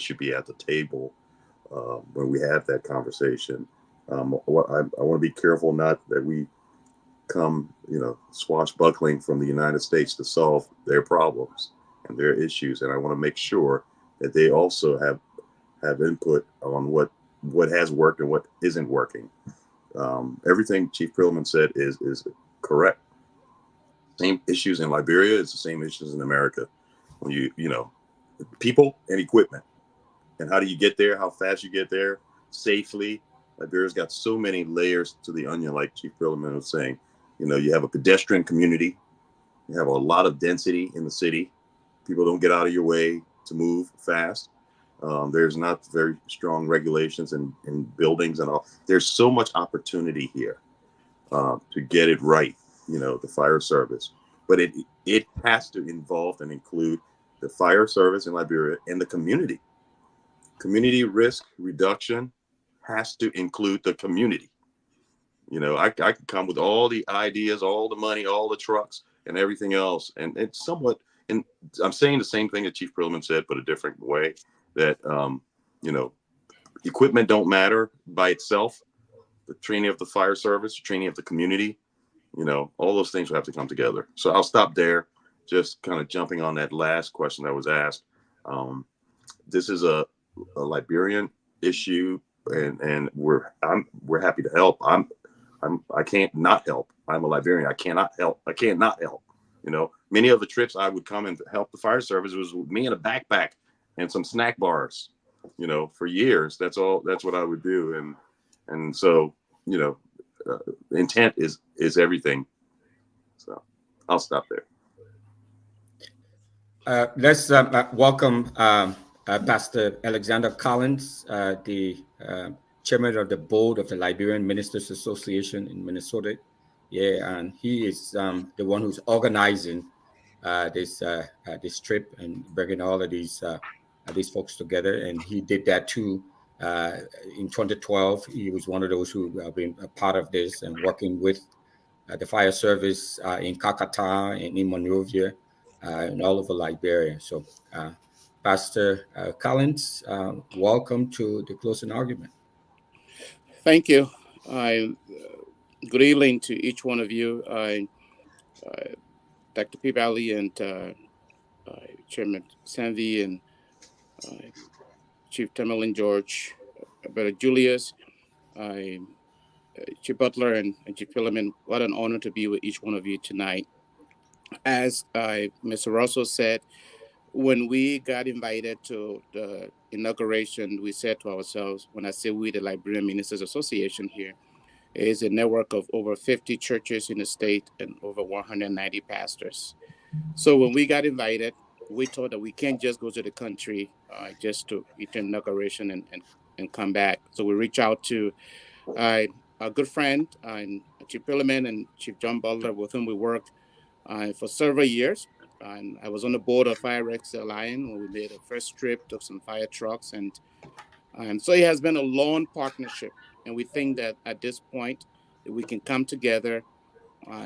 should be at the table when we have that conversation. I want to be careful not that we come, swashbuckling from the United States to solve their problems and their issues, and I want to make sure that they also have input on what has worked and what isn't working. Everything Chief Perlman said is correct. Same issues in Liberia, it's the same issues in America. When people and equipment, and how do you get there? How fast you get there safely? Liberia's got so many layers to the onion, like Chief Perlman was saying. You have a pedestrian community. You have a lot of density in the city. People don't get out of your way to move fast. There's not very strong regulations in buildings and all. There's so much opportunity here to get it right, the fire service. But it has to involve and include the fire service in Liberia and the community. Community risk reduction has to include the community. I could come with all the ideas, all the money, all the trucks and everything else. And it's somewhat, and I'm saying the same thing that Chief Perlman said, but a different way, that, equipment don't matter by itself. The training of the fire service, training of the community, all those things will have to come together. So I'll stop there, just kind of jumping on that last question that was asked. This is a Liberian issue, and we're happy to help. I can't not help. I'm a Liberian. I cannot help. I can't not help. Many of the trips I would come and help the fire service was with me in a backpack and some snack bars. For years, that's what I would do, and so intent is everything. So I'll stop there. Let's welcome Pastor Alexander Collins, the chairman of the board of the Liberian Ministers Association in Minnesota. Yeah, and he is the one who's organizing this trip and bringing all of these folks together. And he did that too in 2012. He was one of those who have been a part of this and working with the fire service in Kakata and in Monrovia and all over Liberia. So, Pastor Collins, welcome to the closing argument. Thank you. Good evening to each one of you. Dr. Peabody and Chairman Sanvee and Chief Tomalin George, Brother Julius, Chief Butler and Chief Philemon. What an honor to be with each one of you tonight. As Mr. Russell said, when we got invited to the inauguration, we said to ourselves, when I say we, the Liberian Ministers Association here, is a network of over 50 churches in the state and over 190 pastors. So when we got invited, we thought that we can't just go to the country just to attend inauguration and come back. So we reached out to our good friend, Chief Perlman and Chief John Butler, with whom we worked for several years. And I was on the board of Fire Rex Lion when we made a first trip, took some fire trucks. And so it has been a long partnership. And we think that at this point, that we can come together,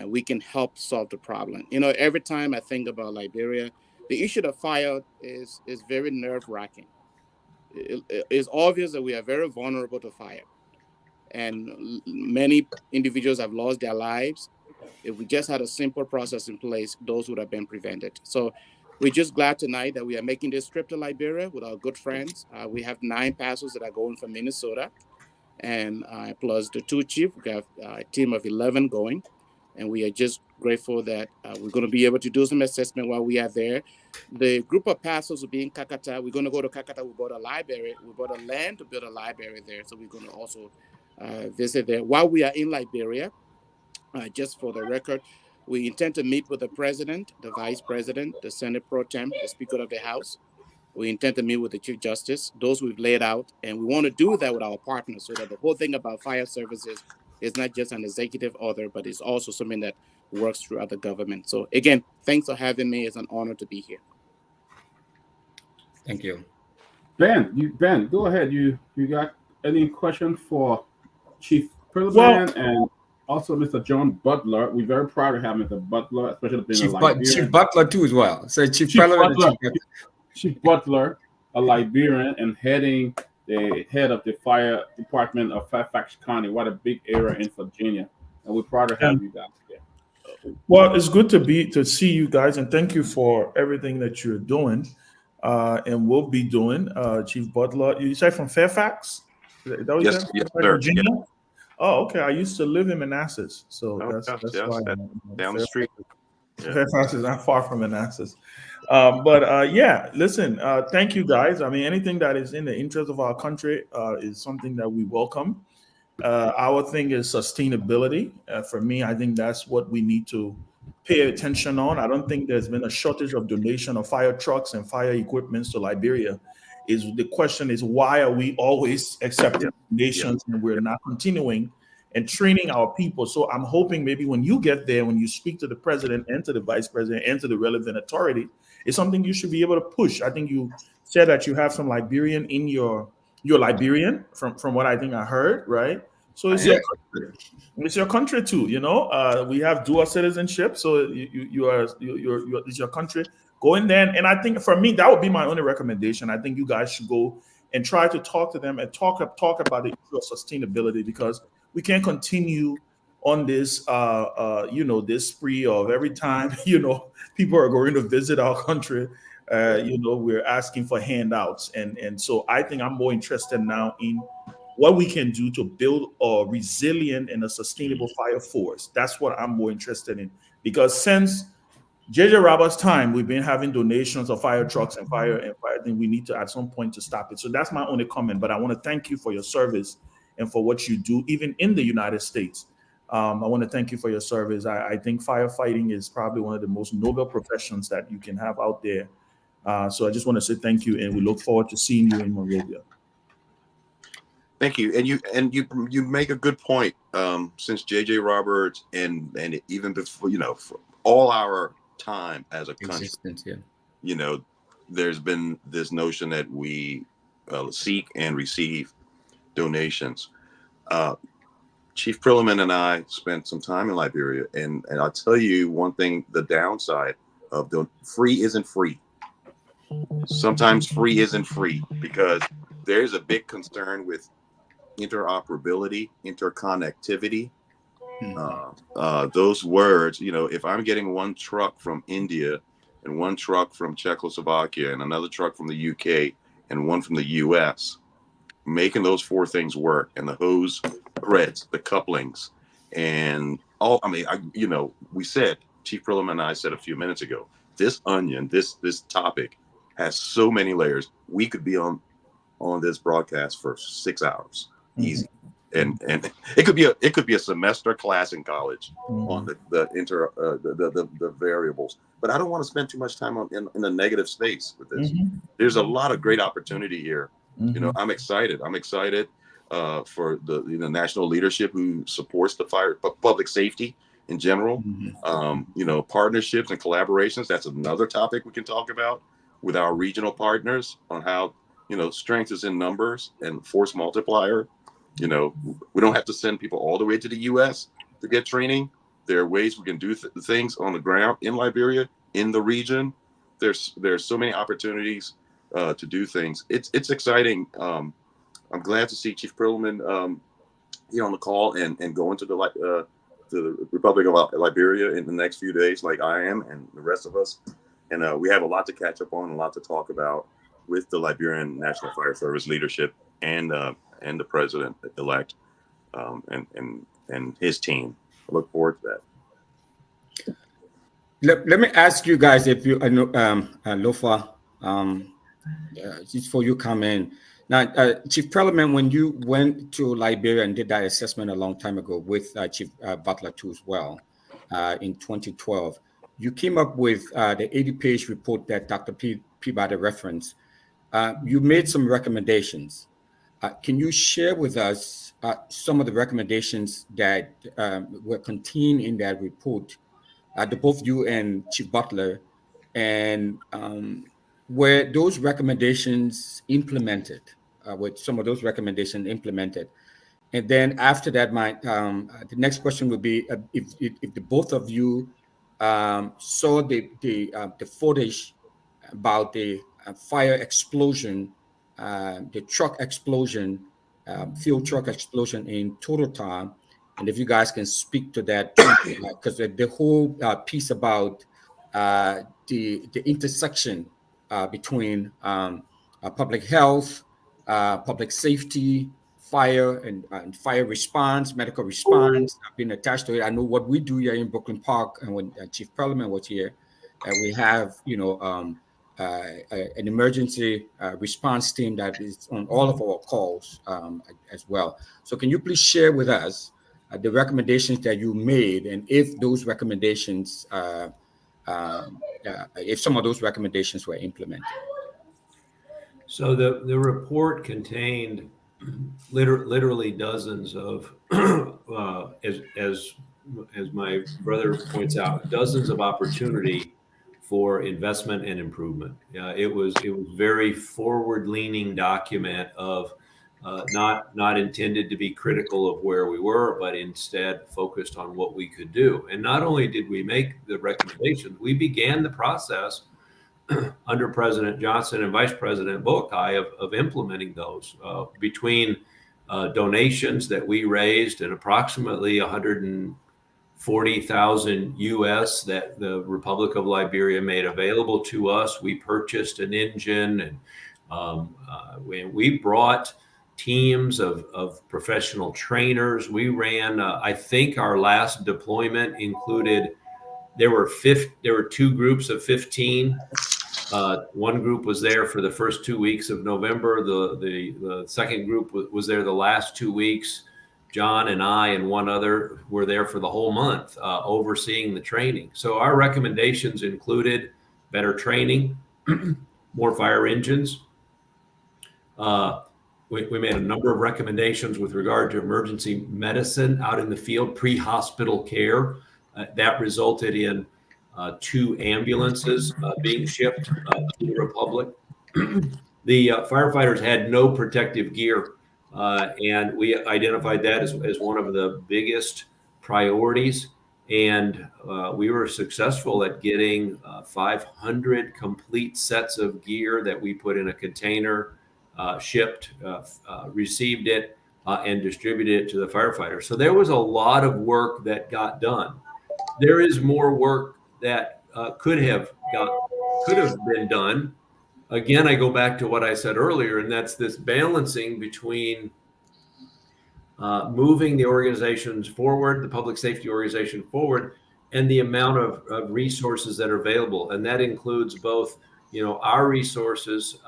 we can help solve the problem. Every time I think about Liberia, the issue of fire is very nerve-wracking. It's obvious that we are very vulnerable to fire. And many individuals have lost their lives. If we just had a simple process in place, those would have been prevented. So we're just glad tonight that we are making this trip to Liberia with our good friends. We have 9 pastors that are going from Minnesota, and plus the 2 chiefs. We have a team of 11 going. And we are just grateful that we're going to be able to do some assessment while we are there. The group of pastors will be in Kakata. We're going to go to Kakata. We bought a library. We bought a land to build a library there. So we're going to also visit there. While we are in Liberia, just for the record, we intend to meet with the president, the vice president, the Senate Pro Tem, the Speaker of the House. We intend to meet with the Chief Justice, those we've laid out. And we want to do that with our partners so that the whole thing about fire services is not just an executive order, but it's also something that works throughout the government. So again, thanks for having me. It's an honor to be here. Thank you. Ben, go ahead. You got any question for Chief Perlman and also Mr. John Butler? We're very proud to have Mr. Butler, especially being a Liberian. Chief Butler too as well. So Chief Butler. Chief Butler. a Liberian and heading the head of the fire department of Fairfax County. What a big area in Virginia. And we're proud to have And you guys here. well, it's good to see you guys, and thank you for everything that you're doing, and will be doing. Chief Butler, you say from Fairfax? Is that what you Yes, said? yes, Fairfax, sir. Virginia. Yeah. Oh, okay. I used to live in Manassas, so Oh, that's yes, that's yes, why that, down the Fairfax, street. Yeah. Fairfax is not far from Manassas. But yeah, listen. Thank you guys. I mean, anything that is in the interest of our country is something that we welcome. Our thing is sustainability. For me, I think that's what we need to pay attention on. I don't think there's been a shortage of donation of fire trucks and fire equipments to Liberia. Is the question is why are we always accepting Yeah. donations and we're not continuing and training our people? So I'm hoping maybe when you get there, when you speak to the president and to the vice president and to the relevant authority, it's something you should be able to push. I think you said that you have some Liberian in your Liberian from what I think I heard, right? So I it's your am. country. It's your country too. You know, we have dual citizenship, so it's your country. Go in there, and I think for me that would be my only recommendation. I think you guys should go and try to talk to them and talk about the issue of sustainability because we can't continue on this this spree of every time people are going to visit our country we're asking for handouts and so I think I'm more interested now in what we can do to build a resilient and a sustainable fire force. That's what I'm more interested in because since JJ Roberts' time, we've been having donations of fire trucks and fire. I think we need to at some point to stop it. So that's my only comment. But I want to thank you for your service and for what you do, even in the United States. I want to thank you for your service. I think firefighting is probably one of the most noble professions that you can have out there. So I just want to say thank you, and we look forward to seeing you in Monrovia. Thank you, and you make a good point. Since JJ Roberts and even before, for all our time as a country, Existence, yeah. There's been this notion that we seek and receive donations. Chief Prilliman and I spent some time in Liberia, and I'll tell you one thing: the downside of the free isn't free. Sometimes free isn't free because there's a big concern with interoperability, interconnectivity. Those words, if I'm getting one truck from India and one truck from Czechoslovakia and another truck from the UK and one from the US, making those four things work and the hose threads, the couplings, and all. I mean, we said, Chief Prilliman and I said a few minutes ago, this onion, this topic has so many layers. We could be on this broadcast for 6 hours, easy. And it could be a semester class in college on the variables. But I don't want to spend too much time in the negative space with this. There's a lot of great opportunity here. I'm excited. I'm excited for the national leadership who supports the public safety in general. Partnerships and collaborations. That's another topic we can talk about with our regional partners on how strength is in numbers and force multiplier. We don't have to send people all the way to the U.S. to get training. There are ways we can do things on the ground in Liberia, in the region. There's so many opportunities to do things. It's exciting. I'm glad to see Chief Prilliman here on the call and go into the Republic of Liberia in the next few days, like I am and the rest of us. And we have a lot to catch up on, a lot to talk about with the Liberian National Fire Service leadership and the president-elect and his team. I look forward to that. Let me ask you guys if you Lofa, just for you come in now, Chief Prilliman, when you went to Liberia and did that assessment a long time ago with Chief Butler too as well, in 2012, you came up with the 80-page report that Dr. Peabody referenced. You made some recommendations. Can you share with us some of the recommendations that were contained in that report, the both you and Chief Butler, and were those recommendations implemented? With some of those recommendations implemented, and then after that, the next question would be if the both of you saw the footage about the fire explosion, the truck explosion, fuel truck explosion in Total. And if you guys can speak to that too, because the whole piece about the intersection between public health, public safety, fire and fire response, medical response, being attached to it. I know what we do here in Brooklyn Park, and when Chief Parliament was here, we have an emergency response team that is on all of our calls as well. So can you please share with us the recommendations that you made, and if those recommendations, if some of those recommendations were implemented? So the report contained literally dozens of, as my brother points out, dozens of opportunity for investment and improvement. It was very forward-leaning document of not intended to be critical of where we were, but instead focused on what we could do. And not only did we make the recommendations, we began the process under President Johnson and Vice President Boakai of implementing those between donations that we raised at approximately 140,000 US that the Republic of Liberia made available to us. We purchased an engine, and we brought teams of professional trainers. We ran, I think our last deployment included, there were 2 groups of 15. One group was there for the first 2 weeks of November. The second group was there the last 2 weeks. John and I and one other were there for the whole month, overseeing the training. So our recommendations included better training, more fire engines. We made a number of recommendations with regard to emergency medicine out in the field, pre-hospital care. That resulted in 2 ambulances being shipped to the Republic. The firefighters had no protective gear, and we identified that as one of the biggest priorities. And we were successful at getting 500 complete sets of gear that we put in a container, shipped, received it, and distributed it to the firefighters. So there was a lot of work that got done. There is more work that could have been done. Again, I go back to what I said earlier, and that's this balancing between moving the organizations forward, the public safety organization forward, and the amount of resources that are available. And that includes both, our resources,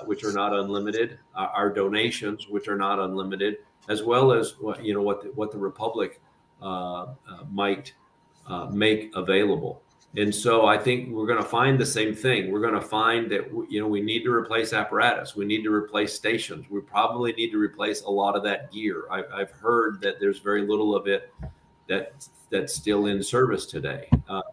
which are not unlimited, our donations, which are not unlimited, as well as what the Republic might make available. And so I think we're going to find the same thing. We're going to find that, we need to replace apparatus. We need to replace stations. We probably need to replace a lot of that gear. I've heard that there's very little of it that's still in service today.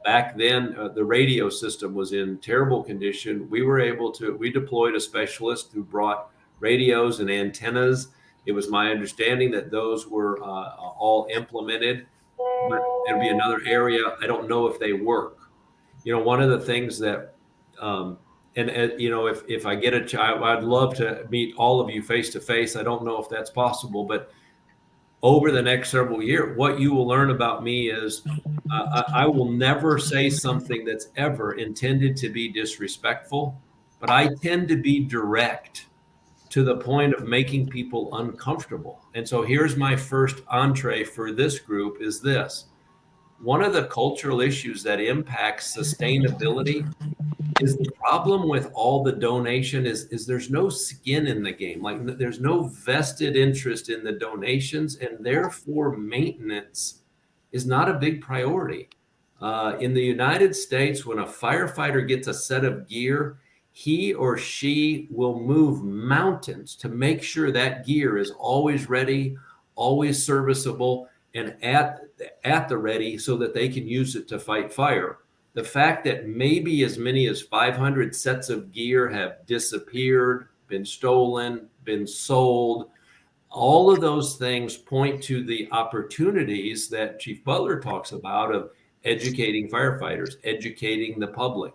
Back then, the radio system was in terrible condition. We deployed a specialist who brought radios and antennas. It was my understanding that those were all implemented. But there'd be another area. I don't know if they work. One of the things that, if I get a child, I'd love to meet all of you face to face. I don't know if that's possible, but over the next several years, what you will learn about me is I will never say something that's ever intended to be disrespectful, but I tend to be direct to the point of making people uncomfortable. And so here's my first entree for this group is this. One of the cultural issues that impacts sustainability is the problem with all the donation is there's no skin in the game. Like there's no vested interest in the donations, and therefore maintenance is not a big priority. In the United States, when a firefighter gets a set of gear, he or she will move mountains to make sure that gear is always ready, always serviceable, and at the ready so that they can use it to fight fire. The fact that maybe as many as 500 sets of gear have disappeared, been stolen, been sold, all of those things point to the opportunities that Chief Butler talks about of educating firefighters, educating the public.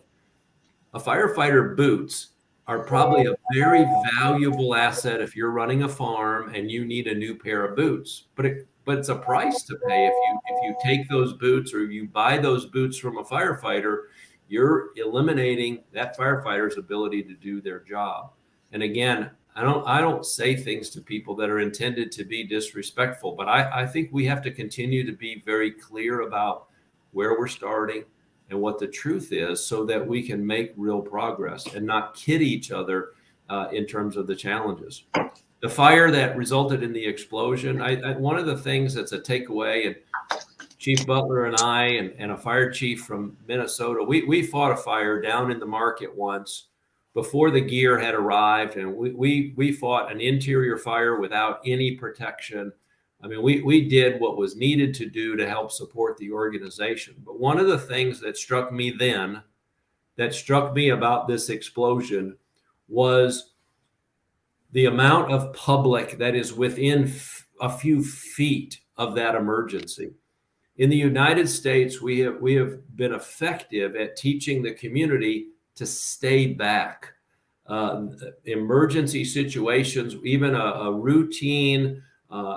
A firefighter boots are probably a very valuable asset if you're running a farm and you need a new pair of boots. But it's a price to pay if you take those boots or you buy those boots from a firefighter. You're eliminating that firefighter's ability to do their job. And again, I don't say things to people that are intended to be disrespectful, but I think we have to continue to be very clear about where we're starting and what the truth is so that we can make real progress and not kid each other in terms of the challenges. The fire that resulted in the explosion, one of the things that's a takeaway, and Chief Butler and I and a fire chief from Minnesota, we fought a fire down in the market once before the gear had arrived, and we fought an interior fire without any protection. I mean, we did what was needed to do to help support the organization. But one of the things that struck me then, that struck me about this explosion, was the amount of public that is within a few feet of that emergency. In the United States, we have been effective at teaching the community to stay back. Emergency situations, even a routine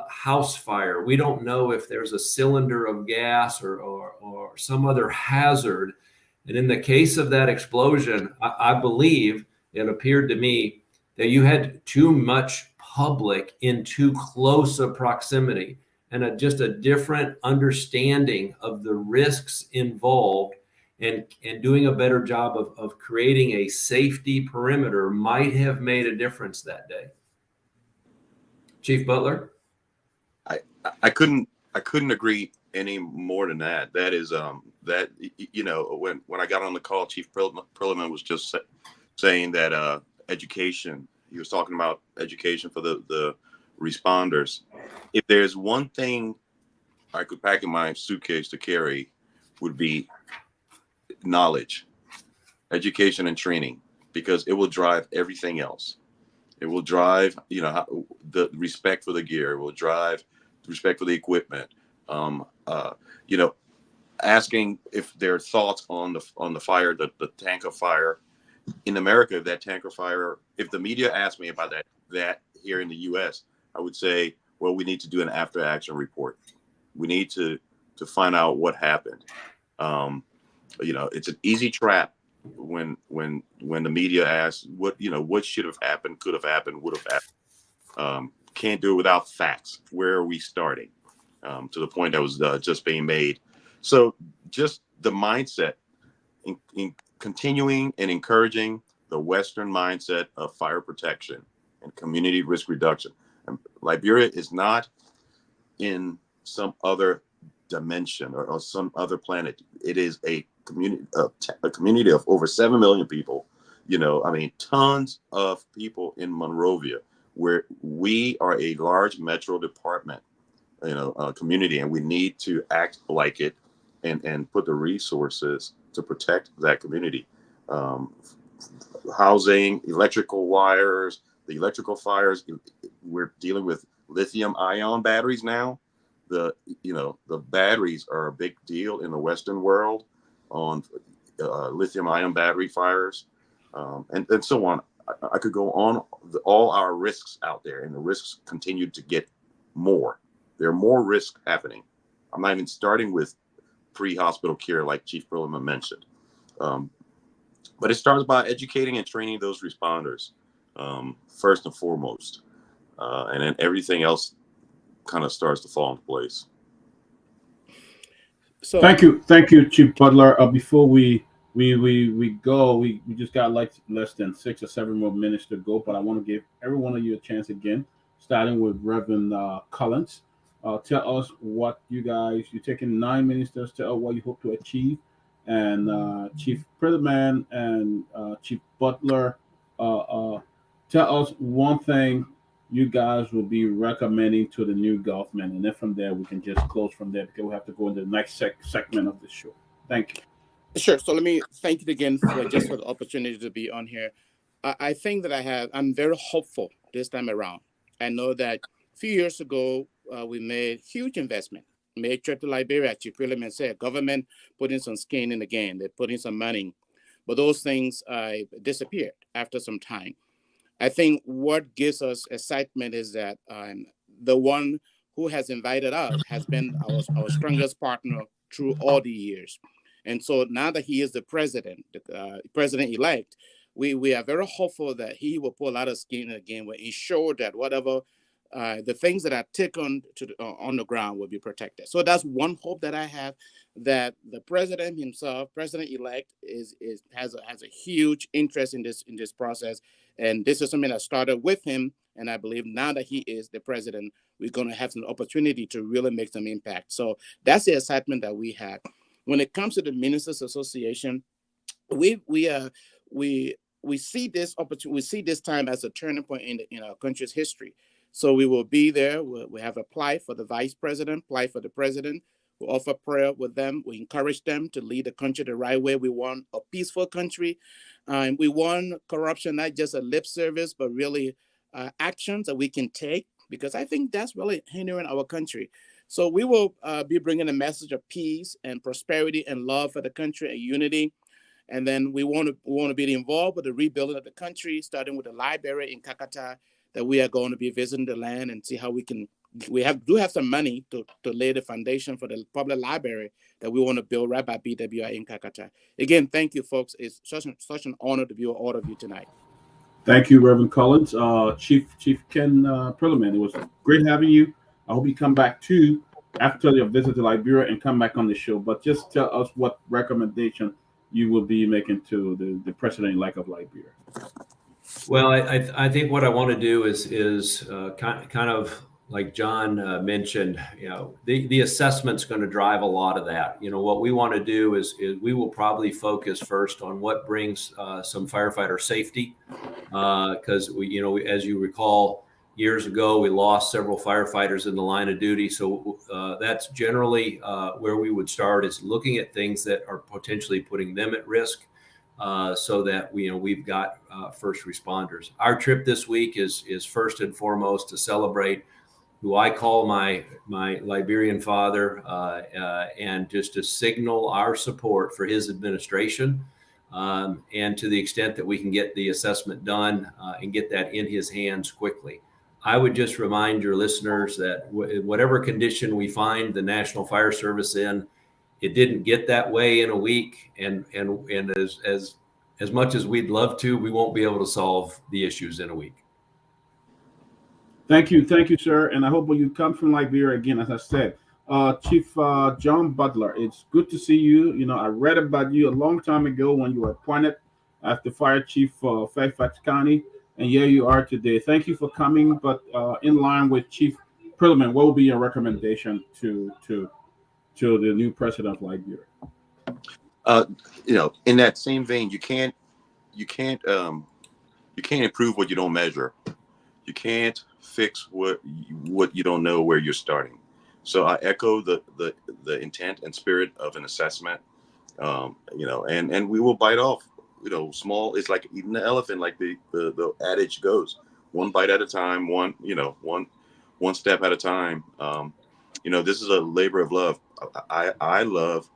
house fire, we don't know if there's a cylinder of gas or some other hazard. And in the case of that explosion, I believe it appeared to me that you had too much public in too close a proximity and just a different understanding of the risks involved, and doing a better job of creating a safety perimeter might have made a difference that day. Chief Butler? I couldn't agree any more than that. That is that, you know, when I got on the call, Chief Perlman was just saying that education, he was talking about education for the responders. If there's one thing I could pack in my suitcase to carry, would be knowledge, education, and training, because it will drive everything else. It will drive, you know, the respect for the gear. It will drive the respect for the equipment. You know, asking if their thoughts on the fire, the tanker fire in America. That tanker fire, if the media asked me about that here in the U.S., I would say, well, we need to do an after action report. We need to find out what happened. You know, it's an easy trap when the media asks what should have happened, could have happened, would have happened. Can't do it without facts. Where are we starting? To the point that was just being made. So just the mindset in continuing and encouraging the Western mindset of fire protection and community risk reduction. And Liberia is not in some other dimension or some other planet. It is a community of over 7 million people. You know, I mean, tons of people in Monrovia, where we are a large metro department, community, and we need to act like it and put the resources to protect that community. Housing, electrical wires, the electrical fires. We're dealing with lithium-ion batteries now. The batteries are a big deal in the Western world on lithium-ion battery fires, and so on. I could go on. All our risks out there, and the risks continue to get more. There are more risks happening. I'm not even starting with pre-hospital care, like Chief Perlman mentioned. But it starts by educating and training those responders, first and foremost, and then everything else kind of starts to fall into place. So thank you, Chief Butler. Before we go, we just got like less than 6 or 7 more minutes to go, but I want to give every one of you a chance again, starting with Reverend Collins. Tell us what you're taking 9 minutes to tell what you hope to achieve, and Chief Perlman and Chief Butler, tell us one thing you guys will be recommending to the new government, and then from there we can just close from there, because we have to go into the next segment of the show. Thank you. Sure. So let me thank you again for the opportunity to be on here. I think that I'm very hopeful this time around. I know that a few years ago, we made huge investment, made trip to Liberia. Chief Perlman said, government putting some skin in the game, they're putting some money, but those things disappeared. after some time. I think what gives us excitement is that the one who has invited us has been our strongest partner through all the years. And so now that he is the president, president-elect, we are very hopeful that he will put a lot of skin in the game, will ensure that whatever the things that are taken on the ground will be protected. So that's one hope that I have, that the president himself, president-elect, has a huge interest in this process, and this is something that started with him. And I believe now that he is the president, we're going to have some opportunity to really make some impact. So that's the excitement that we have. When it comes to the Ministers Association, we see this opportunity, we see this time as a turning point in our country's history. So we will be there. We have applied for the vice president, applied for the president. We offer prayer with them. We encourage them to lead the country the right way. We want a peaceful country. We want corruption, not just a lip service, but really actions that we can take, because I think that's really hindering our country. So we will be bringing a message of peace and prosperity and love for the country and unity. And then we want to be involved with the rebuilding of the country, starting with the library in Kakata, that we are going to be visiting the land and see how we can. We do have some money to lay the foundation for the public library that we want to build right by BWI in Kakata. Again, thank you, folks. It's such an honor to be with all of you tonight. Thank you, Reverend Collins. Chief Ken Perlman, it was great having you. I hope you come back too after your visit to Liberia and come back on the show. But just tell us what recommendation you will be making to the president-elect of Liberia. Well, I think what I want to do is kind of like John mentioned, the assessment's going to drive a lot of that. What we want to do is we will probably focus first on what brings some firefighter safety, because as you recall, years ago we lost several firefighters in the line of duty. So that's generally where we would start, is looking at things that are potentially putting them at risk. So that we've got first responders. Our trip this week is first and foremost to celebrate who I call my Liberian father, and just to signal our support for his administration, and to the extent that we can get the assessment done and get that in his hands quickly. I would just remind your listeners that whatever condition we find the National Fire Service in, it didn't get that way in a week, and as much as we'd love to, we won't be able to solve the issues in a week. Thank you, sir. And I hope when you come from Liberia again, as I said, Chief John Butler, it's good to see you. I read about you a long time ago when you were appointed as the fire chief for Fairfax County, and here you are today. Thank you for coming. But in line with Chief Perlman, what will be your recommendation to the new president of Liberia? In that same vein, you can't improve what you don't measure. You can't fix what you don't know where you're starting. So I echo the intent and spirit of an assessment. And we will bite off. Small. It's like eating the elephant, like the adage goes. One bite at a time. One step at a time. This is a labor of love. I love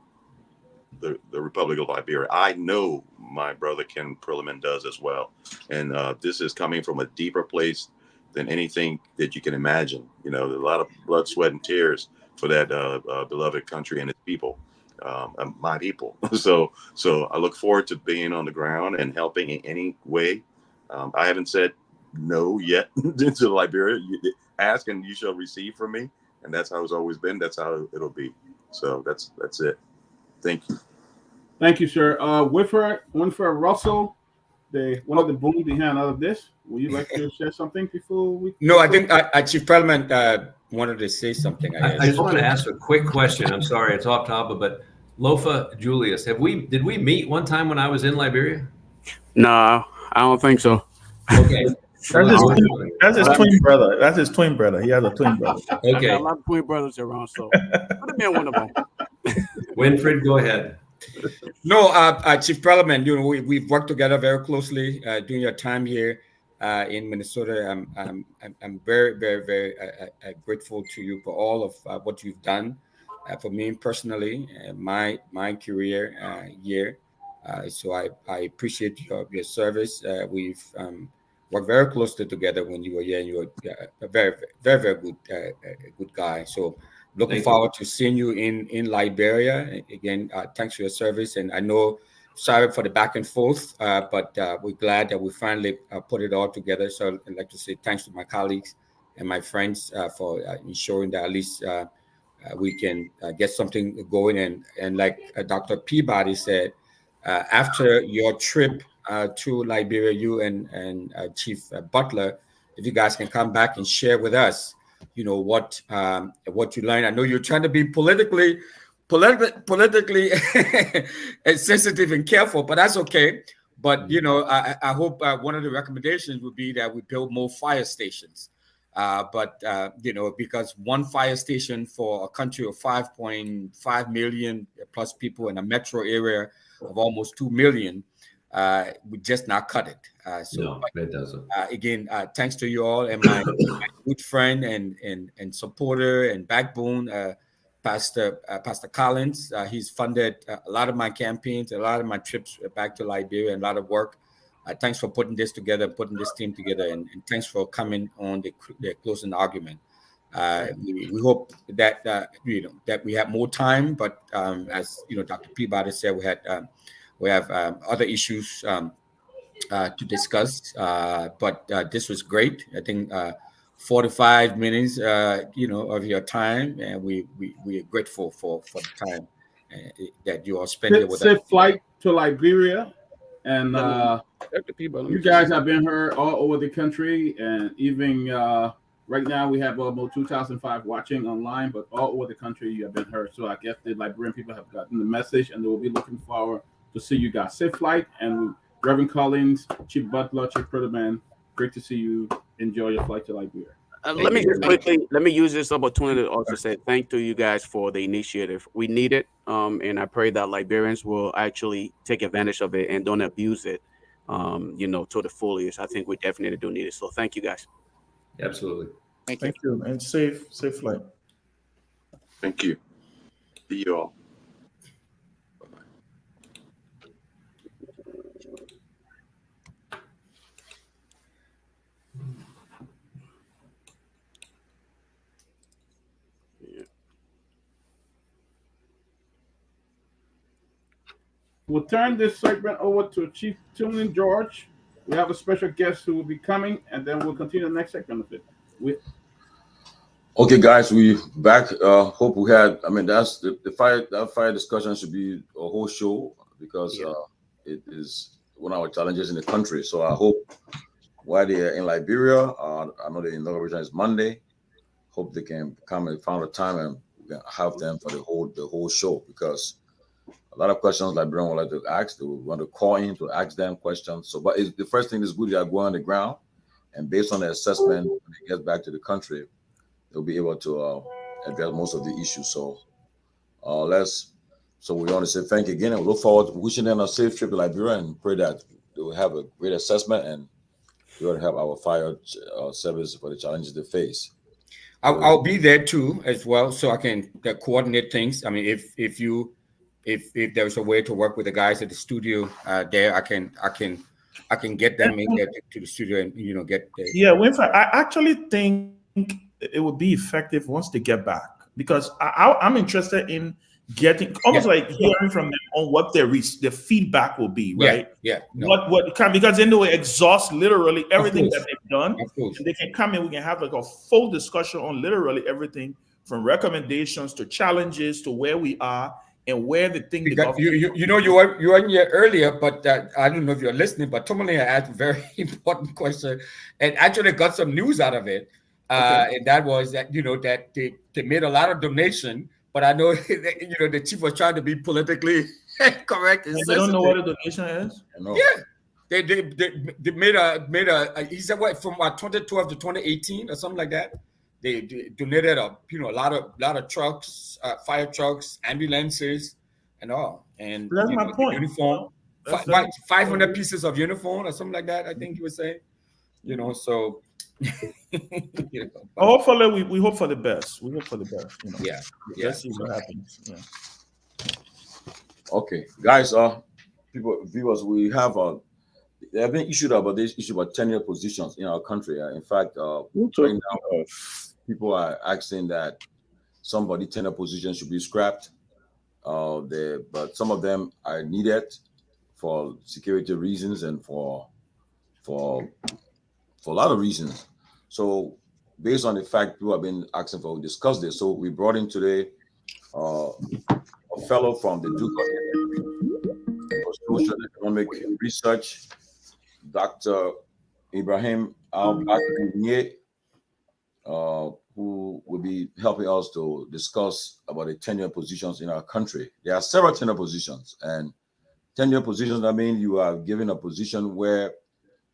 the Republic of Liberia. I know my brother Ken Perlman does as well. And this is coming from a deeper place than anything that you can imagine. A lot of blood, sweat, and tears for that beloved country and its people, my people. So I look forward to being on the ground and helping in any way. I haven't said no yet to Liberia. Ask and you shall receive from me. And that's how it's always been. That's how it'll be. So that's it. Thank you. Thank you, sir. Winfred Russell, one of the boom behind all of this. Would you like to share something before we? No, I think Chief Perlman wanted to say something. I just want to ask a quick question. I'm sorry, it's off topic, but Lofa Julius, did we meet one time when I was in Liberia? No, I don't think so. Okay. That's his twin brother. That's his twin brother. He has a twin brother. Okay. I got a lot of twin brothers around, so could have been one of them. Winfred, go ahead. No, Chief Perlman, we've worked together very closely during your time here in Minnesota. I'm very, very, very grateful to you for all of what you've done for me personally, my career here. So I appreciate your service. We've worked very closely together when you were here, and you were a very, very, very good good guy. So looking Thank forward to seeing you in Liberia. Again, thanks for your service. And I know, sorry for the back and forth, but we're glad that we finally put it all together. So I'd like to say thanks to my colleagues and my friends for ensuring that at least we can get something going. And like Dr. Peabody said, after your trip to Liberia, you and Chief Butler, if you guys can come back and share with us, what you learned. I know you're trying to be politically sensitive and careful, but that's okay. But I hope one of the recommendations would be that we build more fire stations. But because one fire station for a country of 5.5 million plus people in a metro area of almost 2 million, we just not cut it. No, it doesn't. Again, thanks to you all and my good friend and supporter and backbone, Pastor Collins. He's funded a lot of my campaigns, a lot of my trips back to Liberia, and a lot of work. Thanks for putting this together, putting this team together, and thanks for coming on the closing argument. We hope that that we have more time, but as Dr. Peabody said, we have other issues to discuss. But this was great. I think 45 minutes, of your time, and we are grateful for the time that you all spend here with us. Safe flight to Liberia, and you guys have been heard all over the country, and even right now we have about 2,005 watching online, but all over the country you have been heard. So I guess the Liberian people have gotten the message, and they will be looking forward to see you guys. Safe flight, and Reverend Collins, Chief Butler, Chief Pretterman, great to see you. Enjoy your flight to Liberia. Let me use this opportunity to also say thank to you guys for the initiative. We need it, and I pray that Liberians will actually take advantage of it and don't abuse it, to the fullest. I think we definitely do need it. So thank you guys. Absolutely. Thank you, and safe flight. Thank you. See you all. We'll turn this segment over to Chief Tomalin George. We have a special guest who will be coming, and then we'll continue the next segment of it. Okay, guys, we back. Hope we had. I mean, that's the fire. That fire discussion should be a whole show because it is one of our challenges in the country. So I hope while they are in Liberia, I know the inauguration is Monday. Hope they can come and find a time and we can have them for the whole show because a lot of questions Liberians would like to ask. They would want to call in to ask them questions. So, but the first thing is good. They are going on the ground, and based on the assessment, when they get back to the country, they'll be able to address most of the issues. So so we want to say thank you again, and we look forward to wishing them a safe trip to Liberia and pray that they will have a great assessment and we will have our fire service for the challenges they face. I'll be there too as well, so I can coordinate things. I mean, if there's a way to work with the guys at the studio there, I can get them in there to the studio and get there. Yeah, Winfrey, I actually think it would be effective once they get back because I'm interested in getting almost like hearing from them on what their feedback will be, right? Because then they will exhaust literally everything that they've done. And they can come in, we can have like a full discussion on literally everything from recommendations to challenges to where we are and where the thing you were in here earlier, but I don't know if you're listening, but Tomalin asked a very important question and actually got some news out of it. And that was that that they made a lot of donation, but I know that, the chief was trying to be politically correct. And they don't know what a donation is. Yeah, they made a he said what from 2012 to 2018 or something like that. They donated a lot of trucks, fire trucks, ambulances, and all. And that's my point. Uniform, 500 pieces of uniform or something like that. I think he was saying. So. Hopefully, we hope for the best. We hope for the best. Yeah. Let's see what happens. Yeah. Okay, guys. viewers, we have there have been issued about this issue about tenure positions in our country. In fact, right now, people are asking that somebody tenure positions should be scrapped. But some of them are needed for security reasons and for a lot of reasons. So, based on the fact people have been asking for, we discuss this. So, we brought in today a fellow from the Duke for Social and Economic Research, Dr. Ibrahim Al-Bakri, who will be helping us to discuss about the tenure positions in our country. There are several tenure positions, and tenure positions, I mean, you are given a position where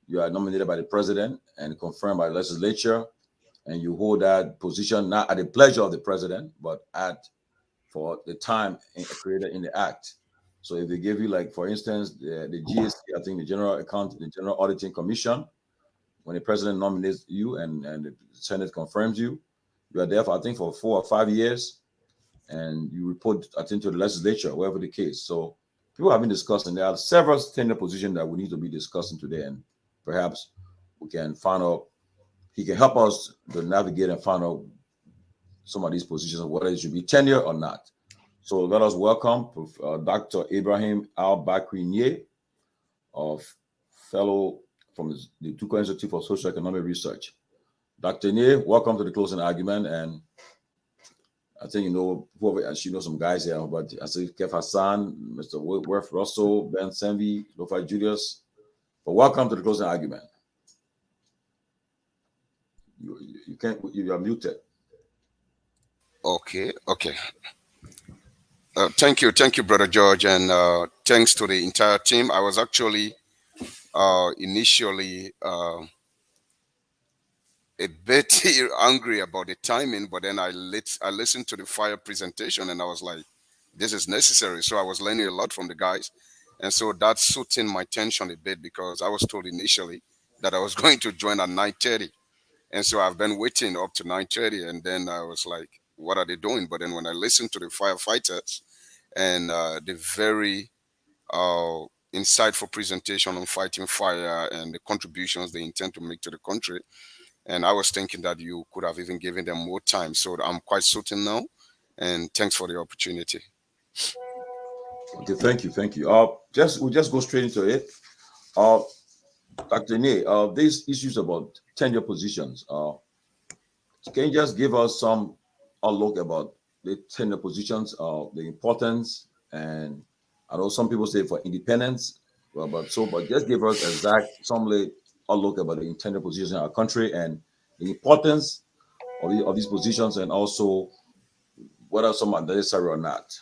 you are nominated by the president and confirmed by the legislature, and you hold that position not at the pleasure of the president, but for the time created in the act. So if they give you, like, for instance, the GSC, I think the General Auditing Commission, when the president nominates you and the Senate confirms you, you are there for, I think, for 4 or 5 years, and you report, I think, to the legislature, whatever the case. So people have been discussing. There are several tenure positions that we need to be discussing today, and perhaps we can find out. He can help us to navigate and find out some of these positions, whether it should be tenure or not. So let us welcome Dr. Ibrahim Al-Bakri, of fellow from the Duke Institute for Social Economic Research. Dr. Nye, welcome to the closing argument. And I think you know whoever, and she knows some guys here, but I see Keff Hassan, Mr. Worth Russell, Ben Sanvee, Lofa Julius. But welcome to the closing argument. You are muted. Okay. Thank you, Brother George, and thanks to the entire team. I was actually initially a bit angry about the timing, but then I listened to the fire presentation, and I was like, this is necessary. So I was learning a lot from the guys, and so that suited my tension a bit, because I was told initially that I was going to join at 9:30, and so I've been waiting up to 9:30, and then I was like, what are they doing? But then when I listened to the firefighters and the very insightful presentation on fighting fire and the contributions they intend to make to the country, and I was thinking that you could have even given them more time. So I'm quite certain now, and thanks for the opportunity. Okay, thank you. We'll just go straight into it. Dr. Nye, these issues about tenure positions, can you just give us some outlook about the tenure positions, the importance, and I know some people say for independence, but just give us some outlook about the tenure positions in our country and the importance of these positions, and also whether some are necessary or not.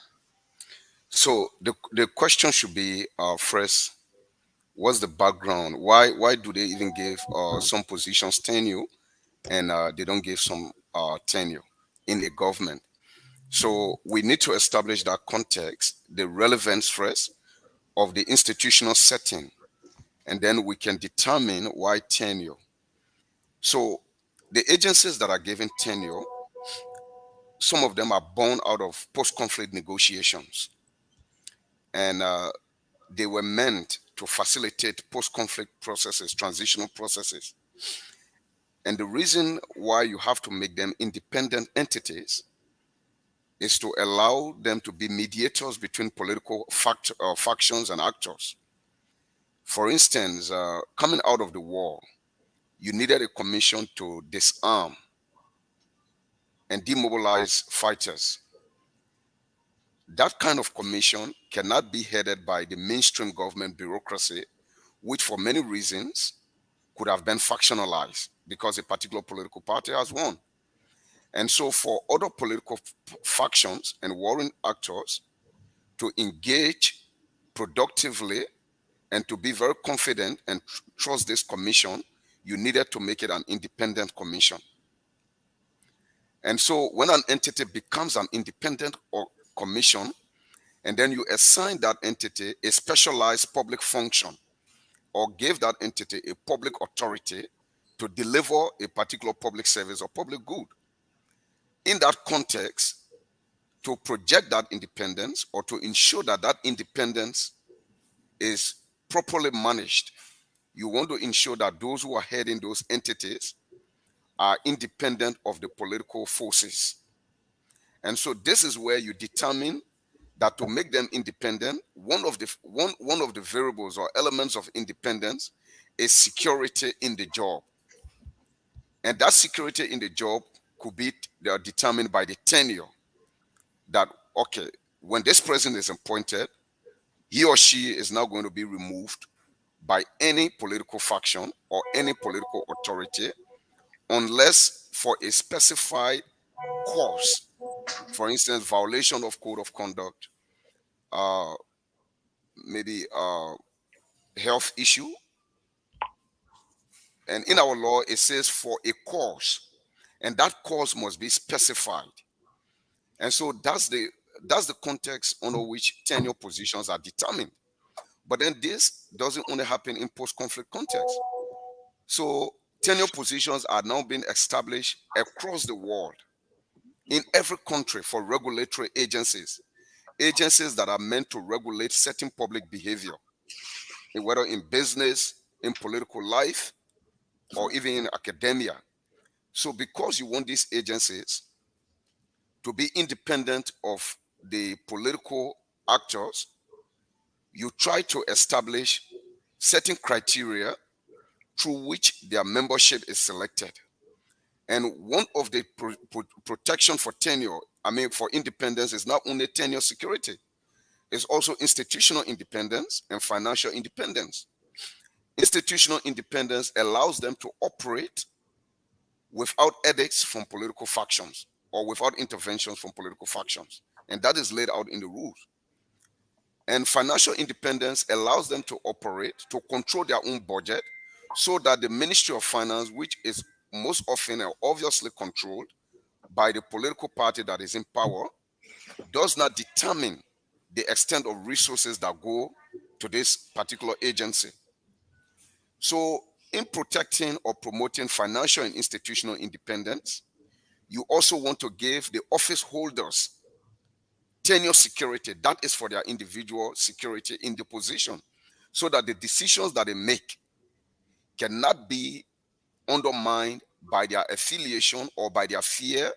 So the question should be first, what's the background? Why do they even give some positions tenure, and they don't give some tenure in the government? So we need to establish that context, the relevance first of the institutional setting, and then we can determine why tenure. So the agencies that are given tenure, some of them are born out of post-conflict negotiations, and they were meant to facilitate post-conflict processes, transitional processes. And the reason why you have to make them independent entities is to allow them to be mediators between political factions and actors. For instance, coming out of the war, you needed a commission to disarm and demobilize fighters. That kind of commission cannot be headed by the mainstream government bureaucracy, which for many reasons could have been factionalized because a particular political party has won. And so for other political factions and warring actors to engage productively and to be very confident and trust this commission, you needed to make it an independent commission. And so when an entity becomes an independent commission, and then you assign that entity a specialized public function, or give that entity a public authority to deliver a particular public service or public good. In that context, to project that independence or to ensure that that independence is properly managed, you want to ensure that those who are heading those entities are independent of the political forces. And so this is where you determine that to make them independent, one of the variables or elements of independence is security in the job. And that security in the job could be determined by the tenure. That, okay, when this president is appointed, he or she is now going to be removed by any political faction or any political authority unless for a specified cause. For instance, violation of code of conduct, maybe health issue. And in our law, it says for a cause, and that cause must be specified. And so that's the context under which tenure positions are determined. But then this doesn't only happen in post-conflict context. So tenure positions are now being established across the world in every country for regulatory agencies that are meant to regulate certain public behavior, whether in business, in political life, or even in academia. So because you want these agencies to be independent of the political actors, you try to establish certain criteria through which their membership is selected. And one of the protection for tenure, for independence, is not only tenure security, it's also institutional independence and financial independence. Institutional independence allows them to operate without edicts from political factions or without interventions from political factions. And that is laid out in the rules. And financial independence allows them to operate, to control their own budget, so that the Ministry of Finance, which is most often and obviously controlled by the political party that is in power, does not determine the extent of resources that go to this particular agency. So in protecting or promoting financial and institutional independence, you also want to give the office holders tenure security. That is for their individual security in the position, so that the decisions that they make cannot be undermined by their affiliation or by their fear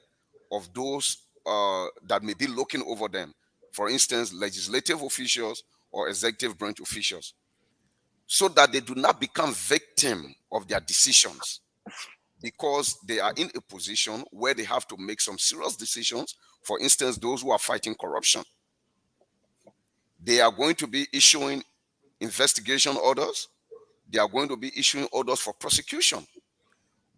of those that may be looking over them. For instance, legislative officials or executive branch officials, so that they do not become victim of their decisions, because they are in a position where they have to make some serious decisions. For instance, those who are fighting corruption, they are going to be issuing investigation orders. They are going to be issuing orders for prosecution.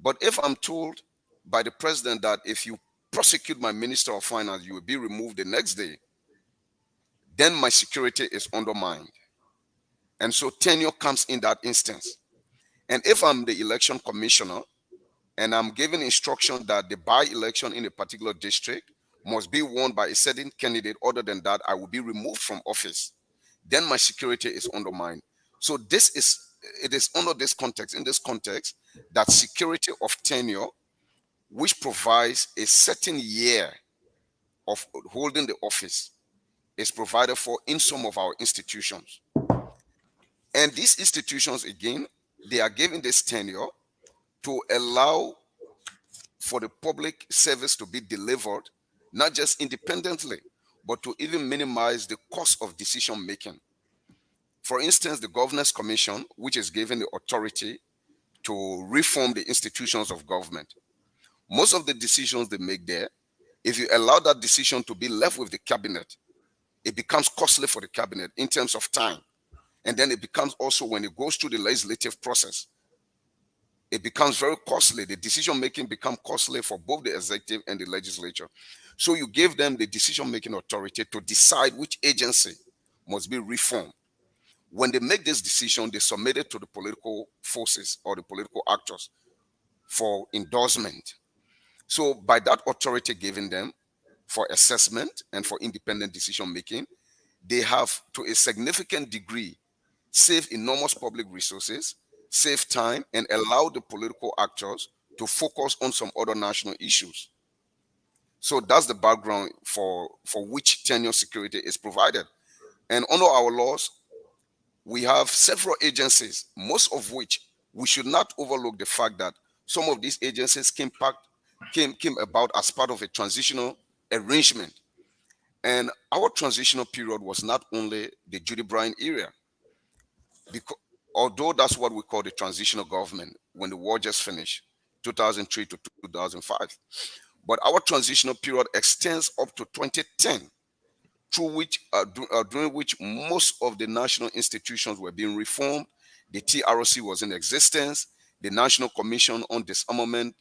But if I'm told by the president that if you prosecute my minister of finance, you will be removed the next day, then my security is undermined. And so tenure comes in that instance. And if I'm the election commissioner and I'm given instruction that the by-election in a particular district must be won by a certain candidate, other than that, I will be removed from office, then my security is undermined. So it is under this context, that security of tenure, which provides a certain year of holding the office, is provided for in some of our institutions. And these institutions, again, they are given this tenure to allow for the public service to be delivered, not just independently, but to even minimize the cost of decision making. For instance, the Governance Commission, which is given the authority to reform the institutions of government, most of the decisions they make there, if you allow that decision to be left with the cabinet, it becomes costly for the cabinet in terms of time. And then it becomes also, when it goes through the legislative process, it becomes very costly. The decision-making becomes costly for both the executive and the legislature. So you give them the decision-making authority to decide which agency must be reformed. When they make this decision, they submit it to the political forces or the political actors for endorsement. So by that authority given them for assessment and for independent decision-making, they have, to a significant degree, saved enormous public resources, save time, and allow the political actors to focus on some other national issues. So that's the background for which tenure security is provided. And under our laws, we have several agencies, most of which we should not overlook the fact that some of these agencies came about as part of a transitional arrangement. And our transitional period was not only the Judy Bryan era, because although that's what we call the transitional government when the war just finished, 2003 to 2005. But our transitional period extends up to 2010, during which most of the national institutions were being reformed. The TRC was in existence. The National Commission on Disarmament,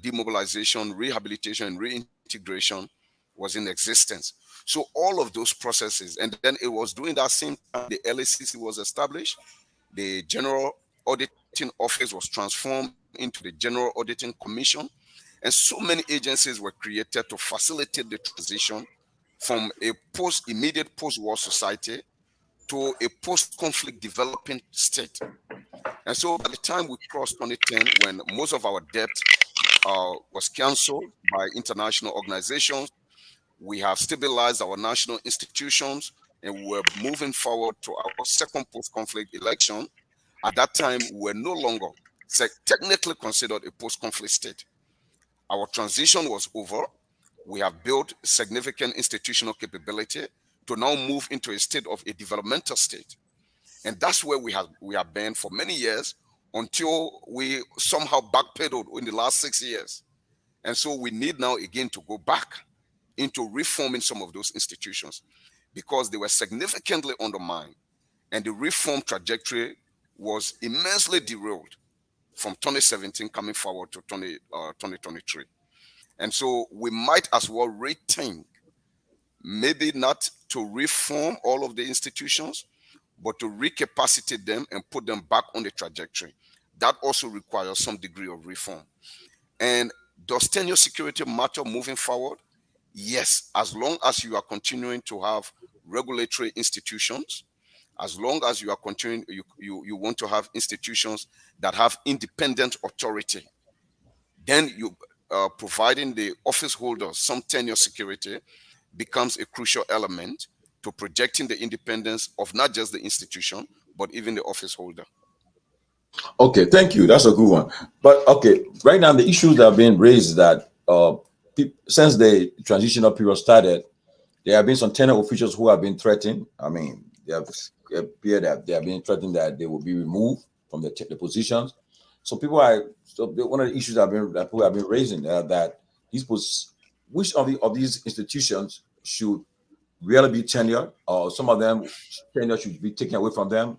Demobilization, Rehabilitation, and Reintegration was in existence. So all of those processes, and then it was during that same time the LACC was established. The General Auditing Office was transformed into the General Auditing Commission, and so many agencies were created to facilitate the transition from a immediate post-war society to a post-conflict developing state. And so by the time we crossed 2010, when most of our debt was canceled by international organizations, we have stabilized our national institutions, and we're moving forward to our second post-conflict election. At that time, we're no longer technically considered a post-conflict state. Our transition was over. We have built significant institutional capability to now move into a state of a developmental state. And that's where we have been for many years until we somehow backpedaled in the last 6 years. And so we need now again to go back into reforming some of those institutions because they were significantly undermined, and the reform trajectory was immensely derailed from 2017 coming forward to 2023. And so we might as well rethink, maybe not to reform all of the institutions, but to recapacitate them and put them back on the trajectory. That also requires some degree of reform. And does tenure security matter moving forward? Yes, as long as you are continuing to have regulatory institutions, as long as you are continuing, you want to have institutions that have independent authority, then you providing the office holders some tenure security becomes a crucial element to projecting the independence of not just the institution, but even the office holder. Okay, thank you. That's a good one. But okay, right now the issues that have been raised that since the transitional period started, there have been some tenure officials who have been threatened. I mean, they have appeared that they have been threatened that they will be removed from the positions. So one of the issues that people have been raising that which of these institutions should really be tenured, or some of them tenure should be taken away from them.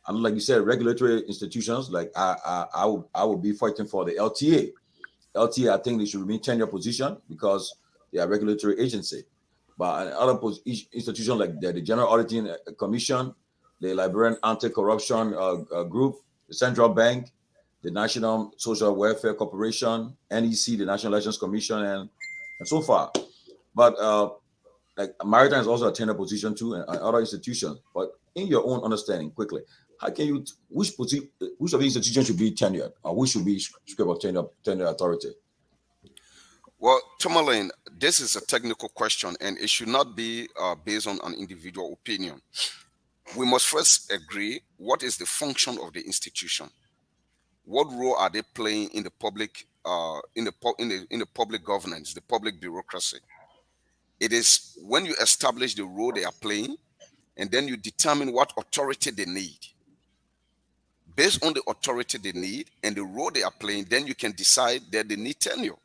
And like you said, regulatory institutions, like I would be fighting for the LTA. LTA, I think they should remain tenure position because they are regulatory agency. But other institutions like the General Auditing Commission, the Liberian Anti-Corruption Group, the Central Bank, the National Social Welfare Corporation, NEC, the National Elections Commission, and so far. But like Maritime is also a tenure position too, and other institutions. But in your own understanding, quickly, how can you which of the institutions should be tenured, or which should be script of tenure authority? Well, Tomalin, this is a technical question, and it should not be based on an individual opinion. We must first agree what is the function of the institution. What role are they playing in the public, in the public governance, the public bureaucracy? It is when you establish the role they are playing, and then you determine what authority they need. Based on the authority they need and the role they are playing, then you can decide that they need tenure.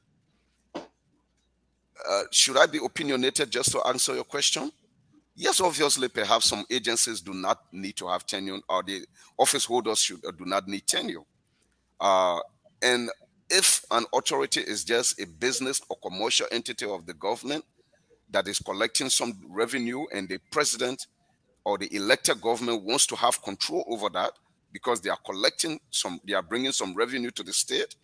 Should I be opinionated just to answer your question? Yes, obviously, perhaps some agencies do not need to have tenure, or the office holders do not need tenure. And if an authority is just a business or commercial entity of the government that is collecting some revenue, and the president or the elected government wants to have control over that because they are bringing some revenue to the state,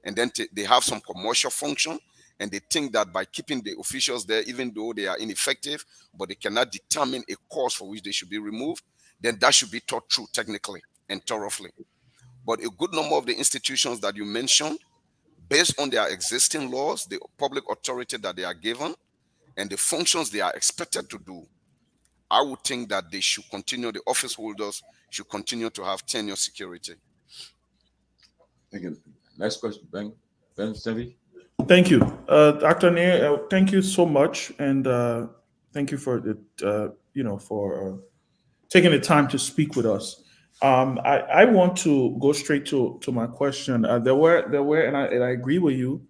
and then they have some commercial function, and they think that by keeping the officials there, even though they are ineffective, but they cannot determine a cause for which they should be removed, then that should be thought through technically and thoroughly. But a good number of the institutions that you mentioned, based on their existing laws, the public authority that they are given, and the functions they are expected to do, I would think that they should continue, the office holders should continue to have tenure security. Thank you. Next question, Ben Sanvee. Thank you, Dr. Nair. Thank you so much, and thank you for the for taking the time to speak with us. I want to go straight to my question. There were, and I agree with you.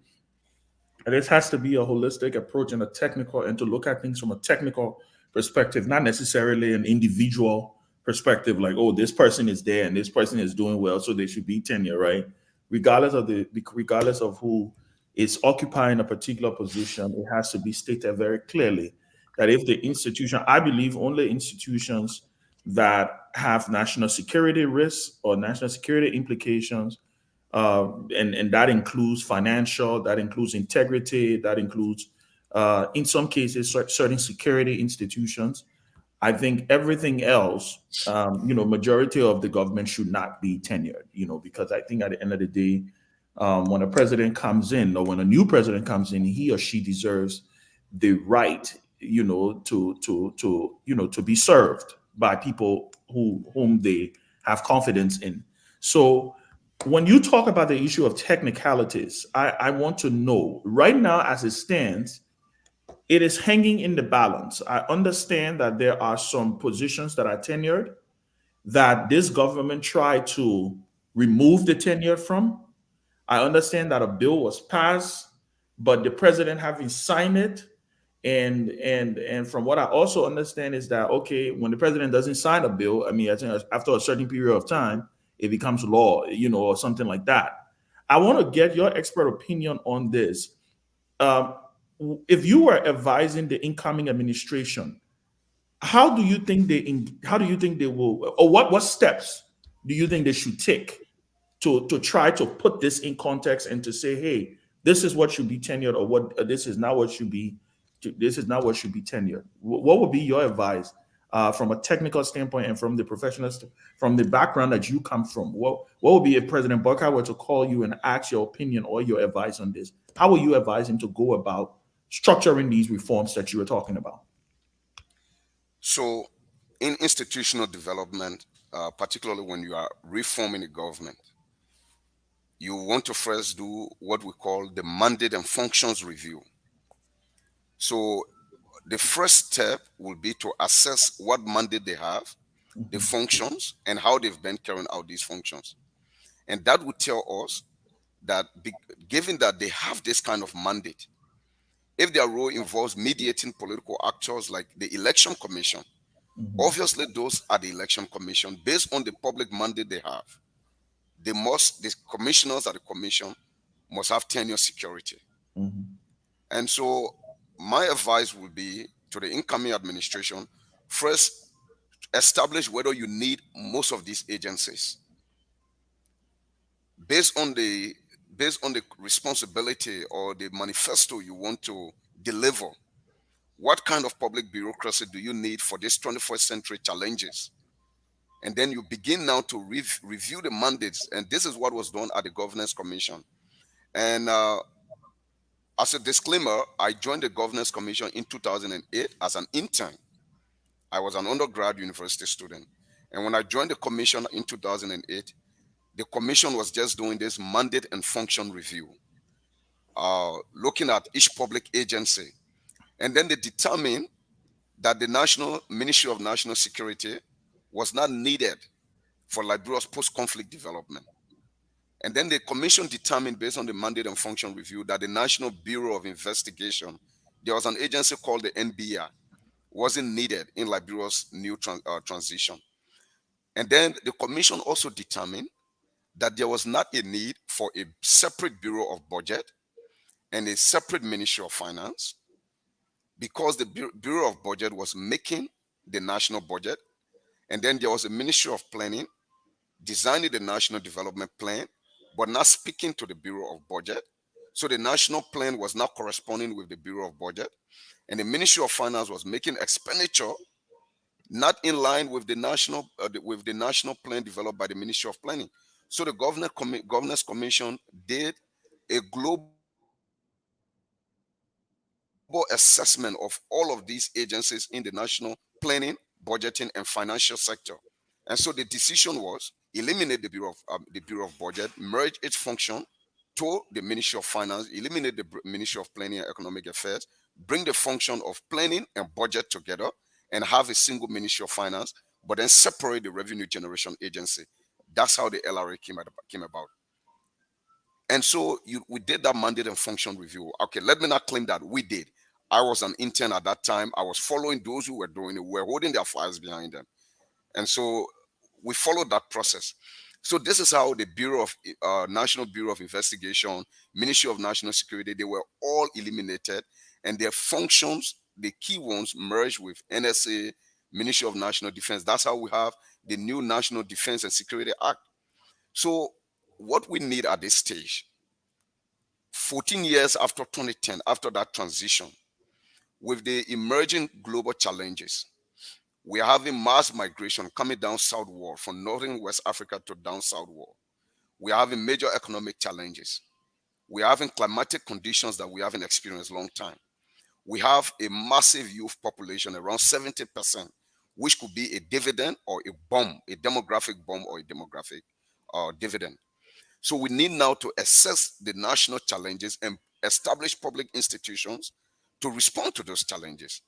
This has to be a holistic approach and a technical, and to look at things from a technical perspective, not necessarily an individual perspective, like, oh, this person is there and this person is doing well, so they should be tenure, right? Regardless of who is occupying a particular position, it has to be stated very clearly that if the institution, I believe only institutions that have national security risks or national security implications, and that includes financial, that includes integrity, that includes, in some cases, certain security institutions. I think everything else, majority of the government should not be tenured, because I think at the end of the day, when a president comes in, or when a new president comes in, he or she deserves the right, to be served by people whom they have confidence in. So when you talk about the issue of technicalities, I want to know right now, as it stands, it is hanging in the balance. I understand that there are some positions that are tenured that this government tried to remove the tenure from. I understand that a bill was passed, but the president having signed it, and from what I also understand is that, okay, when the president doesn't sign a bill, I mean, I think after a certain period of time, it becomes law, or something like that. I want to get your expert opinion on this. Um, if you were advising the incoming administration, how do you think they will, or what steps do you think they should take to try to put this in context and to say, hey, this is what should be tenured, or what this is not what should be. This is not what should be tenured. What would be your advice from a technical standpoint and from the from the background that you come from? What would be if President Barker were to call you and ask your opinion or your advice on this? How would you advise him to go about structuring these reforms that you were talking about? So, in institutional development, particularly when you are reforming a government, you want to first do what we call the mandate and functions review. So, the first step will be to assess what mandate they have, the functions, and how they've been carrying out these functions. And that would tell us that, given that they have this kind of mandate, if their role involves mediating political actors like the election commission, obviously those are the election commission, based on the public mandate they have, the commissioners at the commission must have tenure security. And so my advice would be to the incoming administration, first establish whether you need most of these agencies. Based on the responsibility or the manifesto you want to deliver, what kind of public bureaucracy do you need for these 21st century challenges? And then you begin now to review the mandates. And this is what was done at the Governance Commission. And as a disclaimer, I joined the Governance Commission in 2008 as an intern. I was an undergrad university student. And when I joined the commission in 2008, the commission was just doing this mandate and function review, looking at each public agency. And then they determined that the National Ministry of National Security was not needed for Liberia's post-conflict development. And then the commission determined, based on the mandate and function review, that the National Bureau of Investigation, there was an agency called the NBI, wasn't needed in Liberia's new transition. And then the commission also determined that there was not a need for a separate Bureau of Budget and a separate Ministry of Finance, because the Bureau of Budget was making the national budget, and then there was a Ministry of Planning designing the National Development Plan, but not speaking to the Bureau of Budget. So the national plan was not corresponding with the Bureau of Budget, and the Ministry of Finance was making expenditure not in line with the national plan developed by the Ministry of Planning. So the Governance Commission did a global assessment of all of these agencies in the national planning, budgeting, and financial sector. And so the decision was eliminate the Bureau of Budget, merge its function to the Ministry of Finance, eliminate the Ministry of Planning and Economic Affairs, bring the function of planning and budget together, and have a single Ministry of Finance, but then separate the Revenue Generation Agency. That's how the LRA came about. And so we did that mandate and function review. Okay, let me not claim that we did. I was an intern at that time. I was following those who were doing it. We were holding their files behind them. And so we followed that process. So this is how the National Bureau of Investigation, Ministry of National Security, they were all eliminated, and their functions, the key ones, merged with NSA, Ministry of National Defense. That's how we have the new National Defense and Security Act. So what we need at this stage, 14 years after 2010, after that transition, with the emerging global challenges, we are having mass migration coming down southward from northern West Africa to down southward. We are having major economic challenges. We are having climatic conditions that we haven't experienced a long time. We have a massive youth population, around 70%, which could be a dividend or a bomb, a demographic bomb or a demographic dividend. So we need now to assess the national challenges and establish public institutions to respond to those challenges.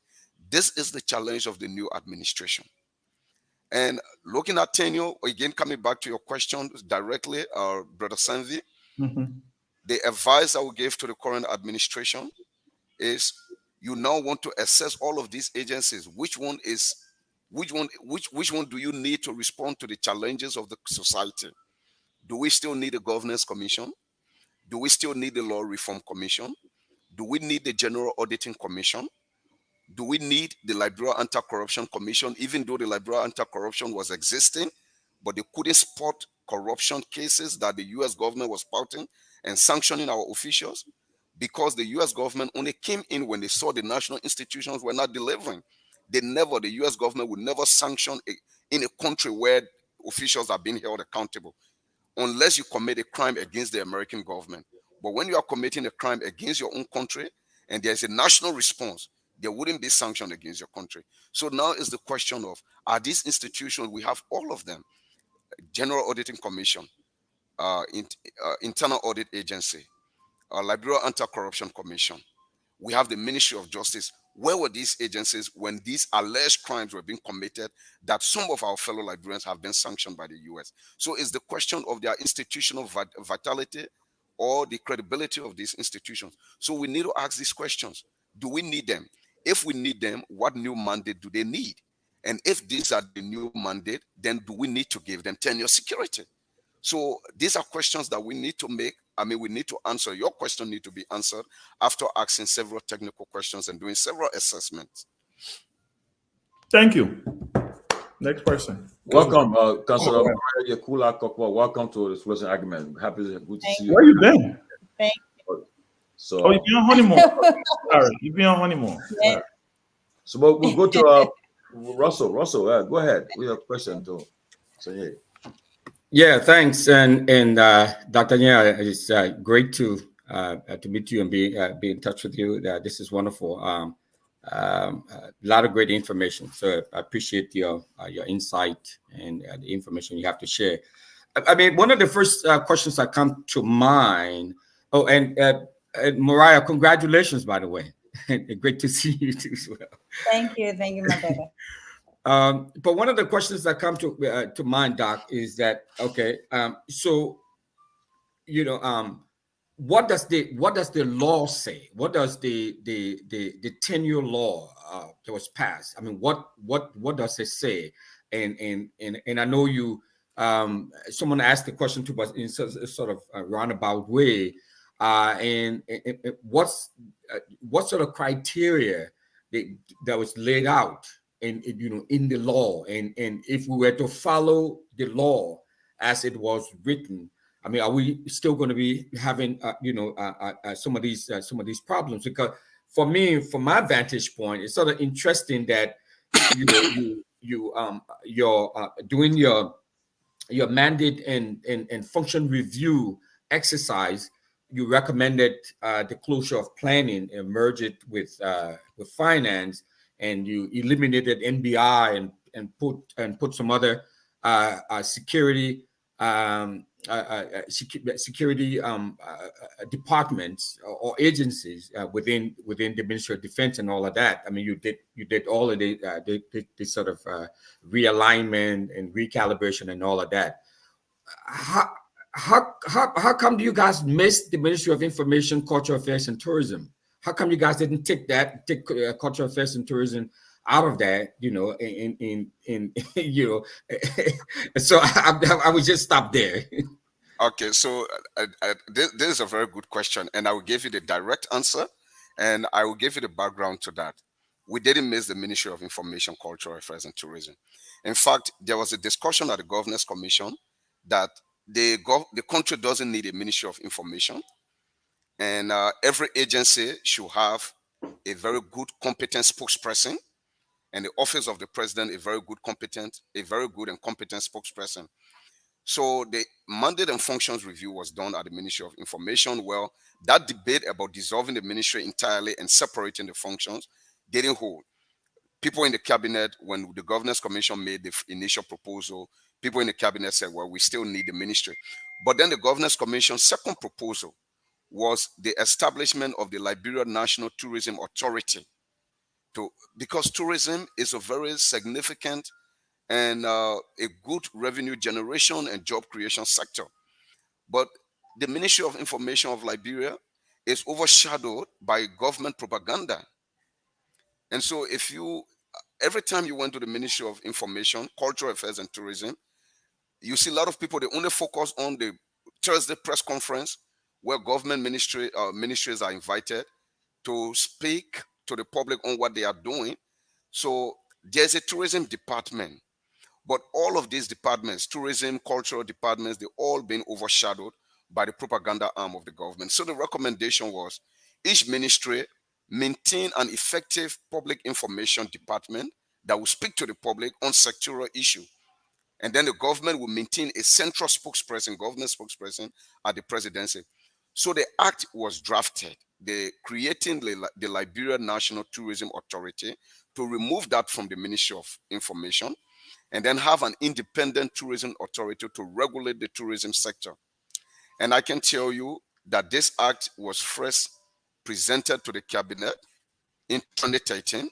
This is the challenge of the new administration. And looking at tenure, again, coming back to your question directly, Brother Sanvee, the advice I would give to the current administration is you now want to assess all of these agencies. Which one do you need to respond to the challenges of the society? Do we still need a governance commission? Do we still need the law reform commission? Do we need the general auditing commission? Do we need the Liberia Anti-Corruption Commission, even though the Liberia Anti-Corruption was existing, but they couldn't spot corruption cases that the US government was spouting and sanctioning our officials? Because the US government only came in when they saw the national institutions were not delivering. The US government would never sanction in a country where officials are being held accountable, unless you commit a crime against the American government. But when you are committing a crime against your own country and there's a national response, there wouldn't be sanction against your country. So now is the question of, are these institutions, we have all of them, General Auditing Commission, Internal Audit Agency, Liberia Anti-Corruption Commission, we have the Ministry of Justice. Where were these agencies when these alleged crimes were being committed that some of our fellow Liberians have been sanctioned by the US? So it's the question of their institutional vitality or the credibility of these institutions. So we need to ask these questions. Do we need them? If we need them, what new mandate do they need? And if these are the new mandate, then do we need to give them tenure security? So these are questions that we need to make. We need to answer. Your question need to be answered after asking several technical questions and doing several assessments. Thank you. Next person. Welcome, Councilor Yakula Kokwa. Welcome to this closing argument. Happy to see you. Where you been? Thank you. So you've been on honeymoon. Sorry, you've been on honeymoon. Yeah. So we'll go to Russell. Russell, go ahead. We have a question to say. Yeah, thanks. And Dr. Nya, it's great to meet you and be in touch with you. This is wonderful. A lot of great information. So I appreciate your insight and the information you have to share. One of the first questions that come to mind. Oh, and Mariah, congratulations, by the way. Great to see you too as well. Thank you, my brother. But one of the questions that come to mind, Doc, is that so what does the law say? What does the tenure law that was passed? What does it say? And I know you. Someone asked the question to us in sort of a roundabout way. And what sort of criteria that was laid out in the law, and if we were to follow the law as it was written, are we still going to be having some of these problems? Because for me, from my vantage point, it's sort of interesting that you're doing your mandate and function review exercise. You recommended the closure of planning and merge it with finance, and you eliminated NBI and put some other security security departments or agencies within the Ministry of Defense and all of that. I mean, you did all of the sort of realignment and recalibration and all of that. How come you guys missed the Ministry of Information, Cultural Affairs, and Tourism? How come you guys didn't take Cultural Affairs and Tourism out of that? You know, in you know, so I would just stop there. Okay, so this is a very good question, and I will give you the direct answer, and I will give you the background to that. We didn't miss the Ministry of Information, Cultural Affairs, and Tourism. In fact, there was a discussion at the Governors Commission that the country doesn't need a Ministry of Information, and every agency should have a very good, competent spokesperson, and the Office of the President a very good and competent spokesperson. So the mandate and functions review was done at the Ministry of Information. Well, that debate about dissolving the ministry entirely and separating the functions didn't hold. People in the cabinet, when the Governors Commission made the initial proposal, people in the cabinet said, well, we still need the ministry. But then the Governors Commission's second proposal was the establishment of the Liberia National Tourism Authority, because tourism is a very significant and a good revenue generation and job creation sector. But the Ministry of Information of Liberia is overshadowed by government propaganda. And so every time you went to the Ministry of Information, Cultural Affairs, and Tourism, you see a lot of people, they only focus on the Thursday press conference where government ministries are invited to speak to the public on what they are doing. So there's a tourism department, but all of these departments, tourism, cultural departments, they've all been overshadowed by the propaganda arm of the government. So the recommendation was each ministry maintain an effective public information department that will speak to the public on sectoral issue. And then the government will maintain a central spokesperson, government spokesperson at the presidency. So the act was drafted, creating the Liberia National Tourism Authority, to remove that from the Ministry of Information and then have an independent tourism authority to regulate the tourism sector. And I can tell you that this act was first presented to the cabinet in 2013.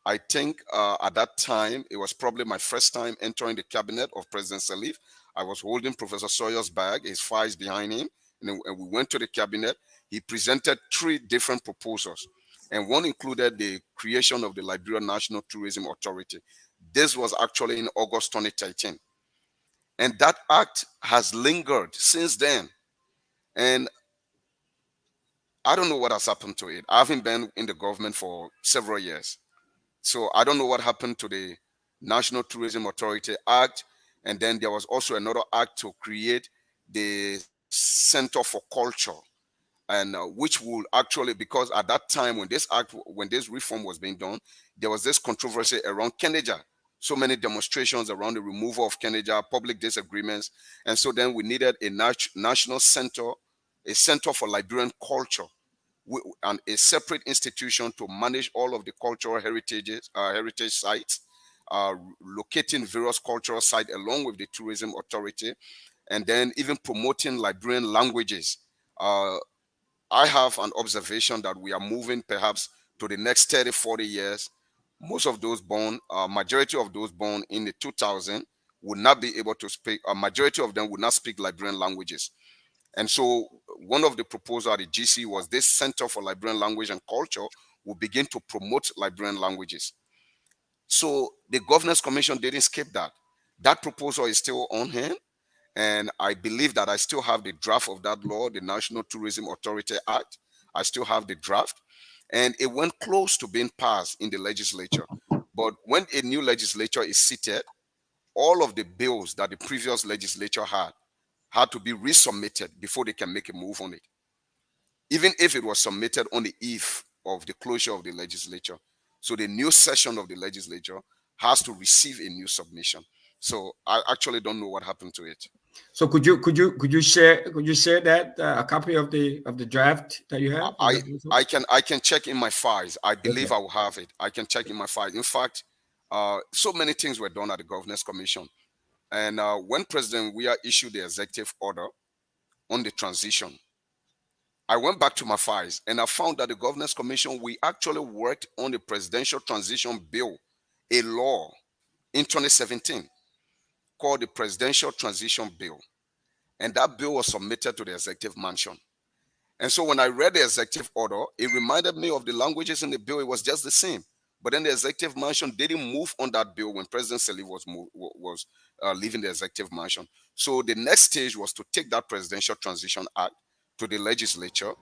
I think at that time, it was probably my first time entering the cabinet of President Salif. I was holding Professor Sawyer's bag, his files behind him, and we went to the cabinet. He presented 3 different proposals, and one included the creation of the Liberia National Tourism Authority. This was actually in August 2013. And that act has lingered since then. And I don't know what has happened to it. I haven't been in the government for several years. So I don't know what happened to the National Tourism Authority Act. And then there was also another act to create the Center for Culture, and which will actually, because at that time when this reform was being done, there was this controversy around Kenneja. So many demonstrations around the removal of Kenneja, public disagreements. And so then we needed a national center, a center for Liberian culture, and a separate institution to manage all of the cultural heritage sites, locating various cultural sites along with the tourism authority, and then even promoting Liberian languages. I have an observation that we are moving perhaps to the next 30, 40 years. Most of those born, majority of those born in the 2000 would not be able to speak, a majority of them would not speak Liberian languages. And so one of the proposals at the GC was this Center for Liberian Language and Culture will begin to promote Liberian languages. So the Governors Commission didn't skip that. That proposal is still on hand. And I believe that I still have the draft of that law, the National Tourism Authority Act. I still have the draft. And it went close to being passed in the legislature. But when a new legislature is seated, all of the bills that the previous legislature had to be resubmitted before they can make a move on it, even if it was submitted on the eve of the closure of the legislature. So the new session of the legislature has to receive a new submission. So I actually don't know what happened to it. So could you share that a copy of the draft that you have? I can check in my files. I believe I will have it. I can check in my files. In fact, so many things were done at the Governors Commission. And when President Weah issued the executive order on the transition, I went back to my files and I found that the Governance Commission, we actually worked on the Presidential Transition Bill, a law in 2017 called the Presidential Transition Bill. And that bill was submitted to the Executive Mansion. And so when I read the executive order, it reminded me of the languages in the bill. It was just the same. But then the Executive Mansion didn't move on that bill when President Salih was leaving the Executive Mansion. So the next stage was to take that Presidential Transition Act to the legislature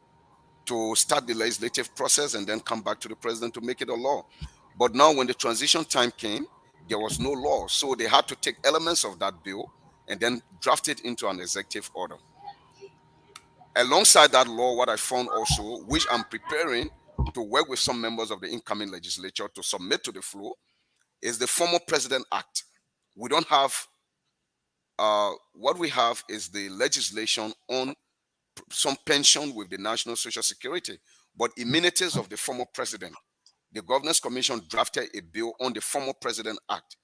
to start the legislative process and then come back to the president to make it a law. But now when the transition time came, there was no law. So they had to take elements of that bill and then draft it into an executive order. Alongside that law, what I found also, which I'm preparing to work with some members of the incoming legislature to submit to the floor, is the Former President Act. We don't have, what we have is the legislation on some pension with the National Social Security, but immunities of the former president. The Governance Commission drafted a bill on the Former President Act.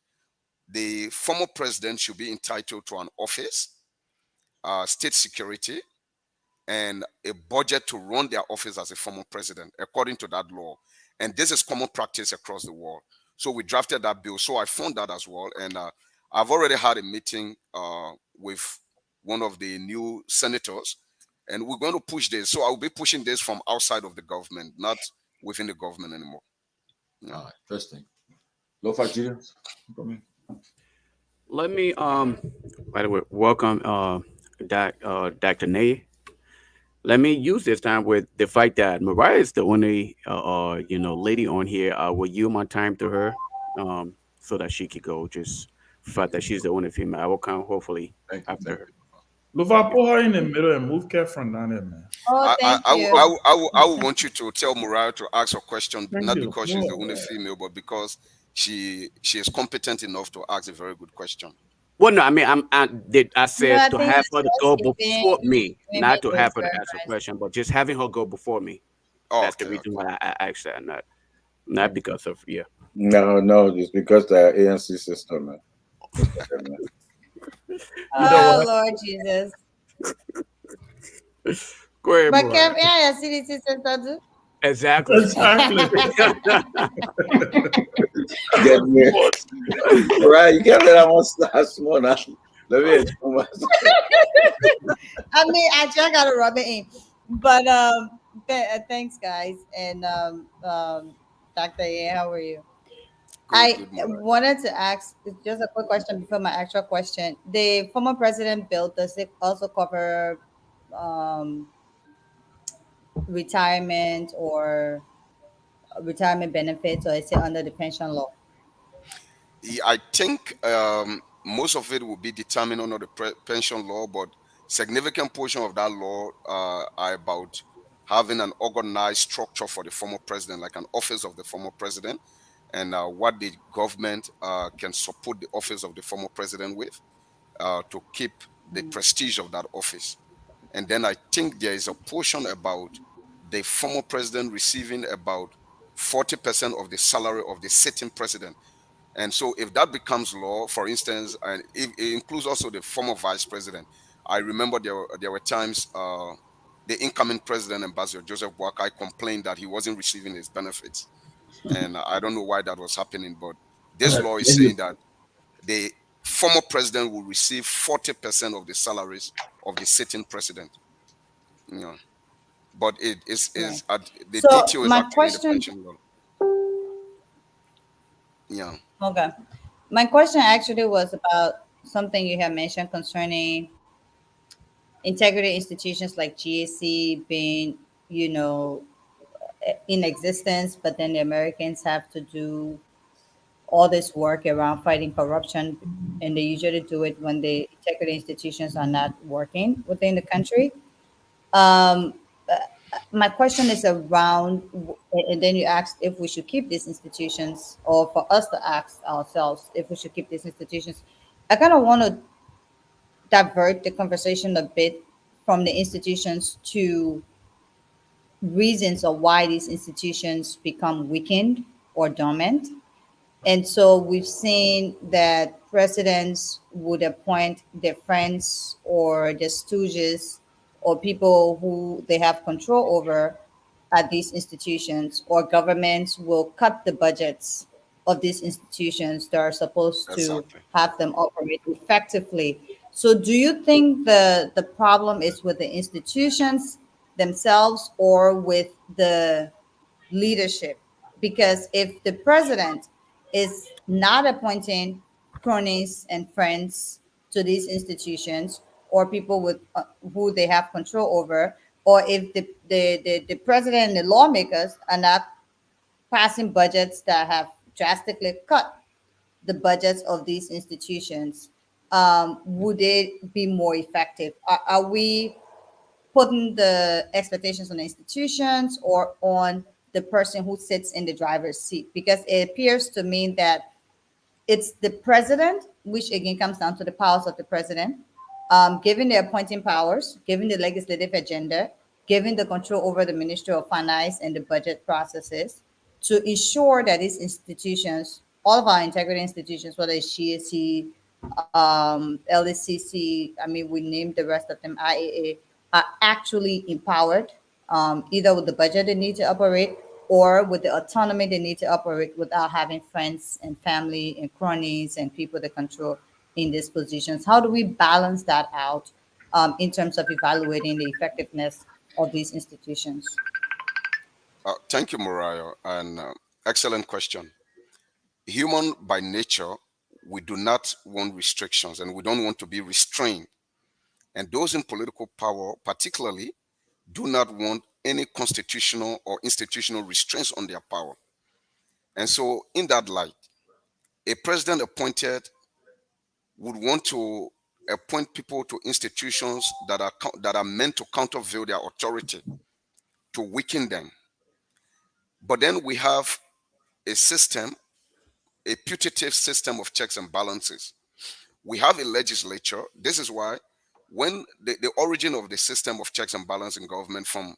The former president should be entitled to an office, state security, and a budget to run their office as a former president, according to that law. And this is common practice across the world. So we drafted that bill. So I found that as well. And I've already had a meeting with one of the new senators, and we're going to push this. So I'll be pushing this from outside of the government, not within the government anymore. Yeah. Interesting. Lofa Julius. Let me by the way, welcome Dr. Nay. Let me use this time with the fact that Mariah is the only lady on here. I will yield my time to her so that she could go. Just the fact that she's the only female. I will come hopefully after her. Luva, put her in the middle and move Keff from down there, man. Oh, thank you. I would want you to tell Mariah to ask a question, not you. because she's the only female, but because she is competent enough to ask a very good question. Well, no, I mean, I said No, I to think have her to go it's before me, been not to made have her to very ask a nice. question, but just having her go before me. Oh, That's okay, the reason why I asked that, not because of No, it's because the ANC system, man. Oh, Lord Jesus. Go ahead, But Mariah. Kev, yeah, see this is Exactly. Get me. Right, you can't let that one start small now. Let me explain myself. I mean, actually, I gotta rub it in. But thanks, guys, and Dr. A, how are you? I wanted to ask just a quick question before my actual question. The former president bill, does it also cover retirement or retirement benefits, or is it under the pension law? I think most of it will be determined under the pension law, but significant portion of that law are about having an organized structure for the former president, like an office of the former president, and what the government can support the office of the former president with to keep the prestige of that office. And then I think there is a portion about the former president receiving about 40% of the salary of the sitting president. And so if that becomes law, for instance, and it includes also the former vice president. I remember there were times the incoming president, Ambassador Joseph Boakai, complained that he wasn't receiving his benefits. And I don't know why that was happening, but this law is saying that the former president will receive 40% of the salaries of the sitting president. But it is the detail is actually in the pension law. Yeah. Okay. My question actually was about something you had mentioned concerning integrity institutions like GAC being, in existence, but then the Americans have to do all this work around fighting corruption, and they usually do it when the integrity institutions are not working within the country. My question is around, and then you asked if we should keep these institutions, or for us to ask ourselves if we should keep these institutions. I kind of want to divert the conversation a bit from the institutions to reasons of why these institutions become weakened or dormant. And so we've seen that presidents would appoint their friends or their stooges or people who they have control over at these institutions, or governments will cut the budgets of these institutions that are supposed to Exactly. have them operate effectively. So do you think the problem is with the institutions themselves or with the leadership? Because if the president is not appointing cronies and friends to these institutions or people with who they have control over, or if the president and the lawmakers are not passing budgets that have drastically cut the budgets of these institutions, would it be more effective? Are we putting the expectations on the institutions or on the person who sits in the driver's seat? Because it appears to me that it's the president, which again comes down to the powers of the president, giving the appointing powers, giving the legislative agenda, giving the control over the Ministry of Finance and the budget processes to ensure that these institutions, all of our integrity institutions, whether it's GSC, LSCC, I mean, we named the rest of them, IAA, are actually empowered, either with the budget they need to operate or with the autonomy they need to operate without having friends and family and cronies and people that control in these positions. How do we balance that out in terms of evaluating the effectiveness of these institutions? Thank you, Mariah, and excellent question. Human by nature, we do not want restrictions and we don't want to be restrained. And those in political power, particularly, do not want any constitutional or institutional restraints on their power. And so, in that light, a president appointed would want to appoint people to institutions that are meant to countervail their authority, to weaken them. But then we have a system, a putative system of checks and balances. We have a legislature. This is why when the origin of the system of checks and balance in government from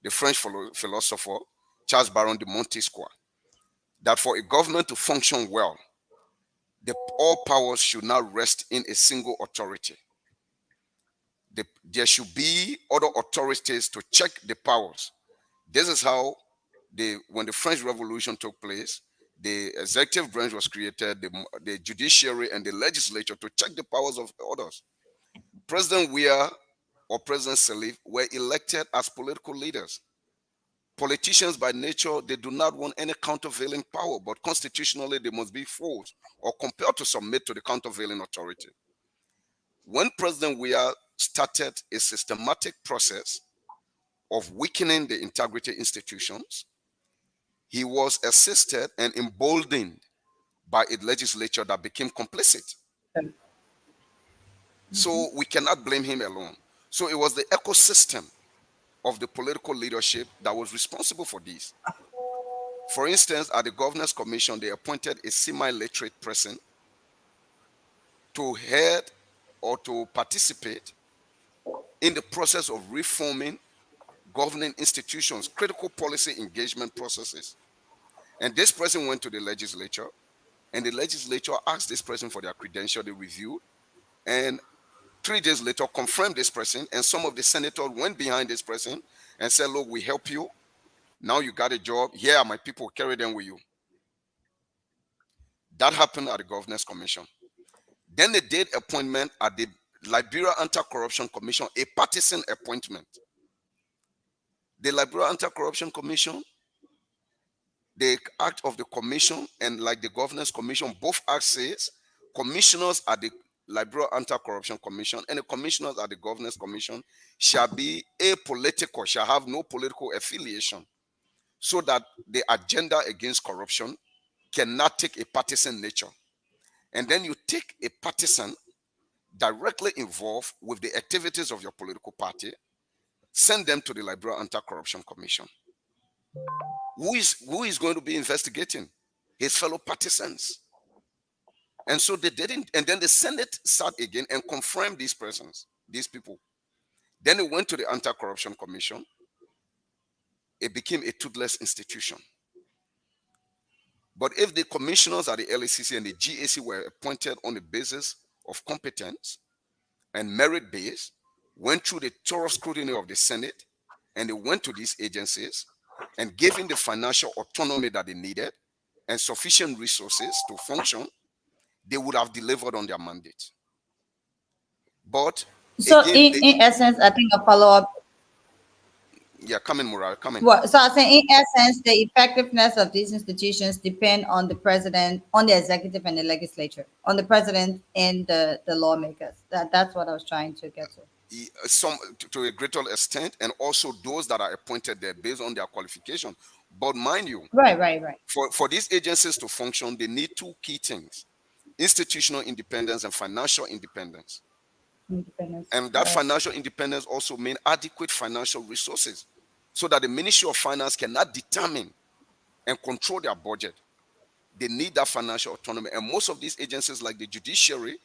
the French philosopher Charles Baron de Montesquieu, that for a government to function well, all powers should not rest in a single authority. There should be other authorities to check the powers. This is how when the French Revolution took place, the executive branch was created, the judiciary and the legislature to check the powers of others. President Weah or President Salif were elected as political leaders. Politicians by nature, they do not want any countervailing power, but constitutionally they must be forced or compelled to submit to the countervailing authority. When President Weah started a systematic process of weakening the integrity institutions, he was assisted and emboldened by a legislature that became complicit. So we cannot blame him alone. So it was the ecosystem of the political leadership that was responsible for this. For instance, at the Governors Commission, they appointed a semi-literate person to head or to participate in the process of reforming governing institutions, critical policy engagement processes. And this person went to the legislature, and the legislature asked this person for their credential, they reviewed, and 3 days later confirmed this person, and some of the senators went behind this person and said, look, we help you. Now you got a job. Here are my people, carry them with you. That happened at the Governors Commission. Then they did appointment at the Liberia Anti-Corruption Commission, a partisan appointment. The Liberia Anti-Corruption Commission, the act of the commission and like the Governors Commission, both acts says commissioners at the Liberia Anti-Corruption Commission and the commissioners at the Governors Commission shall be apolitical, shall have no political affiliation, so that the agenda against corruption cannot take a partisan nature. And then you take a partisan directly involved with the activities of your political party, send them to the Liberia Anti-Corruption Commission. Who is going to be investigating? His fellow partisans. And so they didn't, and then the Senate sat again and confirmed these persons, these people. Then it went to the Anti-Corruption Commission. It became a toothless institution. But if the commissioners at the LACC and the GAC were appointed on the basis of competence and merit base, went through the thorough scrutiny of the Senate, and they went to these agencies and gave them the financial autonomy that they needed and sufficient resources to function, they would have delivered on their mandate. But So again, in essence, I think a follow-up. Yeah, come in, Murad, come in. Well, so I say in essence, the effectiveness of these institutions depend on the president, on the executive and the legislature, on the president and the lawmakers. That's what I was trying to get to. Some to a greater extent, and also those that are appointed there based on their qualification. But mind you, Right. For these agencies to function, they need two key things: institutional independence and financial independence. Independence. And that financial independence also means adequate financial resources, so that the Ministry of Finance cannot determine and control their budget. They need that financial autonomy. And most of these agencies, like the judiciary,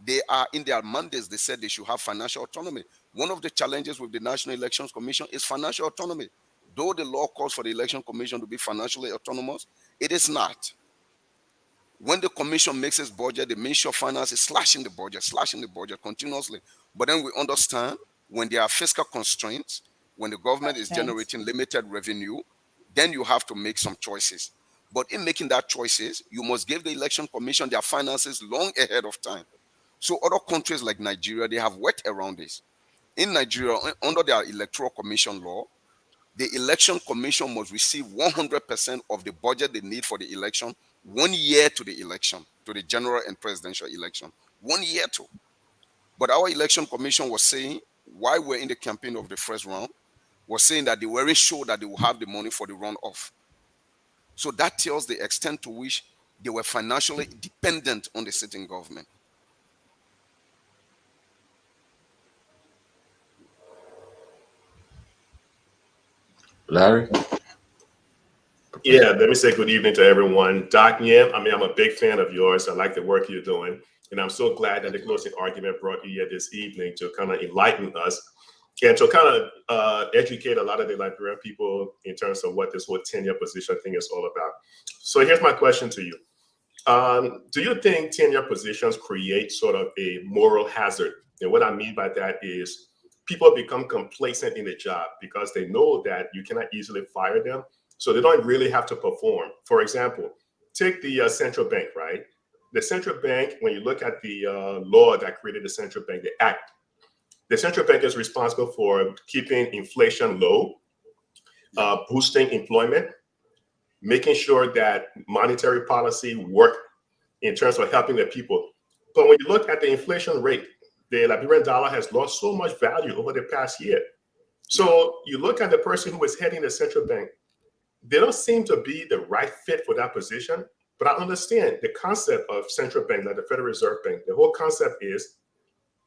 they are in their mandates, they said they should have financial autonomy. One of the challenges with the National Elections Commission is financial autonomy. Though the law calls for the Election Commission to be financially autonomous, it is not. When the commission makes its budget, the Ministry of Finance is slashing the budget continuously. But then we understand when there are fiscal constraints, when the government is generating limited revenue, then you have to make some choices. But in making that choices, you must give the Election Commission their finances long ahead of time. So other countries like Nigeria, they have worked around this. In Nigeria, under their Electoral Commission law, the Election Commission must receive 100% of the budget they need for the election 1 year to the election, to the general and presidential election. 1 year to. But our Election Commission was saying, while we're in the campaign of the first round, was saying that they weren't sure that they will have the money for the runoff. So that tells the extent to which they were financially dependent on the sitting government. Larry? Yeah, let me say good evening to everyone. Doc Yen, I'm a big fan of yours. I like the work you're doing. And I'm so glad that the closing argument brought you here this evening to kind of enlighten us and to kind of educate a lot of the Liberian people in terms of what this whole tenure position thing is all about. So here's my question to you. Do you think tenure positions create sort of a moral hazard? And what I mean by that is people become complacent in the job because they know that you cannot easily fire them. So they don't really have to perform. For example, take the central bank, right? The central bank, when you look at the law that created the central bank, the act, the central bank is responsible for keeping inflation low, boosting employment, making sure that monetary policy work in terms of helping the people. But when you look at the inflation rate, the Liberian dollar has lost so much value over the past year. So you look at the person who is heading the central bank, they don't seem to be the right fit for that position. But I understand the concept of central bank, like the Federal Reserve Bank. The whole concept is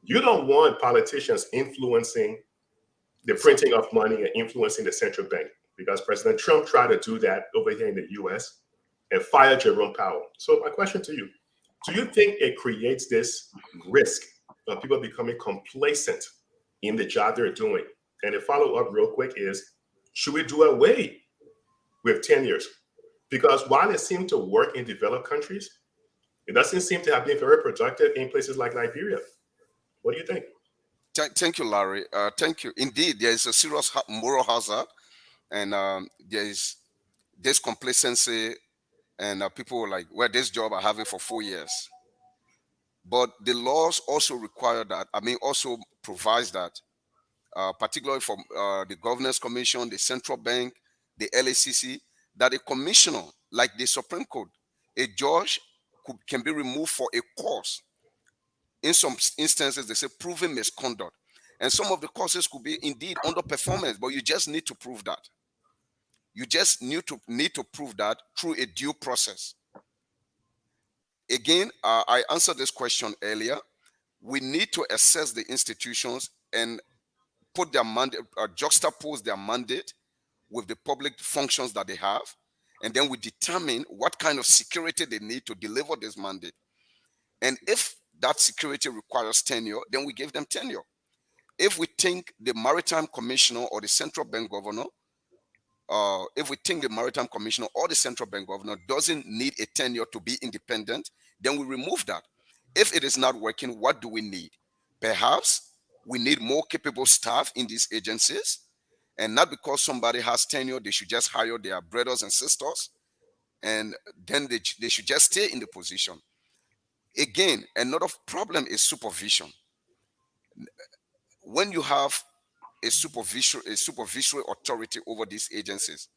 you don't want politicians influencing the printing of money and influencing the central bank, because President Trump tried to do that over here in the US and fired Jerome Powell. So my question to you, do you think it creates this risk of people becoming complacent in the job they're doing? And a follow-up real quick is, should we do away with tenures? Because while it seemed to work in developed countries, it doesn't seem to have been very productive in places like Liberia. What do you think? Thank you, Larry. Thank you. Indeed, there is a serious moral hazard, and there's complacency, and people are like, well, this job I have it for 4 years. But the laws also require that, also provides that, particularly from the Governors Commission, the Central Bank, the LACC, that a commissioner, like the Supreme Court, a judge can be removed for a cause. In some instances, they say proven misconduct. And some of the causes could be indeed underperformance, but you just need to prove that. You just need to prove that through a due process. Again, I answered this question earlier. We need to assess the institutions and put their mandate, juxtapose their mandate with the public functions that they have, and then we determine what kind of security they need to deliver this mandate. And if that security requires tenure, then we give them tenure. If we think the maritime commissioner or the central bank governor if we think the Maritime Commissioner or the Central Bank Governor doesn't need a tenure to be independent, then we remove that. If it is not working, what do we need? Perhaps we need more capable staff in these agencies, and not because somebody has tenure, they should just hire their brothers and sisters, and then they should just stay in the position. Again, another problem is supervision. When you have a supervisory authority over these agencies,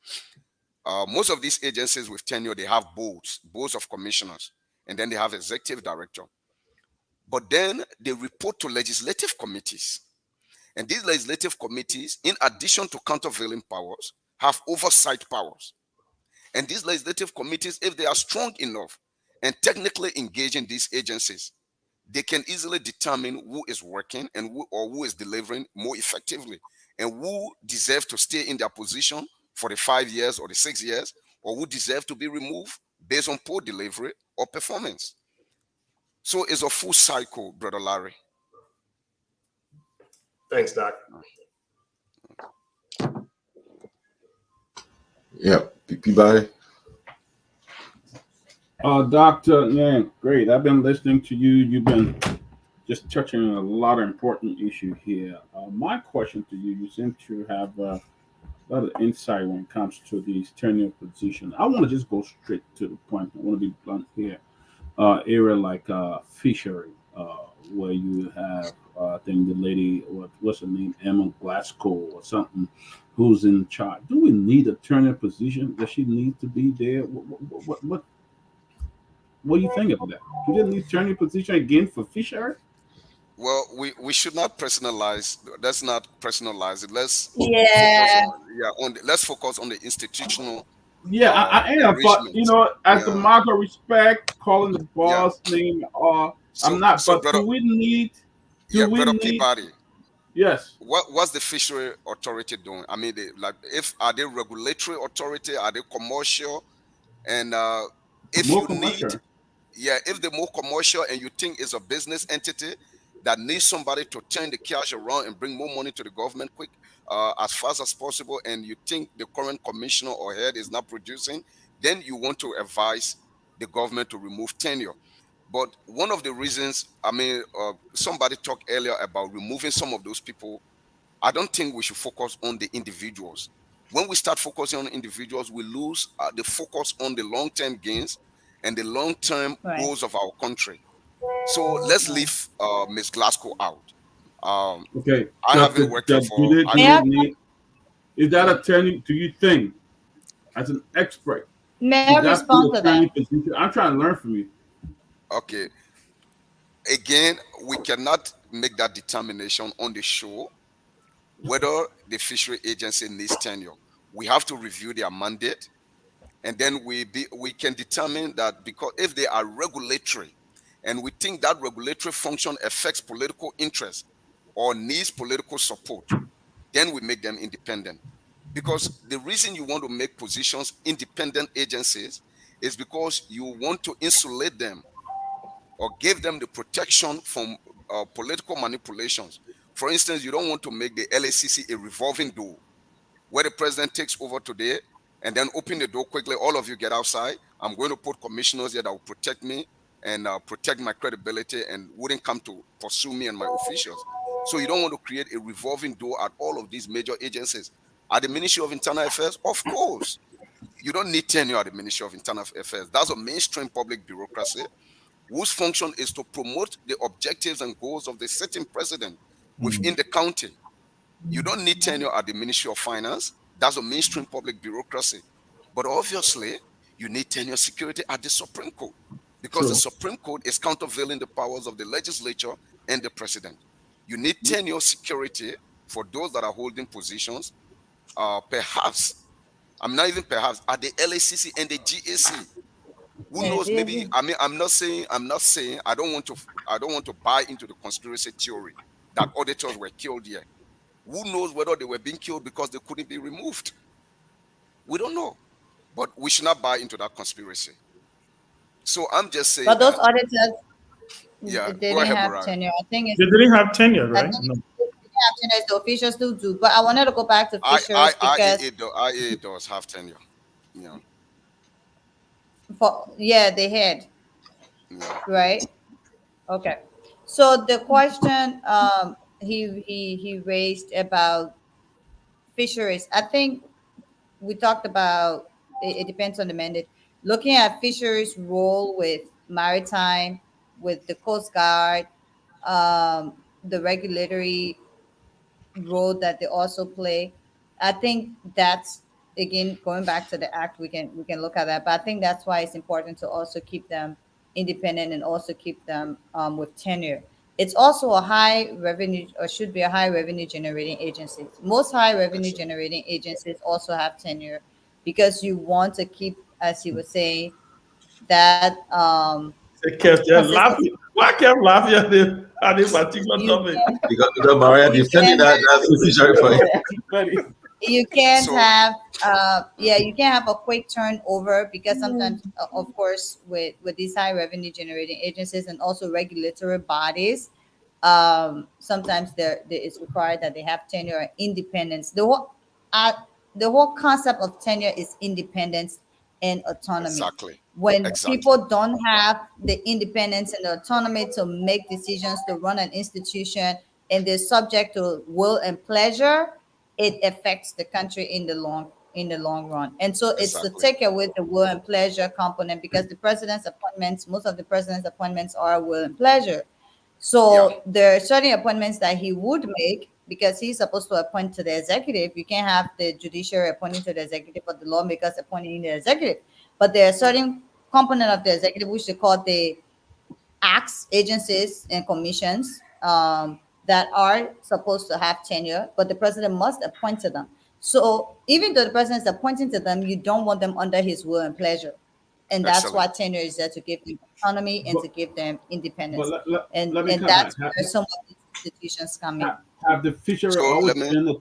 most of these agencies with tenure, they have boards of commissioners, and then they have executive director. But then they report to legislative committees. And these legislative committees, in addition to countervailing powers, have oversight powers. And these legislative committees, if they are strong enough and technically engage in these agencies, they can easily determine who is working and who is delivering more effectively, and who deserves to stay in their position for the 5 years or the 6 years, or who deserve to be removed based on poor delivery or performance. So it's a full cycle, Brother Larry. Thanks, Doc. Yeah, Peabody. Dr. Yang, great. I've been listening to you. You've been just touching on a lot of important issues here. My question to you, you seem to have a lot of insight when it comes to these tenure positions. I want to just go straight to the point. I want to be blunt here. Area like fishery, where you have, I think the lady, what's her name, Emma Glasgow or something, who's in charge. Do we need a tenure position? Does she need to be there? What do you think of that? Do we need tenure position again for fishery? Well, we should not personalize. Let's not personalize it. Let's let's focus on the institutional. Yeah, I am, but as the mark of respect, calling the boss name, I'm not. So But brother, do we need? Brother Peabody. Yes. What's the fishery authority doing? I mean, are they regulatory authority? Are they commercial? And if More you commercial. if they're more commercial and you think it's a business entity that needs somebody to turn the cash around and bring more money to the government quick, as fast as possible, and you think the current commissioner or head is not producing, then you want to advise the government to remove tenure. But one of the reasons, somebody talked earlier about removing some of those people. I don't think we should focus on the individuals. When we start focusing on individuals, we lose the focus on the long-term gains and the long-term goals of our country. So let's leave Ms. Glasgow out. Okay. I haven't worked here for. Is that a tenure? Do you think, as an expert, may I respond to that? Position? I'm trying to learn from you. Okay. Again, we cannot make that determination on the show whether the fishery agency needs tenure. We have to review their mandate, and then we can determine that, because if they are regulatory and we think that regulatory function affects political interest or needs political support, then we make them independent. Because the reason you want to make positions independent agencies is because you want to insulate them or give them the protection from political manipulations. For instance, you don't want to make the LACC a revolving door where the president takes over today and then open the door quickly. All of you get outside. I'm going to put commissioners here that will protect me and protect my credibility and wouldn't come to pursue me and my officials. So you don't want to create a revolving door at all of these major agencies. At the Ministry of Internal Affairs, of course, you don't need tenure at the Ministry of Internal Affairs. That's a mainstream public bureaucracy whose function is to promote the objectives and goals of the sitting president within the county. You don't need tenure at the Ministry of Finance. That's a mainstream public bureaucracy. But obviously, you need tenure security at the Supreme Court, because the Supreme Court is countervailing the powers of the legislature and the president. You need tenure security for those that are holding positions, perhaps, I'm not even perhaps, at the LACC and the GAC. Who knows? Maybe I'm not saying I don't want to buy into the conspiracy theory that auditors were killed here. Who knows whether they were being killed because they couldn't be removed? We don't know, but we should not buy into that conspiracy. So I'm just saying. But those auditors, yeah, they didn't have tenure. I think they didn't have tenure, right? No. have tenure, the officials still do. But I wanted to go back to Fishers because IAA does have tenure. Yeah. they had, Yeah. right? Okay. So the question he raised about fisheries, I think we talked about it depends on the mandate. Looking at fisheries' role with maritime, with the Coast Guard, the regulatory role that they also play. I think that's again going back to the act. We can look at that, but I think that's why it's important to also keep them independent and also keep them with tenure. It's also a high revenue or should be a high revenue generating agencies. Most high revenue generating agencies also have tenure because you want to keep, as you were saying, that Kev, they're consistency. laughing. Why Kev laughing at this particular You topic? can Because Maria you defending can that fishery for you. you can't So have you can't have a quick turnover because sometimes of course with these high revenue generating agencies and also regulatory bodies, sometimes there is required that they have tenure and independence. Uh, the whole concept of tenure is independence and autonomy. exactly. When Exactly. people don't have the independence and the autonomy to make decisions to run an institution and they're subject to will and pleasure, it affects the country in the long run. And so it's to Exactly. take away the will and pleasure component because the president's appointments, most of the president's appointments are will and pleasure. Yeah. So there are certain appointments that he would make because he's supposed to appoint to the executive. You can't have the judiciary appointing to the executive, but the lawmakers appointing the executive. But there are certain component of the executive which they call the acts, agencies, and commissions that are supposed to have tenure, but the president must appoint to them. So even though the president is appointing to them, you don't want them under his will and pleasure. And that's why Excellent. tenure is there to give them autonomy and But, to give them but independence. let me And comment. that's where some of these institutions come in. Have the fishery So always let me been the?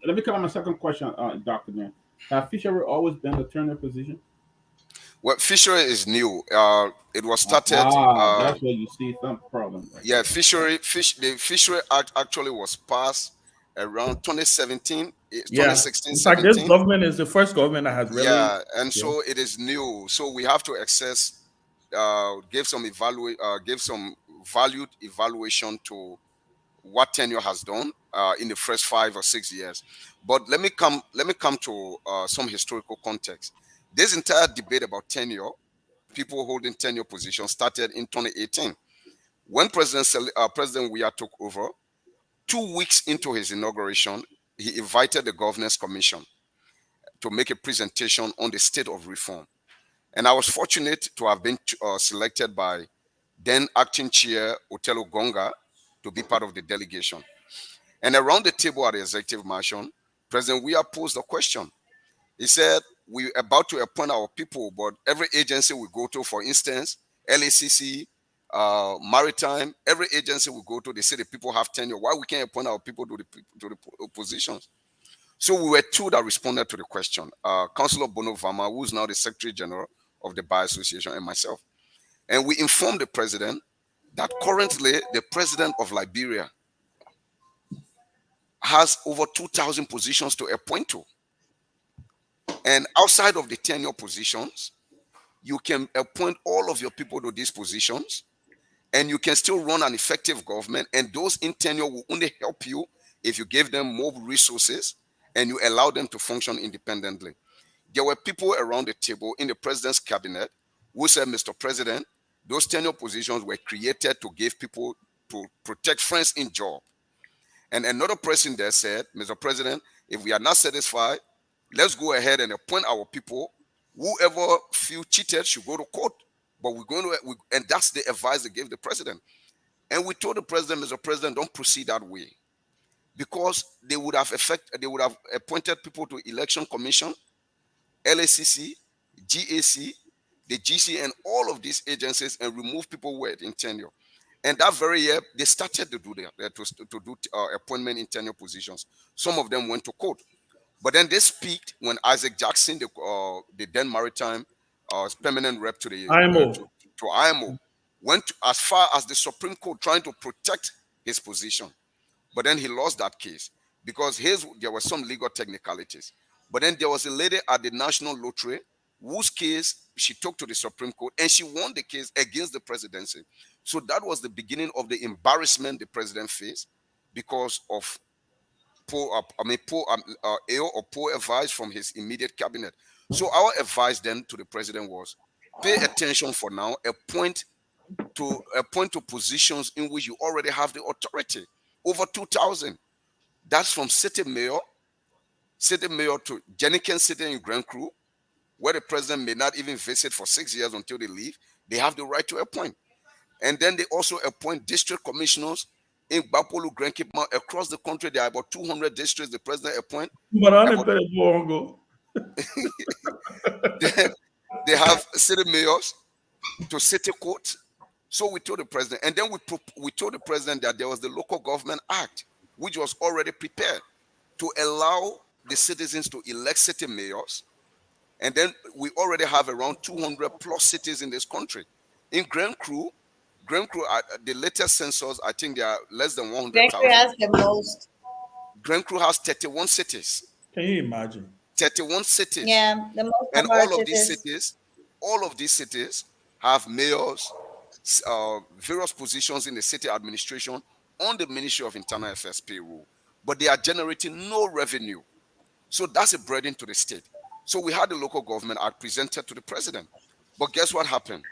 Let me come on my second question, Doctor Man. Have fishery always been the turner position? well, fishery is new. It was started That's where you see some problem right yeah, there. the fishery act actually was passed around 2017, Yeah. 2016, In fact, this 17. government is the first government that has really. Yeah, and Yeah. so it is new. So we have to access, give some valued evaluation to what tenure has done in the first 5 or 6 years. But let me come to some historical context. This entire debate about tenure, people holding tenure positions, started in 2018 when President Weah took over. 2 weeks into his inauguration, he invited the Governors Commission to make a presentation on the state of reform. And I was fortunate to have been selected by then acting chair Otelo Gonga to be part of the delegation. And around the table at the executive mansion, President Weah posed a question. He said, we're about to appoint our people, but every agency we go to, for instance, LACC, Maritime, every agency we go to, they say the people have tenure. Why we can't appoint our people to the positions? So we were two that responded to the question. Councillor Bono Vama, who's now the Secretary General of the Bar Association, and myself. And we informed the president that currently the president of Liberia has over 2,000 positions to appoint to. And outside of the tenure positions, you can appoint all of your people to these positions and you can still run an effective government. And those in tenure will only help you if you give them more resources and you allow them to function independently. There were people around the table in the president's cabinet who said, Mr. President, those tenure positions were created to give people to protect friends in job. And another person there said, Mr. President, if we are not satisfied, let's go ahead and appoint our people. Whoever feel cheated should go to court. But we're going to, and that's the advice they gave the president. And we told the president, Mr. President, don't proceed that way, because they would have appointed people to election commission, LACC, GAC, the GC, and all of these agencies, and remove people who were in tenure. And that very year, they started to do that, to do appointment in tenure positions. Some of them went to court. But then they speaked when Isaac Jackson, the then maritime permanent rep to the IMO. to IMO, went as far as the Supreme Court trying to protect his position. But then he lost that case because there were some legal technicalities. But then there was a lady at the National Lottery whose case she took to the Supreme Court, and she won the case against the presidency. So that was the beginning of the embarrassment the president faced because of ill or poor advice from his immediate cabinet. So our advice then to the president was, pay attention for now, appoint to positions in which you already have the authority. Over 2,000. That's from city mayor to Jennings City in Grand Cru, where the president may not even visit for 6 years until they leave. They have the right to appoint. And then they also appoint district commissioners in Bapolu, Grand Cape Mount, across the country. There are about 200 districts the president appoint. They have city mayors to city courts. So we told the president, and then we told the president that there was the Local Government Act, which was already prepared to allow the citizens to elect city mayors. And then we already have around 200 plus cities in this country. In Grand Cru, the latest census, I think there are less than 100,000. Grand Cru has the most. Grand Cru has 31 cities. Can you imagine? 31 cities. Yeah, the most. And all of these cities have mayors, various positions in the city administration on the Ministry of Internal Affairs payroll, but they are generating no revenue. So that's a burden to the state. So we had the Local Government Act presented to the president. But guess what happened?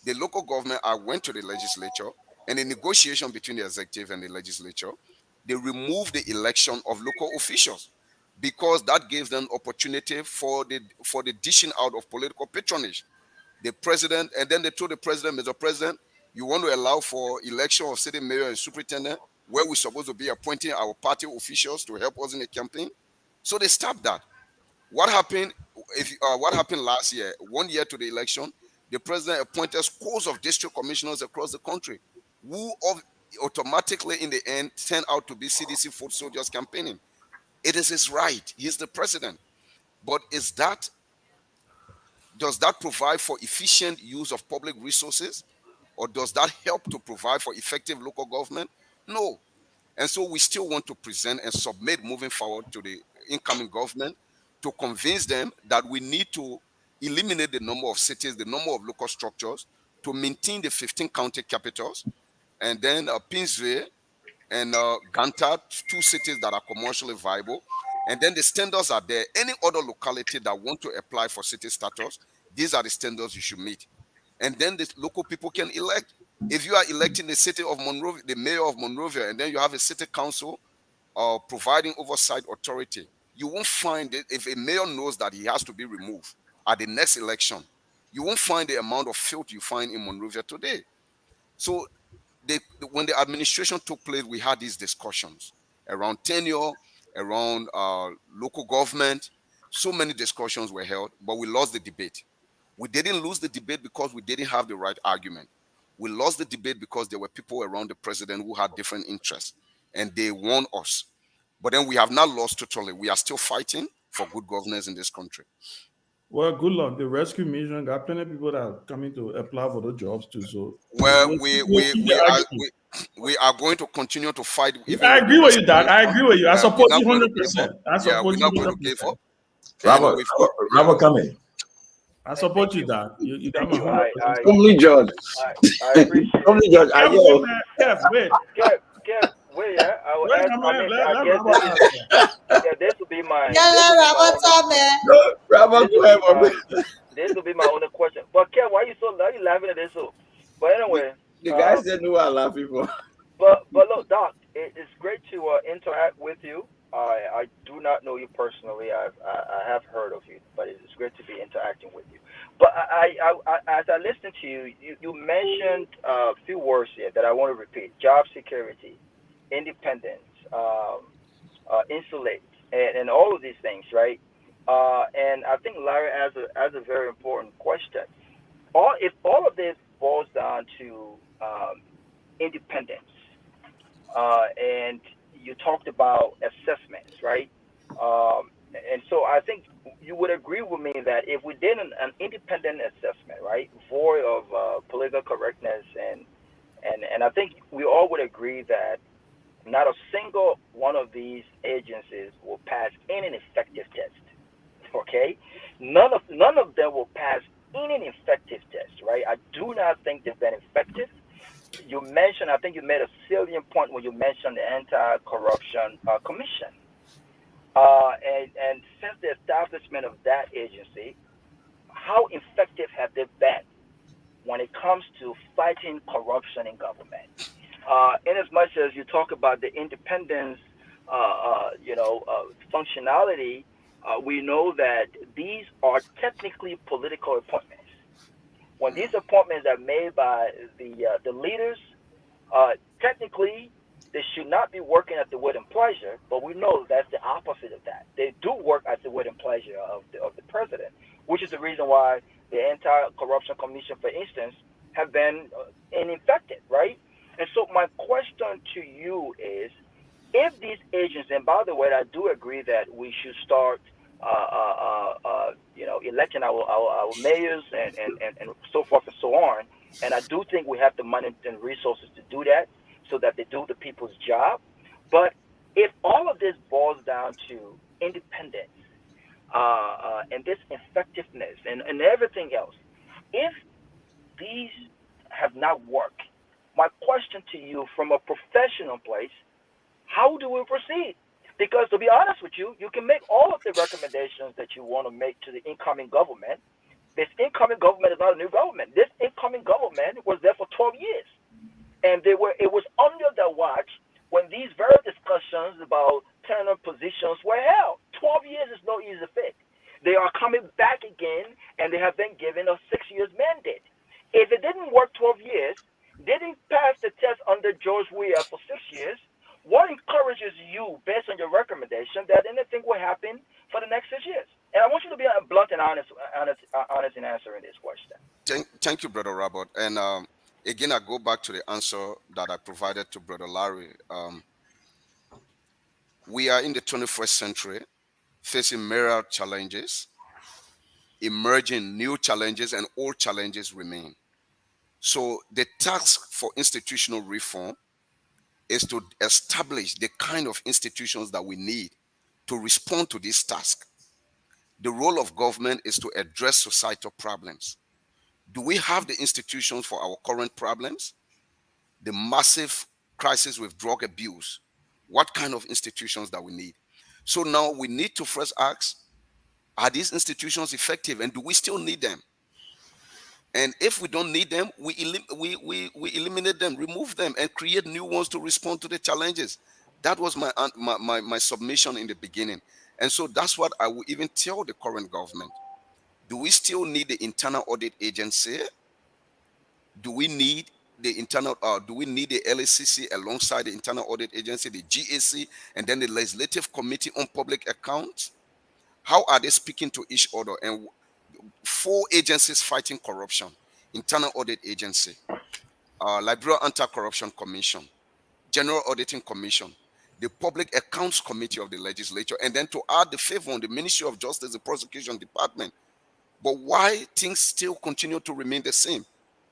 The Local Government Act went to the legislature, and in negotiation between the executive and the legislature, they removed the election of local officials because that gave them opportunity for the dishing out of political patronage. The president, and then they told the president, Mr. President, you want to allow for election of city mayor and superintendent where we're supposed to be appointing our party officials to help us in the campaign? So they stopped that. What happened? What happened last year? 1 year to the election, the president appointed scores of district commissioners across the country, who automatically, in the end, turned out to be CDC foot soldiers campaigning. It is his right. He is the president. But does that provide for efficient use of public resources, or does that help to provide for effective local government? No. And so we still want to present and submit moving forward to the incoming government to convince them that we need to eliminate the number of cities, the number of local structures, to maintain the 15 county capitals, and then Pinsville and Ganta, 2 cities that are commercially viable. And then the standards are there. Any other locality that want to apply for city status, these are the standards you should meet. And then the local people can elect. If you are electing the city of Monrovia, the mayor of Monrovia, and then you have a city council providing oversight authority, you won't find it. If a mayor knows that he has to be removed at the next election, you won't find the amount of filth you find in Monrovia today. So when the administration took place, we had these discussions around tenure, around local government. So many discussions were held, but we lost the debate. We didn't lose the debate because we didn't have the right argument. We lost the debate because there were people around the president who had different interests, and they won us. But then we have not lost totally. We are still fighting for good governance in this country. Well, good luck. The rescue mission got plenty of people that are coming to apply for the jobs too. So we are going to continue to fight. I agree with you, Doc. I agree with you. I support you 100%. I support you 100%. Robert, come in. I support you, Doc. You got my 100%. Only George. I appreciate Only George. I know. Kev, wait. Kev, wait, yeah. I will ask. This will be my. This will be my only question. But Kev, why are you laughing at this? But anyway, the guys didn't know what I'm laughing for. But look, Doc, it's great to interact with you. I do not know you personally. I have heard of you, but it's great to be interacting with you. But I as I listened to you, you mentioned a few words here that I want to repeat: job security, independence, insulate, and all of these things, right? And I think Larry has a very important question. If all of this boils down to independence, and you talked about assessments, right? And so I think you would agree with me that if we did an independent assessment, right, void of political correctness, and I think we all would agree that not a single one of these agencies will pass any effective test. Okay, none of them will pass any effective test. Right? I do not think they've been effective. You mentioned, I think you made a salient point when you mentioned the anti-corruption commission. And since the establishment of that agency, how effective have they been when it comes to fighting corruption in government? In as much as you talk about the independence, functionality, we know that these are technically political appointments. When these appointments are made by the leaders, technically they should not be working at the will and pleasure, but we know that's the opposite of that. They do work at the will and pleasure of the president, which is the reason why the Anti-Corruption Commission, for instance, have been ineffective, right? And so my question to you is, if these agents, and by the way, I do agree that we should start, electing our mayors and so forth and so on. And I do think we have the money and resources to do that so that they do the people's job. But if all of this boils down to independence and this effectiveness and everything else, if these have not worked, my question to you from a professional place, how do we proceed? Because to be honest with you, you can make all of the recommendations that you want to make to the incoming government. This incoming government is not a new government. This incoming government was there for 12 years. And it was under their watch when these very discussions about turning positions were held. 12 years is no easy feat. They are coming back again, and they have been given a 6 years mandate. If it didn't work 12 years, didn't pass the test under George Weah for 6 years, what encourages you, based on your recommendation, that anything will happen for the next 6 years? And I want you to be blunt and honest in answering this question. Thank you, Brother Robert. And again, I go back to the answer that I provided to Brother Larry. We are in the 21st century, facing myriad challenges, emerging new challenges, and old challenges remain. So the task for institutional reform is to establish the kind of institutions that we need to respond to this task. The role of government is to address societal problems. Do we have the institutions for our current problems? The massive crisis with drug abuse. What kind of institutions that we need? So now we need to first ask, are these institutions effective, and do we still need them? And if we don't need them, we eliminate them, remove them, and create new ones to respond to the challenges. That was my submission in the beginning. And so that's what I will even tell the current government. Do we still need the internal audit agency? Do we need the LACC alongside the internal audit agency, the GAC, and then the Legislative Committee on Public Accounts? How are they speaking to each other? And 4 agencies fighting corruption: Internal Audit Agency, Liberal Anti-Corruption Commission, General Auditing Commission, the Public Accounts Committee of the Legislature, and then to add the favor on the Ministry of Justice, the Prosecution Department. But why things still continue to remain the same?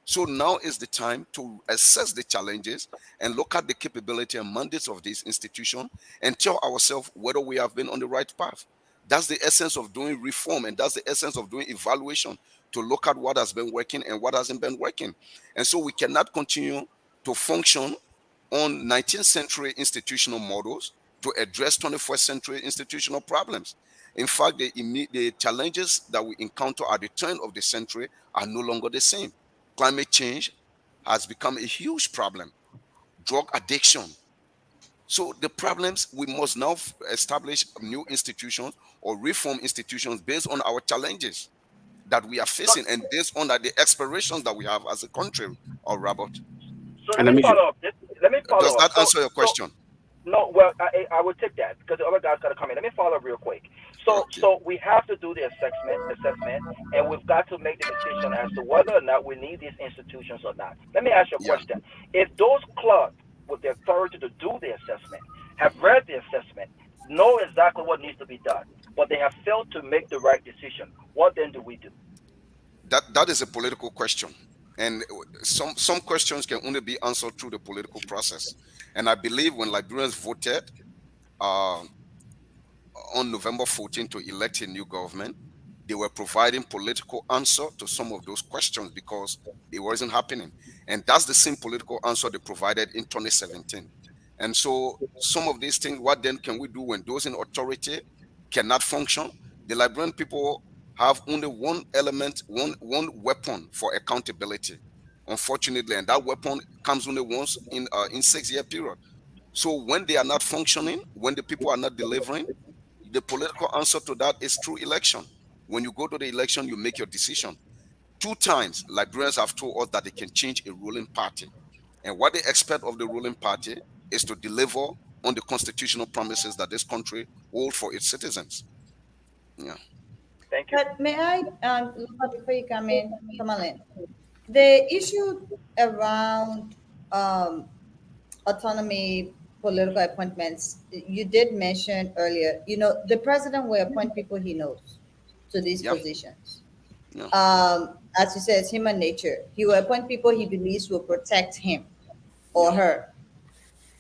So now is the time to assess the challenges and look at the capability and mandates of this institution and tell ourselves whether we have been on the right path. That's the essence of doing reform, and that's the essence of doing evaluation, to look at what has been working and what hasn't been working. And so we cannot continue to function on 19th century institutional models to address 21st century institutional problems. In fact, the challenges that we encounter at the turn of the century are no longer the same. Climate change has become a huge problem. Drug addiction. So the problems, we must now establish new institutions or reform institutions based on our challenges that we are facing and based on the aspirations that we have as a country, or Robert. So let me follow up. Does that answer your question? No, well, I would take that because the other guys got to come in. Let me follow up real quick. So we have to do the assessment, and we've got to make the decision as to whether or not we need these institutions or not. Let me ask you a question. If those clerks with the authority to do the assessment have read the assessment, know exactly what needs to be done, but they have failed to make the right decision, what then do we do? That is a political question. And some questions can only be answered through the political process. And I believe when Liberians voted uh, on November 14 to elect a new government, they were providing political answer to some of those questions because it wasn't happening. And that's the same political answer they provided in 2017. And so some of these things, what then can we do when those in authority cannot function? The Liberian people have only one element, one weapon for accountability, unfortunately, and that weapon comes only once in 6 year period. So when they are not functioning, when the people are not delivering, the political answer to that is through election. When you go to the election, you make your decision. Two times, Liberians have told us that they can change a ruling party. And what they expect of the ruling party is to deliver on the constitutional promises that this country hold for its citizens. Yeah. Thank you. But may I, Lofa, before you come in, Tomalin, the issue around um, autonomy political appointments, you did mention earlier, the president will appoint people he knows to these Yeah. positions. Yeah. As you said, it's human nature. He will appoint people he believes will protect him or Yeah. her.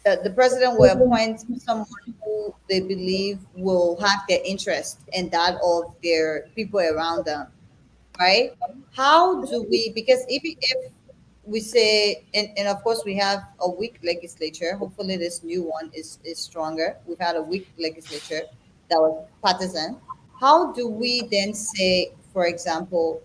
The president will appoint someone who they believe will have their interest and that of their people around them, right? How do we, because even if we say, and of course we have a weak legislature, hopefully this new one is stronger. We've had a weak legislature that was partisan. How do we then say, for example,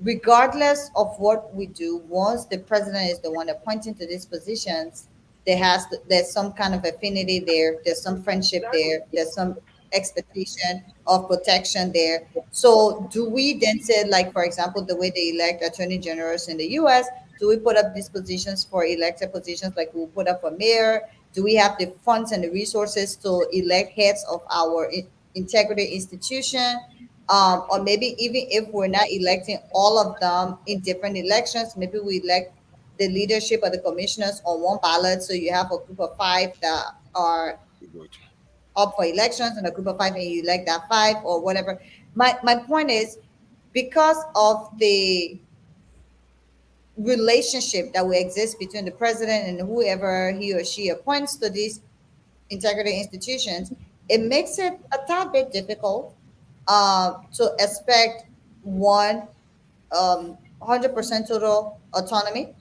regardless of what we do, once the president is the one appointing to these positions, there's some kind of affinity there, there's some friendship Exactly. there, there's some expectation of protection there. So do we then say, like, for example, the way they elect attorney generals in the US, do we put up these positions for elected positions like we put up for mayor? Do we have the funds and the resources to elect heads of our integrity institution? Or maybe even if we're not electing all of them in different elections, maybe we elect the leadership of the commissioners on one ballot. So you have a group of five that are Good. up for elections and a group of five and you elect that five or whatever. My point is, because of the relationship that will exist between the president and whoever he or she appoints to these integrity institutions, it makes it a tad bit difficult to expect one 100% total autonomy.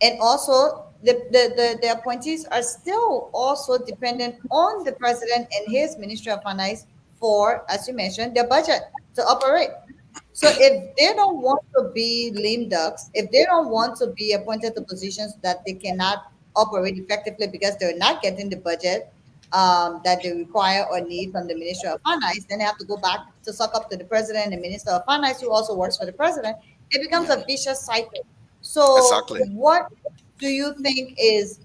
And also, the appointees are still also dependent on the president and his Ministry of Finance for, as you mentioned, their budget to operate. So if they don't want to be lame ducks, if they don't want to be appointed to positions that they cannot operate effectively because they're not getting the budget that they require or need from the Ministry of Finance, then they have to go back to suck up to the president and Minister of Finance, who also works for the president. It becomes Yeah. a vicious cycle. So, Exactly. what do you think is,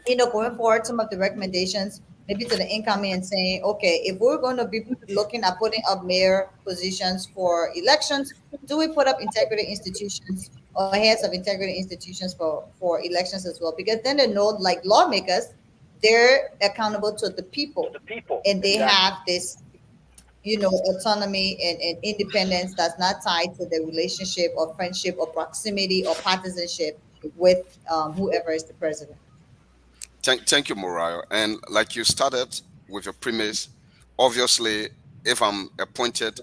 going forward, some of the recommendations, maybe to the incoming and saying, okay, if we're going to be looking at putting up mayor positions for elections, do we put up integrity institutions or heads of integrity institutions for elections as well? Because then they know, like lawmakers, they're accountable to the To people the people. and they Exactly. have this, autonomy and independence that's not tied to the relationship or friendship or proximity or partisanship with whoever is the president. Thank you, Moriah. And like you started with your premise, obviously, if I'm appointed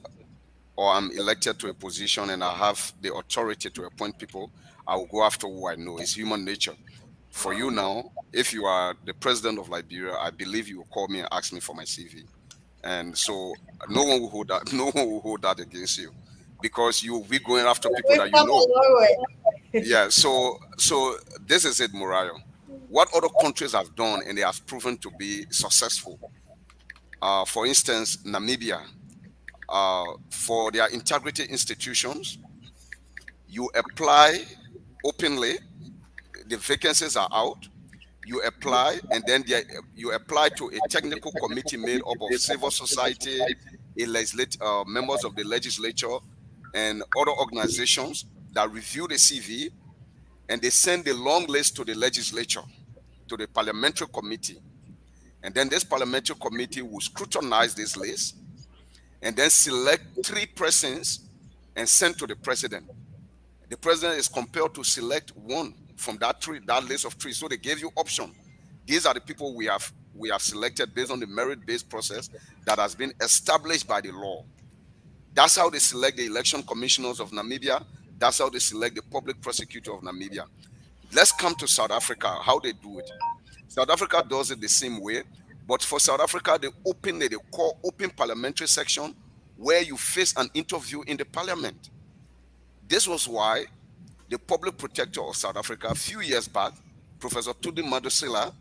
or I'm elected to a position and I have the authority to appoint people, I will go after who I know. It's human nature. For you now, if you are the president of Liberia, I believe you will call me and ask me for my CV. And so no one will hold that, no one will hold that against you because you will be going after people We've that you come a know. long way. Yeah. So this is it, Moriah. What other countries have done and they have proven to be successful. For instance, Namibia, for their integrity institutions, you apply openly, the vacancies are out, you apply, and then you apply to a technical committee made up of civil society, members of the legislature, and other organizations that review the CV, and they send the long list to the legislature, to the parliamentary committee. And then this parliamentary committee will scrutinize this list and then select three persons and send to the president. The president is compelled to select one from that list of three. So they gave you option. These are the people we have selected based on the merit-based process that has been established by the law. That's how they select the election commissioners of Namibia. That's how they select the public prosecutor of Namibia. Let's come to South Africa, how they do it. South Africa does it the same way, but for South Africa, they call open parliamentary section where you face an interview in the parliament. This was why the public protector of South Africa a few years back, Professor Tudi Madusila,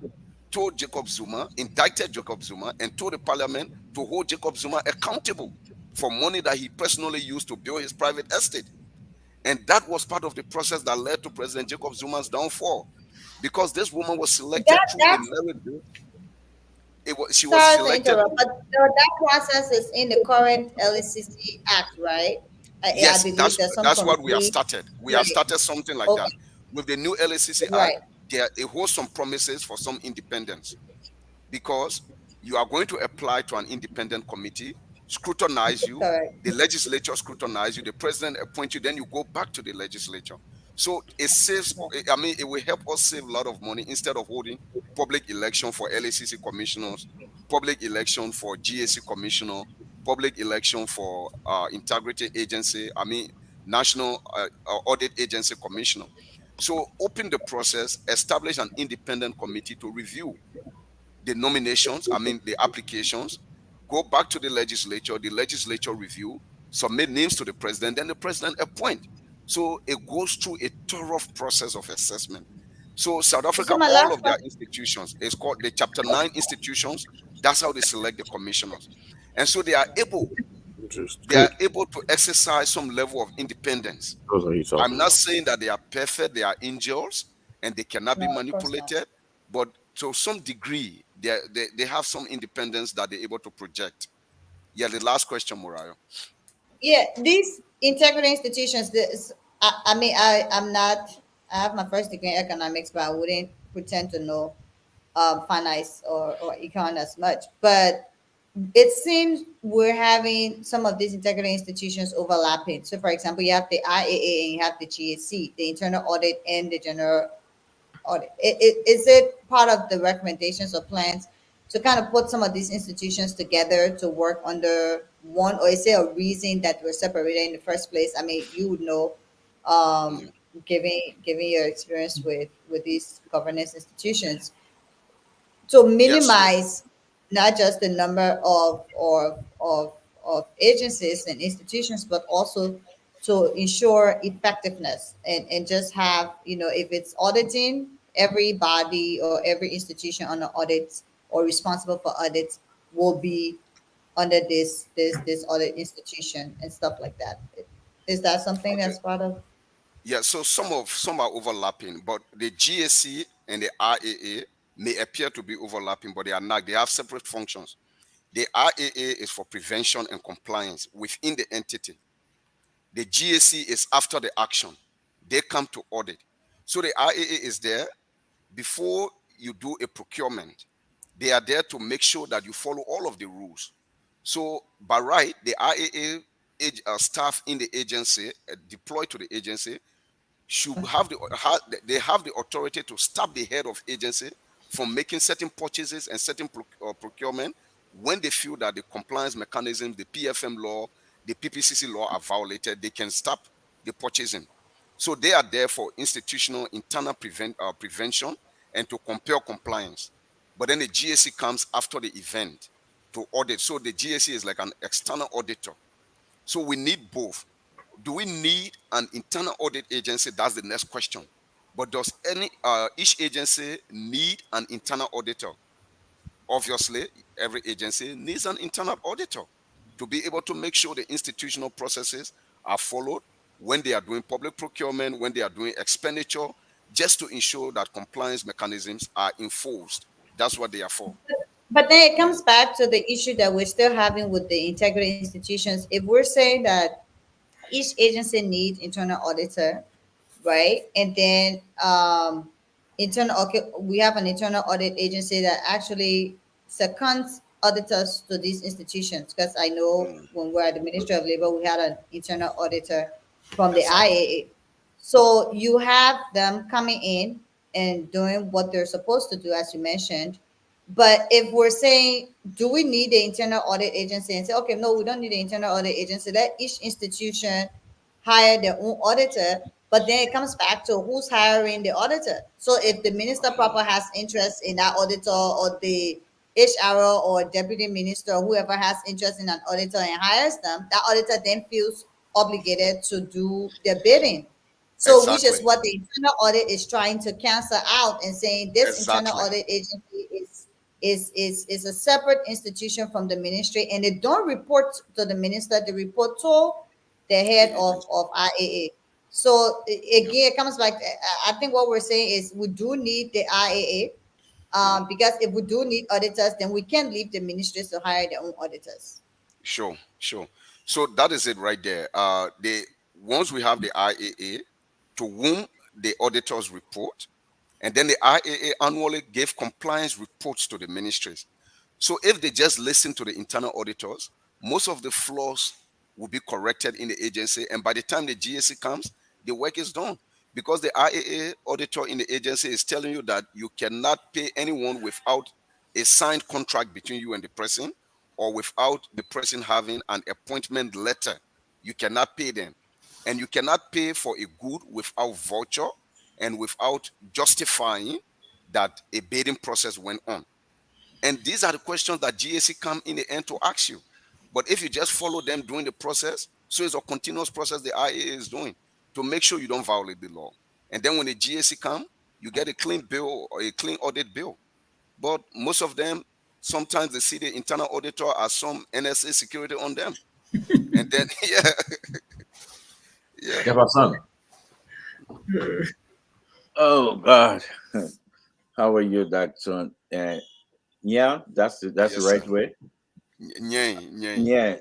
told Jacob Zuma, indicted Jacob Zuma, and told the parliament to hold Jacob Zuma accountable for money that he personally used to build his private estate. And that was part of the process that led to President Jacob Zuma's downfall, because this woman was selected through a That's merit bill. She was sorry to selected. interrupt, but that process is in the current LCC Act, right? I Yes, believe there's some that's what we have committee. started. We have Right. started something like that. Okay. With the new LACC Right. Act, it holds some promises for some independence, because you are going to apply to an independent committee, scrutinize you, Correct. the legislature scrutinize you, the president appoint you, then you go back to the legislature. So it saves, I mean, it will help us save a lot of money instead of holding public election for LACC commissioners, public election for GAC commissioner, public election for integrity agency, I mean, national audit agency commissioner. So open the process, establish an independent committee to review the nominations, I mean, the applications, go back to the legislature review, submit names to the president, then the president appoint. So it goes through a thorough process of assessment. So South Africa, So my all last of their question. institutions, it's called the Chapter 9 institutions. That's how they select the commissioners. And so they are able to exercise some level of independence. I'm not saying that they are perfect, they are angels, and they cannot be No, of course not. manipulated, but to some degree, they have some independence that they're able to project. Yeah, the last question, Morayo. Yeah, these integrity institutions. This, I mean, I'm not. I have my first degree in economics, but I wouldn't pretend to know finance or econ as much. But it seems we're having some of these integrity institutions overlapping. So, for example, you have the IAA and you have the GAC, the internal audit and the general audit. Is it part of the recommendations or plans to kind of put some of these institutions together to work under one, or is there a reason that we're separated in the first place? I mean, you would know, Yeah. um, giving your experience with these governance institutions, to Yes. minimize not just the number of agencies and institutions, but also to ensure effectiveness, and just have, if it's auditing, every body or every institution on the audits or responsible for audits will be under this audit institution and stuff like that. Is that something Okay. that's part of? Yeah, so some are overlapping, but the GAC and the RAA may appear to be overlapping, but they are not. They have separate functions. The RAA is for prevention and compliance within the entity. The GAC is after the action. They come to audit. So the RAA is there before you do a procurement. They are there to make sure that you follow all of the rules. So by right, the RAA staff in the agency, deployed to the agency, should have they have the authority to stop the head of agency from making certain purchases and certain procurement when they feel that the compliance mechanisms, the PFM law, the PPCC law are violated. They can stop the purchasing. So they are there for institutional internal prevention and to compel compliance. But then the GAC comes after the event to audit. So the GAC is like an external auditor. So we need both. Do we need an internal audit agency? That's the next question. But does each agency need an internal auditor? Obviously, every agency needs an internal auditor to be able to make sure the institutional processes are followed when they are doing public procurement, when they are doing expenditure, just to ensure that compliance mechanisms are enforced. That's what they are for. But then it comes back to the issue that we're still having with the integrity institutions. If we're saying that each agency needs internal auditor, right? And then okay, we have an internal audit agency that actually seconds auditors to these institutions. Because I know Mm, when we're at the Ministry of Labor, we had an internal auditor from the exactly. IAA. So you have them coming in and doing what they're supposed to do, as you mentioned. But if we're saying, do we need the internal audit agency, and say, okay, no, we don't need the internal audit agency, let each institution hire their own auditor, but then it comes back to who's hiring the auditor. So if the minister proper has interest in that auditor, or the HR or deputy minister or whoever has interest in an auditor and hires them, that auditor then feels obligated to do the bidding. So, which is Exactly. what the internal audit is trying to cancel out, and saying this internal Exactly. audit agency is a separate institution from the ministry, and they don't report to the minister, they report to the head The of IAA. So Yeah. again, it comes back. I think what we're saying is we do need the IAA, Yeah. because if we do need auditors, then we can leave the ministries to hire their own auditors. Sure, sure. So that is it right there. Once we have the IAA, to whom the auditors report, and then the IAA annually gave compliance reports to the ministries. So if they just listen to the internal auditors, most of the flaws will be corrected in the agency, and by the time the GSC comes, the work is done. Because the IAA auditor in the agency is telling you that you cannot pay anyone without a signed contract between you and the person, or without the person having an appointment letter. You cannot pay them. And you cannot pay for a good without voucher and without justifying that a bidding process went on. And these are the questions that GAC come in the end to ask you. But if you just follow them during the process, so it's a continuous process the IAA is doing to make sure you don't violate the law. And then when the GAC come, you get a clean bill or a clean audit bill. But most of them, sometimes they see the internal auditor as some NSA security on them. And then, yeah, yeah. Keff Hassan. Oh God, how are you, that son? Yeah, that's the Yes, right sir. way. Yeah.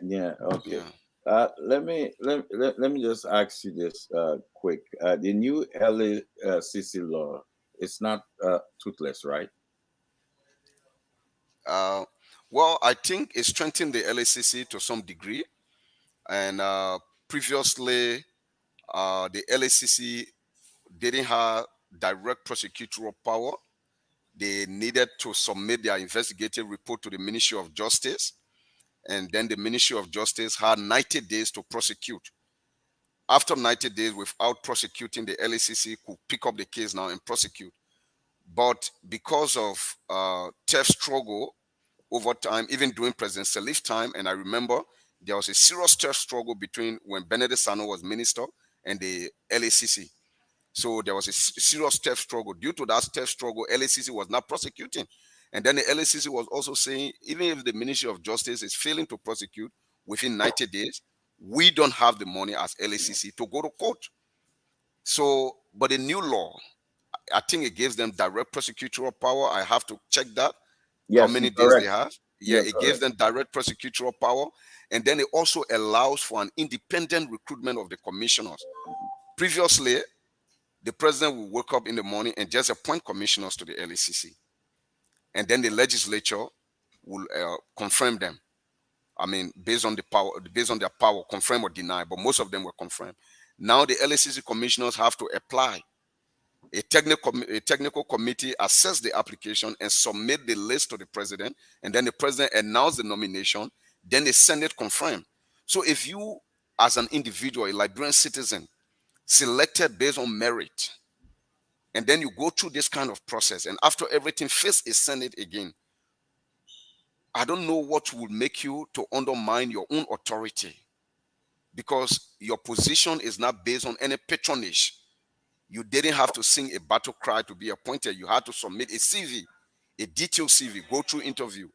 Yeah. Okay. Yeah. Let me just ask you this quick. The new LACC law, it's not toothless, right? Well, I think it strengthened the LACC to some degree. And previously, the LACC didn't have direct prosecutorial power. They needed to submit their investigative report to the Ministry of Justice. And then the Ministry of Justice had 90 days to prosecute. After 90 days, without prosecuting, the LACC could pick up the case now and prosecute. But because of tough struggle over time, even during President Salif's time, and I remember there was a serious tough struggle between when Benedict Sano was minister and the LACC. So there was a serious tough struggle. Due to that tough struggle, LACC was not prosecuting. And then the LACC was also saying, even if the Ministry of Justice is failing to prosecute within 90 days, we don't have the money as LACC to go to court. So, but the new law, I think it gives them direct prosecutorial power. I have to check that, how Yes, many you're days they correct. have. Yeah, You're it gives correct. them direct prosecutorial power. And then it also allows for an independent recruitment of the commissioners. Previously, the president will wake up in the morning and just appoint commissioners to the LACC. And then the legislature will confirm them. I mean, based on their power, confirm or deny, but most of them were confirmed. Now the LACC commissioners have to apply. A technical committee assess the application and submit the list to the president, and then the president announce the nomination, then the Senate confirm. So if you, as an individual, a Liberian citizen, selected based on merit, and then you go through this kind of process, and after everything face a Senate again, I don't know what will make you to undermine your own authority, because your position is not based on any patronage. You didn't have to sing a battle cry to be appointed. You had to submit a CV, a detailed CV, go through interview.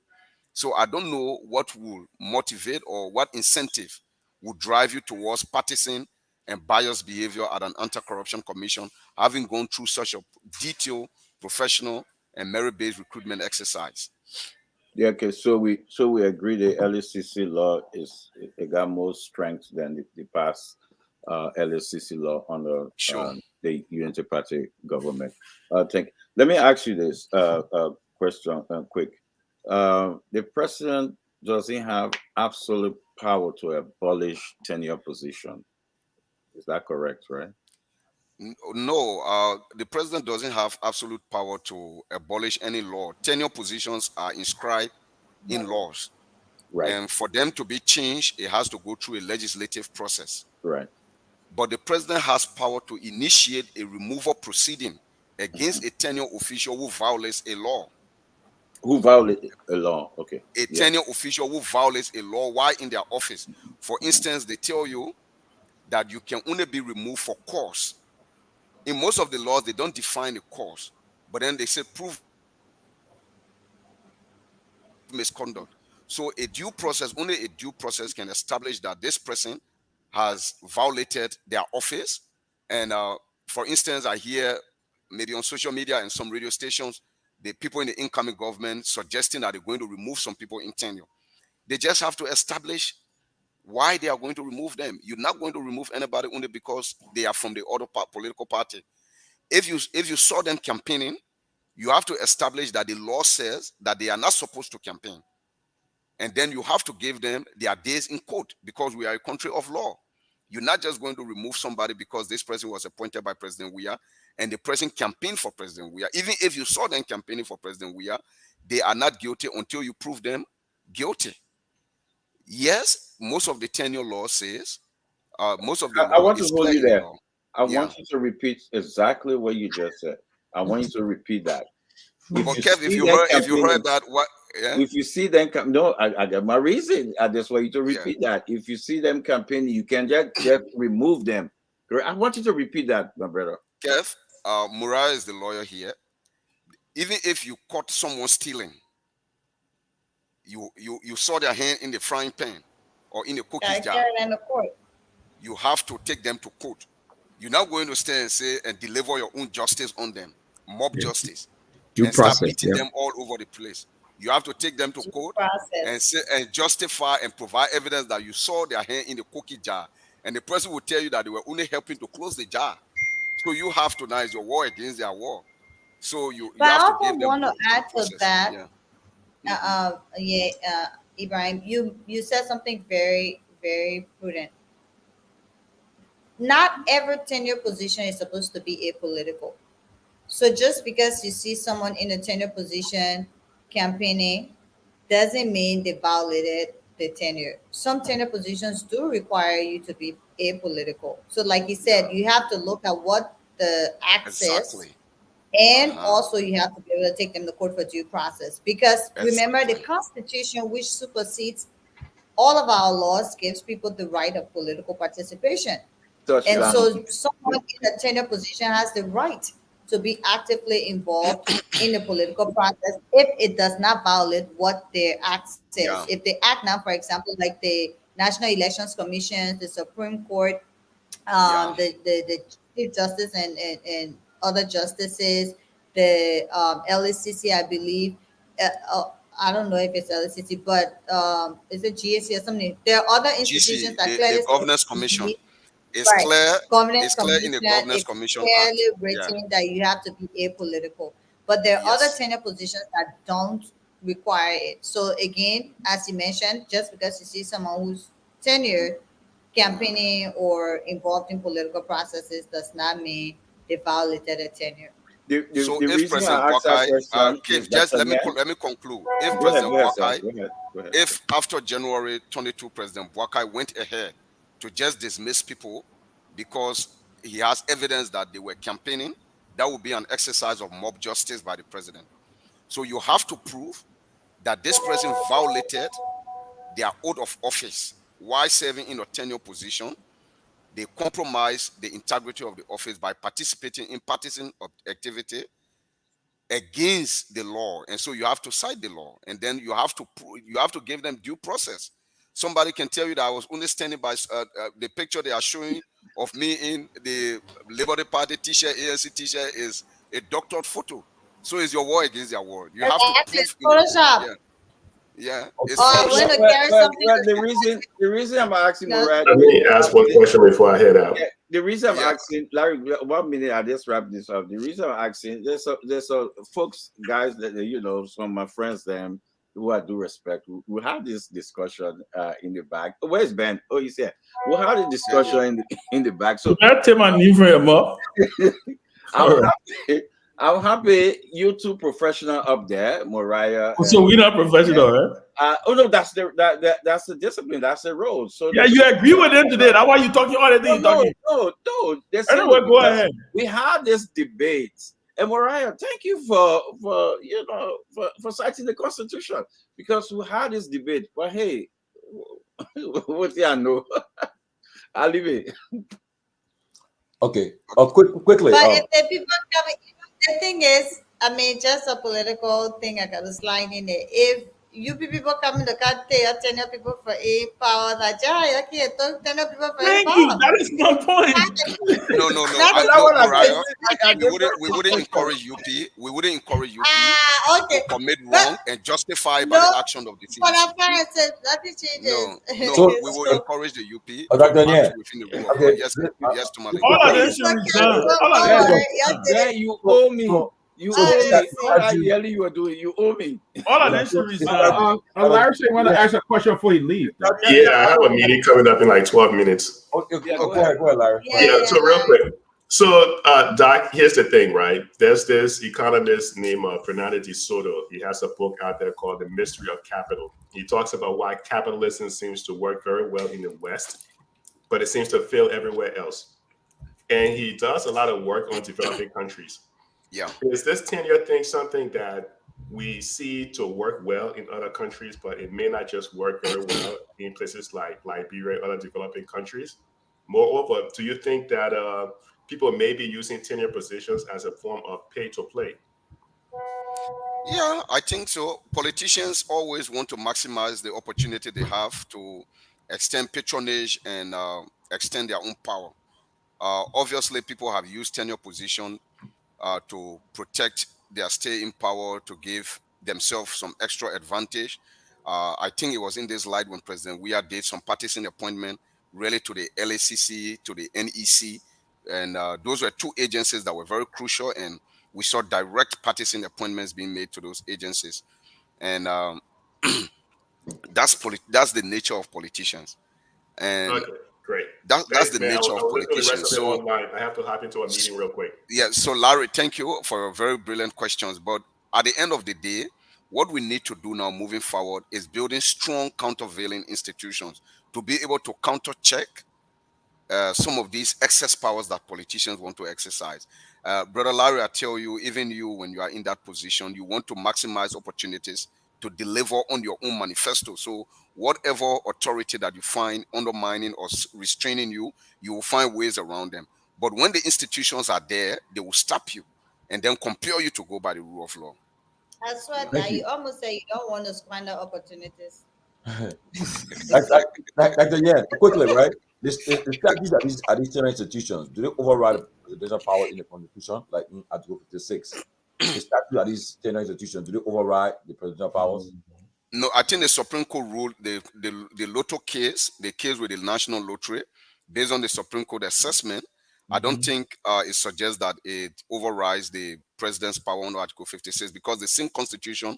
So I don't know what will motivate or what incentive will drive you towards partisan and biased behavior at an anti-corruption commission, having gone through such a detailed, professional, and merit-based recruitment exercise. Yeah, okay. So we agree the LACC law it got more strength than the past LACC law under Sure. the unity party government. Let me ask you this question quick. The president doesn't have absolute power to abolish tenure position. Is that correct, right? No, the president doesn't have absolute power to abolish any law. Tenure positions are inscribed in laws. Right. And for them to be changed, it has to go through a legislative process. Right. But the president has power to initiate a removal proceeding against a tenure official who violates a law. Who violated a law? Okay. A tenure official who violates a law while in their office. For instance, they tell you that you can only be removed for cause. In most of the laws, they don't define the cause, but then they say prove misconduct. So a due process, only a due process can establish that this person has violated their office. And for instance, I hear maybe on social media and some radio stations, the people in the incoming government suggesting that they're going to remove some people in tenure. They just have to establish why they are going to remove them. You're not going to remove anybody only because they are from the other political party. If you saw them campaigning, you have to establish that the law says that they are not supposed to campaign. And then you have to give them their days in court because we are a country of law. You're not just going to remove somebody because this person was appointed by President Weah and the person campaigned for President Weah. Even if you saw them campaigning for President Weah, they are not guilty until you prove them guilty. Yes, most of the tenure law says, most of the law I want to is hold clear you in the there. law. I want you to repeat exactly what you just said. I want you to repeat that. If you heard that, what? Yeah? If you see them, no, I got my reason. I just want you to repeat that. If you see them campaigning, you can just remove them. I want you to repeat that, my brother. Kev, Murai is the lawyer here. Even if you caught someone stealing, you saw their hand in the frying pan or in the cookies jar, you have to take them to court. You're not going to stand and say and deliver your own justice on them, mob justice, and start beating them all over the place. You have to take them to court and say and justify and provide evidence that you saw their hand in the cookie jar, and the person will tell you that they were only helping to close the jar. So you have to, now is your war against their war. So you have to give them. I want to add to that. Ibrahim, you said something very, very prudent. Not every tenure position is supposed to be apolitical. So just because you see someone in a tenure position campaigning doesn't mean they violated the tenure. Some tenure positions do require you to be apolitical. So like you said, you have to look at what the act says. And also you have to be able to take them to court for due process. Because remember, the Constitution, which supersedes all of our laws, gives people the right of political participation. So someone in a tenure position has the right to be actively involved in the political process if it does not violate what their act says. If the act now, for example, like the National Elections Commission, the Supreme Court, the Chief Justice and other justices, the LACC, I believe. I don't know if it's LACC, but is it GSC or something? There are other institutions that clearly the Governance Commission. It's right. clear. Governance it's clear in the Governance Commission Act. Clearly written that you have to be apolitical. But there are other tenure positions that don't require it. So again, as you mentioned, just because you see someone who's tenured, campaigning or involved in political processes does not mean they violated a tenure. So if President Buakai, let me conclude. If President Buakai, if after January 22, President Buakai went ahead to just dismiss people because he has evidence that they were campaigning, that would be an exercise of mob justice by the president. So you have to prove that this person violated their oath of office while serving in a tenure position. They compromise the integrity of the office by participating in partisan activity against the law, and so you have to cite the law, and then you have to give them due process. Somebody can tell you that I was only standing by the picture they are showing of me in the Liberty Party t-shirt, ANC t-shirt is a doctored photo. So is your war against their war. You have to prove Photoshop. The reason I'm asking, let me ask one question before I head out. The reason I'm asking, Larry, 1 minute, I just wrap this up. The reason I'm asking, there's folks, guys that some of my friends, them who I do respect, we had this discussion in the back. Where's Ben? Oh, you said we'll have a discussion in the back. So I'm happy. I'm happy you two professional up there, Mariah. So we're not professional, right? Oh no, that's the discipline. That's the role. So yeah, you agree with them today. That's why you talking all the things. No. Anyway, go ahead. We had this debate, and Mariah, thank you for citing the Constitution, because we had this debate. But hey, what do I know? I'll leave it. Okay. Quickly. But if the people coming, the thing is, I mean, just a political thing. I got to slide in there. If you people coming to cut tenure people for a power, that I can't talk tenure people for a power. Thank you. That is my point. No. We wouldn't encourage UP. We wouldn't encourage UP to commit wrong and justify by the action of the team. But our parents said nothing changes. No, we will encourage the UP to act within the rule of law. Yes, Tomalin. All of them should resign. Yeah, you owe me. You owe me. All that yelling you are doing, you owe me. All of them should resign. Larry said, "Want to ask a question before he leaves?" Yeah, I have a meeting coming up in like 12 minutes. Okay, go ahead, Larry. Yeah, so real quick. So, Doc, here's the thing, right? There's this economist named Fernando de Soto. He has a book out there called The Mystery of Capital. He talks about why capitalism seems to work very well in the West, but it seems to fail everywhere else. And he does a lot of work on developing countries. Yeah. Is this tenure thing something that we see to work well in other countries, but it may not just work very well in places like Liberia and other developing countries? Moreover, do you think that people may be using tenure positions as a form of pay to play? Yeah, I think so. Politicians always want to maximize the opportunity they have to extend patronage and extend their own power. Obviously, people have used tenure position to protect their stay in power, to give themselves some extra advantage. I think it was in this light when President Weah did some partisan appointment really to the LACC, to the NEC, and those were two agencies that were very crucial, and we saw direct partisan appointments being made to those agencies. And that's the nature of politicians. And okay, great. That's the nature of politicians. So I have to hop into a meeting real quick. Yeah, so Larry, thank you for very brilliant questions. But at the end of the day, what we need to do now moving forward is building strong countervailing institutions to be able to counter-check some of these excess powers that politicians want to exercise. Brother Larry, I tell you, even you, when you are in that position, you want to maximize opportunities to deliver on your own manifesto. So whatever authority that you find undermining or restraining you, you will find ways around them. But when the institutions are there, they will stop you and then compel you to go by the rule of law. I swear that you almost say you don't want to squander opportunities. Yeah, quickly, right? The statutes at these tenure institutions, do they override the presidential power in the Constitution, like in Article 56? The statute at these tenure institutions, do they override the presidential powers? No, I think the Supreme Court ruled the Lotto case, the case with the National Lottery, based on the Supreme Court assessment, I don't think it suggests that it overrides the president's power under Article 56, because the same constitution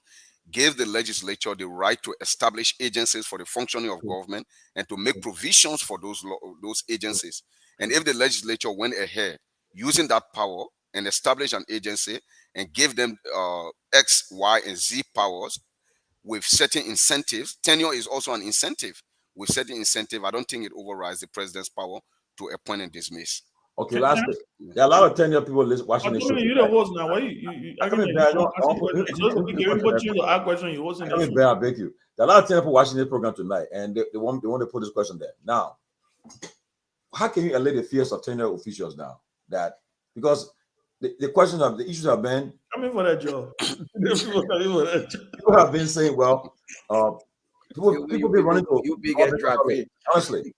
gave the legislature the right to establish agencies for the functioning of government and to make provisions for those agencies. And if the legislature went ahead using that power and established an agency and gave them X, Y, and Z powers with certain incentives, tenure is also an incentive. With certain incentive, I don't think it overrides the president's power to appoint and dismiss. Okay, last thing. There are a lot of tenure people watching this show. You the host now. Why you I beg you. There are a lot of tenure people watching this program tonight, and they want to put this question there. Now, how can you allay the fears of tenure officials now? That because the questions of the issues have been coming for that job. People have been saying, well, people be running to honestly.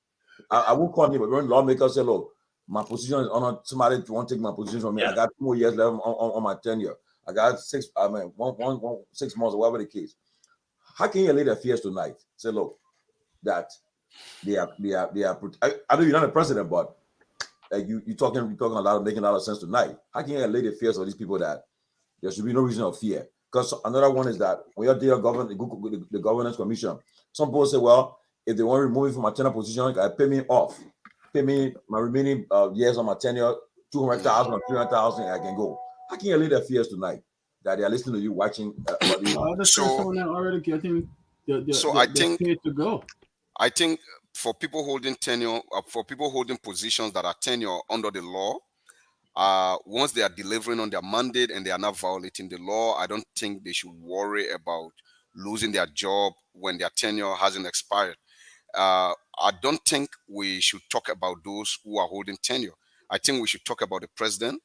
I won't call him, but when lawmakers say, look, my position is on somebody won't take my position from me. Yeah. I got 2 more years left on my tenure. I got 6 months or whatever the case. How can you allay their fears tonight? Say, look, that they are I know you're not the president, but you're talking a lot, making a lot of sense tonight. How can you allay the fears of these people that there should be no reason of fear? Because another one is that when you're dealing the governance commission, some people say, well, if they want to remove me from my tenure position, pay me off, pay me my remaining years on my tenure, 200,000 or 300,000, I can go. How can you leave their fears tonight that they are listening to you, watching? I understand someone that already getting I think to go. I think for people holding tenure, for people holding positions that are tenure under the law, once they are delivering on their mandate and they are not violating the law, I don't think they should worry about losing their job when their tenure hasn't expired. I don't think we should talk about those who are holding tenure. I think we should talk about the president,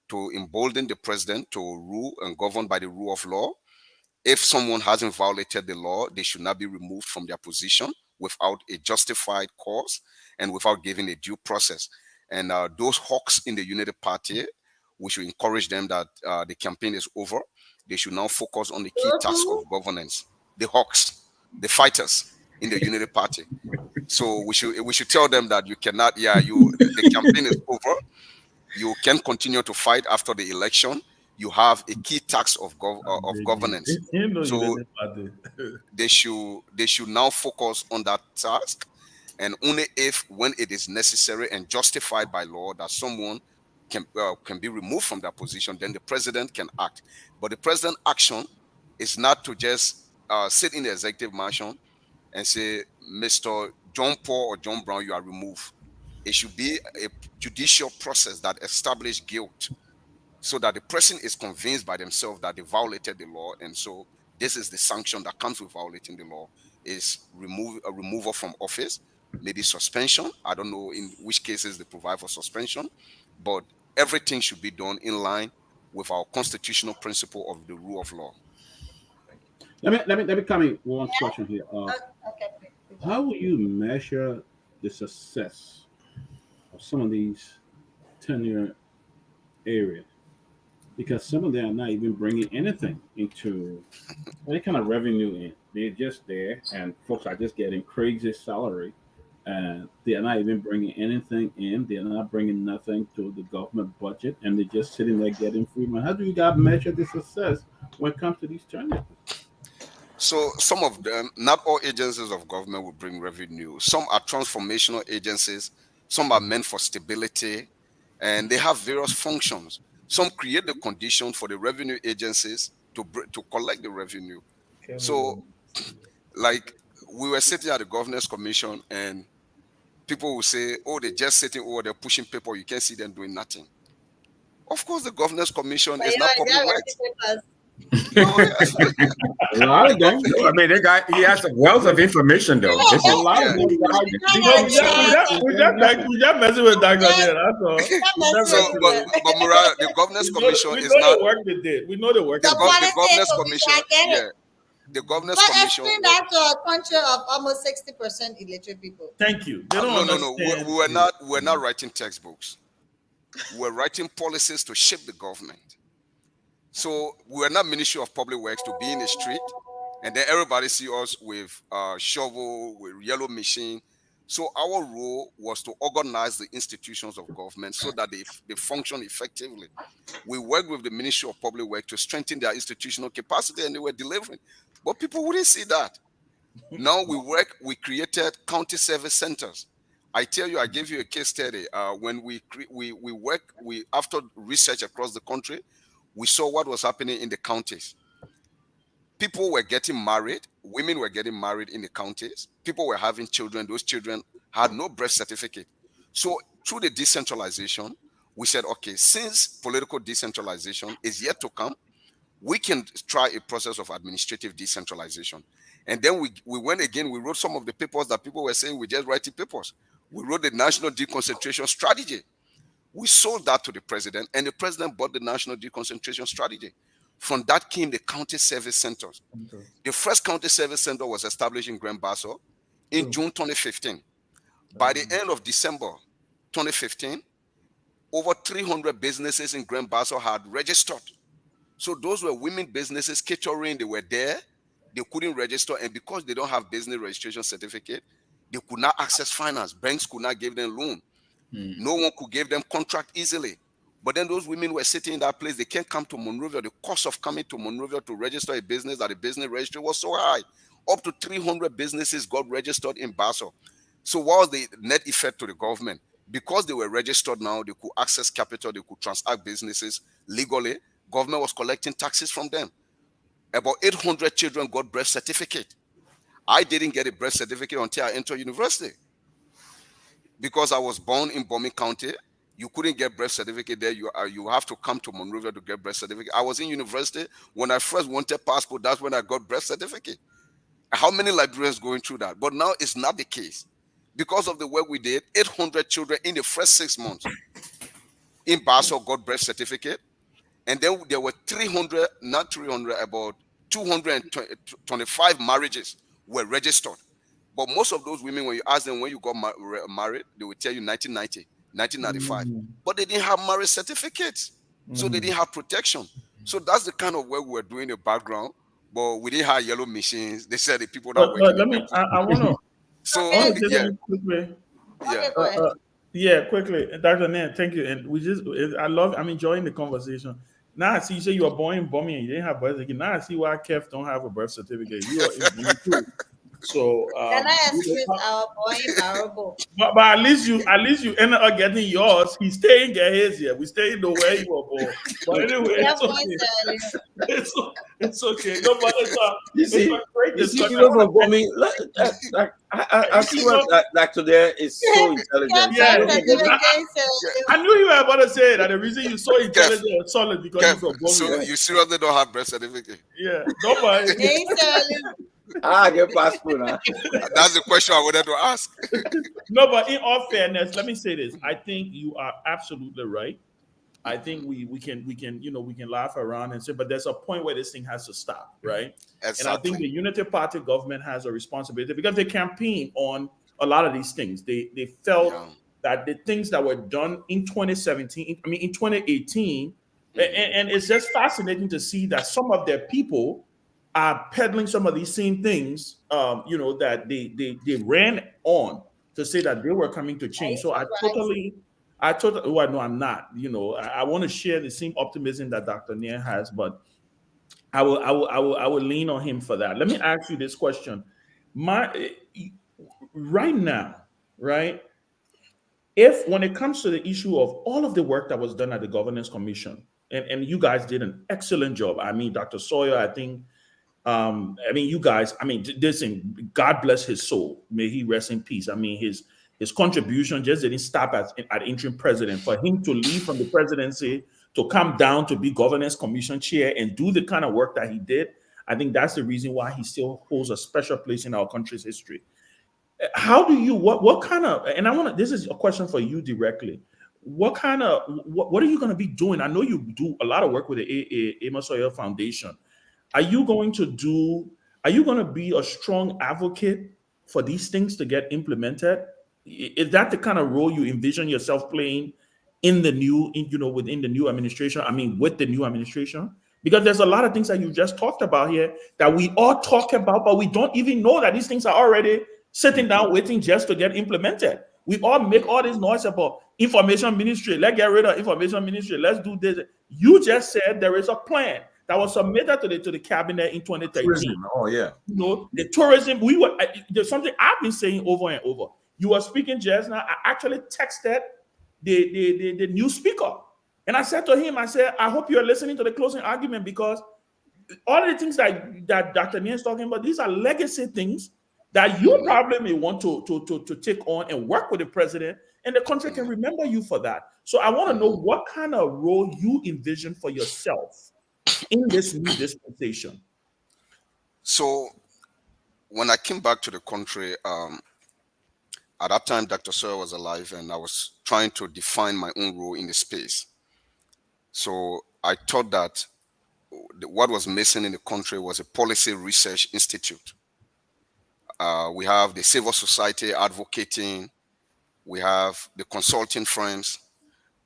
to embolden the president to rule and govern by the rule of law. If someone hasn't violated the law, they should not be removed from their position without a justified cause and without giving a due process. And those hawks in the Unity Party, we should encourage them that the campaign is over. They should now focus on the key task of governance. The hawks, the fighters in the Unity Party. So we should tell them that you cannot. The campaign is over. You can continue to fight after the election. You have a key task of governance. So they should now focus on that task, and only if, when it is necessary and justified by law, that someone can be removed from that position, then the president can act. But the president's action is not to just sit in the executive mansion and say, Mr. John Paul or John Brown, you are removed. It should be a judicial process that establishes guilt, so that the person is convinced by themselves that they violated the law. And so this is the sanction that comes with violating the law, is a removal from office, maybe suspension. I don't know in which cases they provide for suspension, but everything should be done in line with our constitutional principle of the rule of law. Let me come in one question here. How will you measure the success of some of these tenure areas? Because some of them are not even bringing anything into any kind of revenue in. They're just there, and folks are just getting crazy salary, and they are not even bringing anything in. They are not bringing nothing to the government budget, and they're just sitting there getting free money. How do you guys measure the success when it comes to these tenures? So some of them, not all agencies of government will bring revenue. Some are transformational agencies. Some are meant for stability, and they have various functions. Some create the condition for the revenue agencies to collect the revenue. So, like, we were sitting at the Governors Commission, and people will say, oh, they're just sitting over there pushing paper. You can't see them doing nothing. Of course, the Governors Commission is not public works. A lot of them. I mean, he has a wealth of information, though. We just messing with Dr. That's all. So, but Mariah, the Governors Commission is not the work they did. We know the work. The Governors Commission, the Governors Commission. Explain that to a country of almost 60% illiterate people. Thank you. No. We're not writing textbooks. We're writing policies to shape the government. So we're not Ministry of Public Works to be in the street and then everybody see us with shovel, with yellow machine. So our role was to organize the institutions of government so that they function effectively. We worked with the Ministry of Public Works to strengthen their institutional capacity, and they were delivering. But people wouldn't see that. Now we created county service centers. I tell you, I gave you a case study. When after research across the country, we saw what was happening in the counties. People were getting married. Women were getting married in the counties. People were having children. Those children had no birth certificate. So through the decentralization, we said, okay, since political decentralization is yet to come, we can try a process of administrative decentralization. And then we went again, we wrote some of the papers that people were saying we just writing papers. We wrote the National Deconcentration Strategy. We sold that to the president, and the president bought the National Deconcentration Strategy. From that came the county service centers. Okay. The first county service center was established in Grand Basso in June 2015. By the end of December 2015, over 300 businesses in Grand Basso had registered. So those were women businesses catering, they were there, they couldn't register, and because they don't have business registration certificate, they could not access finance. Banks could not give them loan. No one could give them contract easily. But then those women were sitting in that place. They can't come to Monrovia. The cost of coming to Monrovia to register a business at the business registry was so high. Up to 300 businesses got registered in Basel. So what was the net effect to the government? Because they were registered now, they could access capital, they could transact businesses legally. Government was collecting taxes from them. About 800 children got birth certificate. I didn't get a birth certificate until I entered university. Because I was born in Bomi County, you couldn't get birth certificate there. You have to come to Monrovia to get birth certificate. I was in university. When I first wanted passport, that's when I got birth certificate. How many Liberians going through that? But now it's not the case. Because of the work we did, 800 children in the first 6 months in Basel got birth certificate. And then there were 300, not 300, about 225 marriages were registered. But most of those women, when you ask them when you got married, they will tell you 1990, 1995. But they didn't have marriage certificates. So they didn't have protection. So that's the kind of work we were doing in the background. But we didn't have yellow machines. They said the people that But let me, I want to. So yeah. Quickly. Yeah, quickly, Dr. Nan, thank you. And I'm enjoying the conversation. Now I see you say you were born in Bomi and you didn't have birth certificate. Now I see why Keff don't have a birth certificate. You are too. So can I excuse our boy Marable? But at least you end up getting yours. He staying get his here. We stay in the way you were born. But anyway, it's okay. No, but it's a great discussion. You know, for me, I see what Dr. There is so intelligent. I knew you were about to say that the reason you're so intelligent and solid because you're from Bomi. So you seriously don't have birth certificate? Yeah, nobody. Get passport. That's the question I wanted to ask. No, but in all fairness, let me say this. I think you are absolutely right. I think we can laugh around and say, but there's a point where this thing has to stop, right? Exactly. And I think the Unity Party government has a responsibility because they campaign on a lot of these things. They felt that the things that were done in 2017, in 2018, and it's just fascinating to see that some of their people are peddling some of these same things, that they ran on to say that they were coming to change. So I totally, well, no, I'm not. I want to share the same optimism that Dr. Nier has, but I will lean on him for that. Let me ask you this question: right now, right? If when it comes to the issue of all of the work that was done at the Governance Commission, and you guys did an excellent job. Dr. Sawyer, I think. You guys, listen, God bless his soul. May he rest in peace. His contribution just didn't stop at interim president. For him to leave from the presidency to come down to be governance commission chair and do the kind of work that he did, I think that's the reason why he still holds a special place in our country's history. How do you, what kind of, and this is a question for you directly. What are you going to be doing? I know you do a lot of work with the Amos Sawyer Foundation. Are you going to be a strong advocate for these things to get implemented? Is that the kind of role you envision yourself playing in the new, within the new administration? With the new administration? Because there's a lot of things that you just talked about here that we all talk about, but we don't even know that these things are already sitting down waiting just to get implemented. We all make all this noise about information ministry. Let's get rid of information ministry. Let's do this. You just said there is a plan that was submitted to the cabinet in 2013. Tourism. Oh yeah. The tourism. There's something I've been saying over and over. You were speaking just now. I actually texted the new speaker, and I said to him, I hope you're listening to the closing argument because all of the things that Dr. Nier is talking about, these are legacy things that you probably may want to take on and work with the president, and the country can remember you for that. So I want to know what kind of role you envision for yourself in this new dispensation. So when I came back to the country, at that time, Dr. Sawyer was alive, and I was trying to define my own role in the space. So I thought that what was missing in the country was a policy research institute. We have the civil society advocating, we have the consulting firms,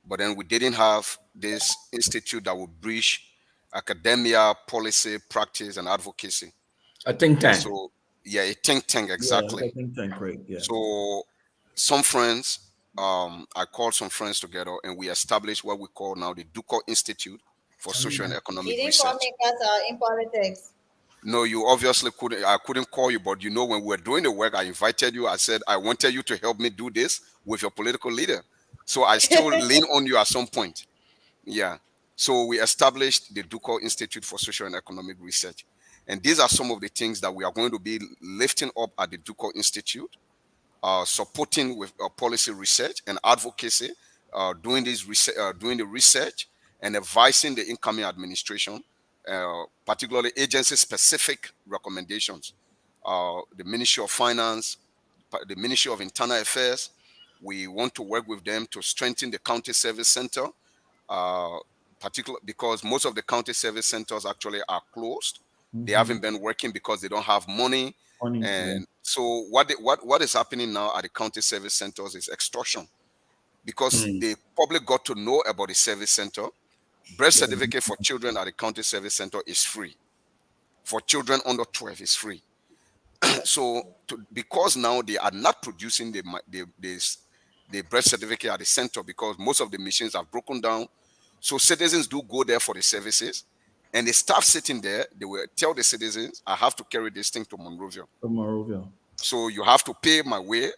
but then we didn't have this institute that would bridge academia, policy, practice, and advocacy. A think tank. So, yeah, a think tank, exactly. Yeah, a think tank, great. Yeah. So some friends I called some friends together and we established what we call now the Duco Institute for Social and Economic He didn't call Research. me because in politics. No, you obviously couldn't. I couldn't call you, but when we were doing the work, I invited you. I said I wanted you to help me do this with your political leader. So I still lean on you at some point. Yeah. So we established the Duco Institute for Social and Economic Research. And these are some of the things that we are going to be lifting up at the Duco Institute, supporting with policy research and advocacy, doing the research and advising the incoming administration, particularly agency-specific recommendations. The Ministry of Finance, the Ministry of Internal Affairs, we want to work with them to strengthen the county service center, particularly because most of the county service centers actually are closed. They haven't been working because they don't have money. And so what is happening now at the county service centers is extortion, because the public got to know about the service center. Birth certificate for children at the county service center is free. For children under 12 is free. So because now they are not producing the birth certificate at the center because most of the machines have broken down. So citizens do go there for the services, and the staff sitting there, they will tell the citizens, I have to carry this thing to Monrovia. So you have to pay my way.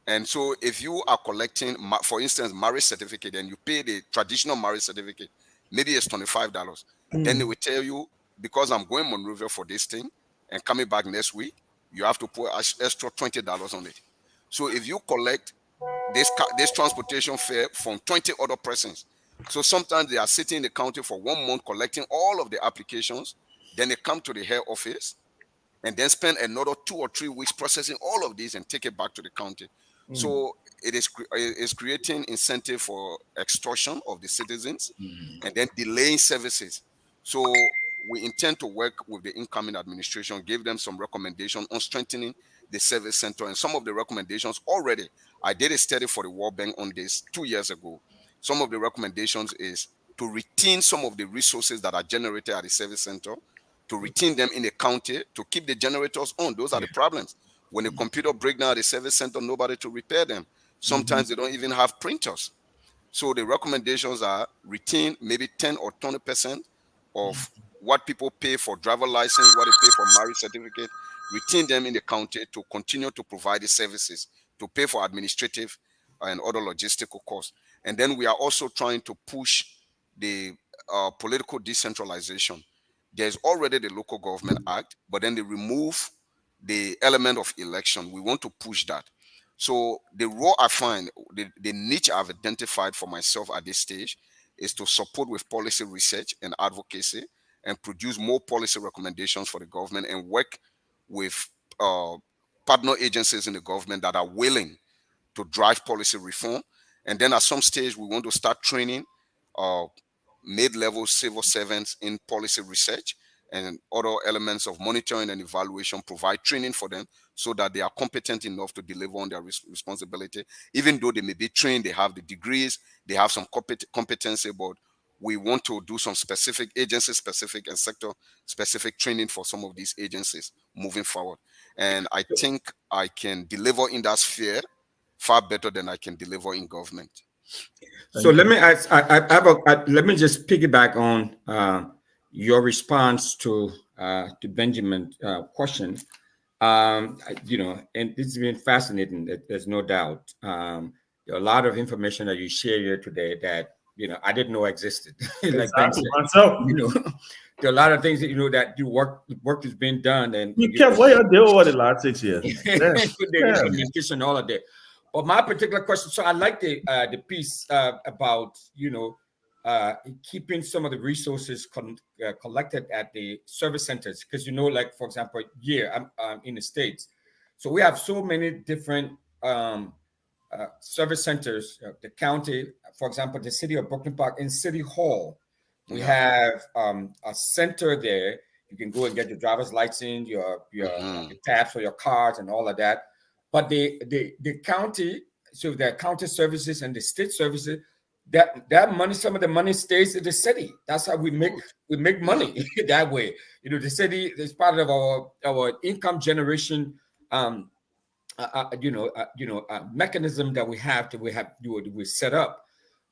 And so if you are collecting, for instance, marriage certificate, and you pay the traditional marriage certificate, maybe it's $25. Then they will tell you, because I'm going Monrovia for this thing and coming back next week, you have to put extra $20 on it. So if you collect this transportation fare from 20 other persons, so sometimes they are sitting in the county for 1 month collecting all of the applications, then they come to the head office and then spend another 2 or 3 weeks processing all of these and take it back to the county. So it is creating incentive for extortion of the citizens and then delaying services. So we intend to work with the incoming administration, give them some recommendations on strengthening the service center. And some of the recommendations already, I did a study for the World Bank on this 2 years ago. Some of the recommendations is to retain some of the resources that are generated at the service center, to retain them in the county, to keep the generators on. Those are the problems. When a computer breaks down at the service center, nobody to repair them. Sometimes they don't even have printers. So the recommendations are retain maybe 10 or 20% of what people pay for driver license, what they pay for marriage certificate, retain them in the county to continue to provide the services, to pay for administrative and other logistical costs. And then we are also trying to push the political decentralization. There's already the Local Government Act, but then they remove the element of election. We want to push that. So the role I find, the niche I've identified for myself at this stage is to support with policy research and advocacy and produce more policy recommendations for the government and work with partner agencies in the government that are willing to drive policy reform. And then at some stage, we want to start training mid-level civil servants in policy research and other elements of monitoring and evaluation, provide training for them so that they are competent enough to deliver on their responsibility. Even though they may be trained, they have the degrees, they have some competency, but we want to do some specific agency-specific and sector-specific training for some of these agencies moving forward. And I think I can deliver in that sphere far better than I can deliver in government. So let me ask, let me just piggyback on your response to Benjamin's question. And it's been fascinating. There's no doubt. There are a lot of information that you share here today that I didn't know existed. Like Ben said, myself. There are a lot of things that that the work is being done, and you kept what you did over the last 6 years. The implementation, all of that. But my particular question, so I like the piece about keeping some of the resources collected at the service centers, because like for example, I'm in the States, so we have so many different service centers. The county, for example, the city of Brooklyn Park in City Hall, we have a center there. You can go and get your driver's license, your tabs for your cards, and all of that. But the county, so the county services and the state services, that money, some of the money stays in the city. That's how we make money that way. The city is part of our income generation mechanism that we set up.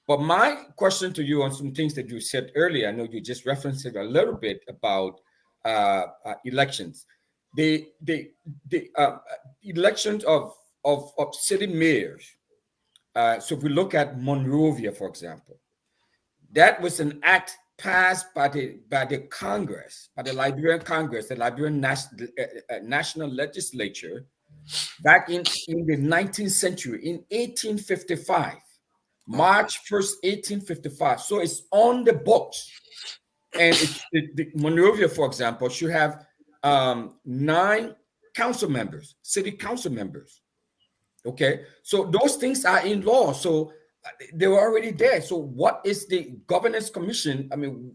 But my question to you on some things that you said earlier, I know you just referenced it a little bit about elections. The elections of city mayors. So if we look at Monrovia, for example, that was an act passed by the Congress, by the Liberian Congress, the Liberian National Legislature, back in the 19th century, in 1855, March 1st, 1855. So it's on the books. And the Monrovia, for example, should have 9 council members, city council members. Okay, so those things are in law. So they were already there. So what is the governance commission? I mean,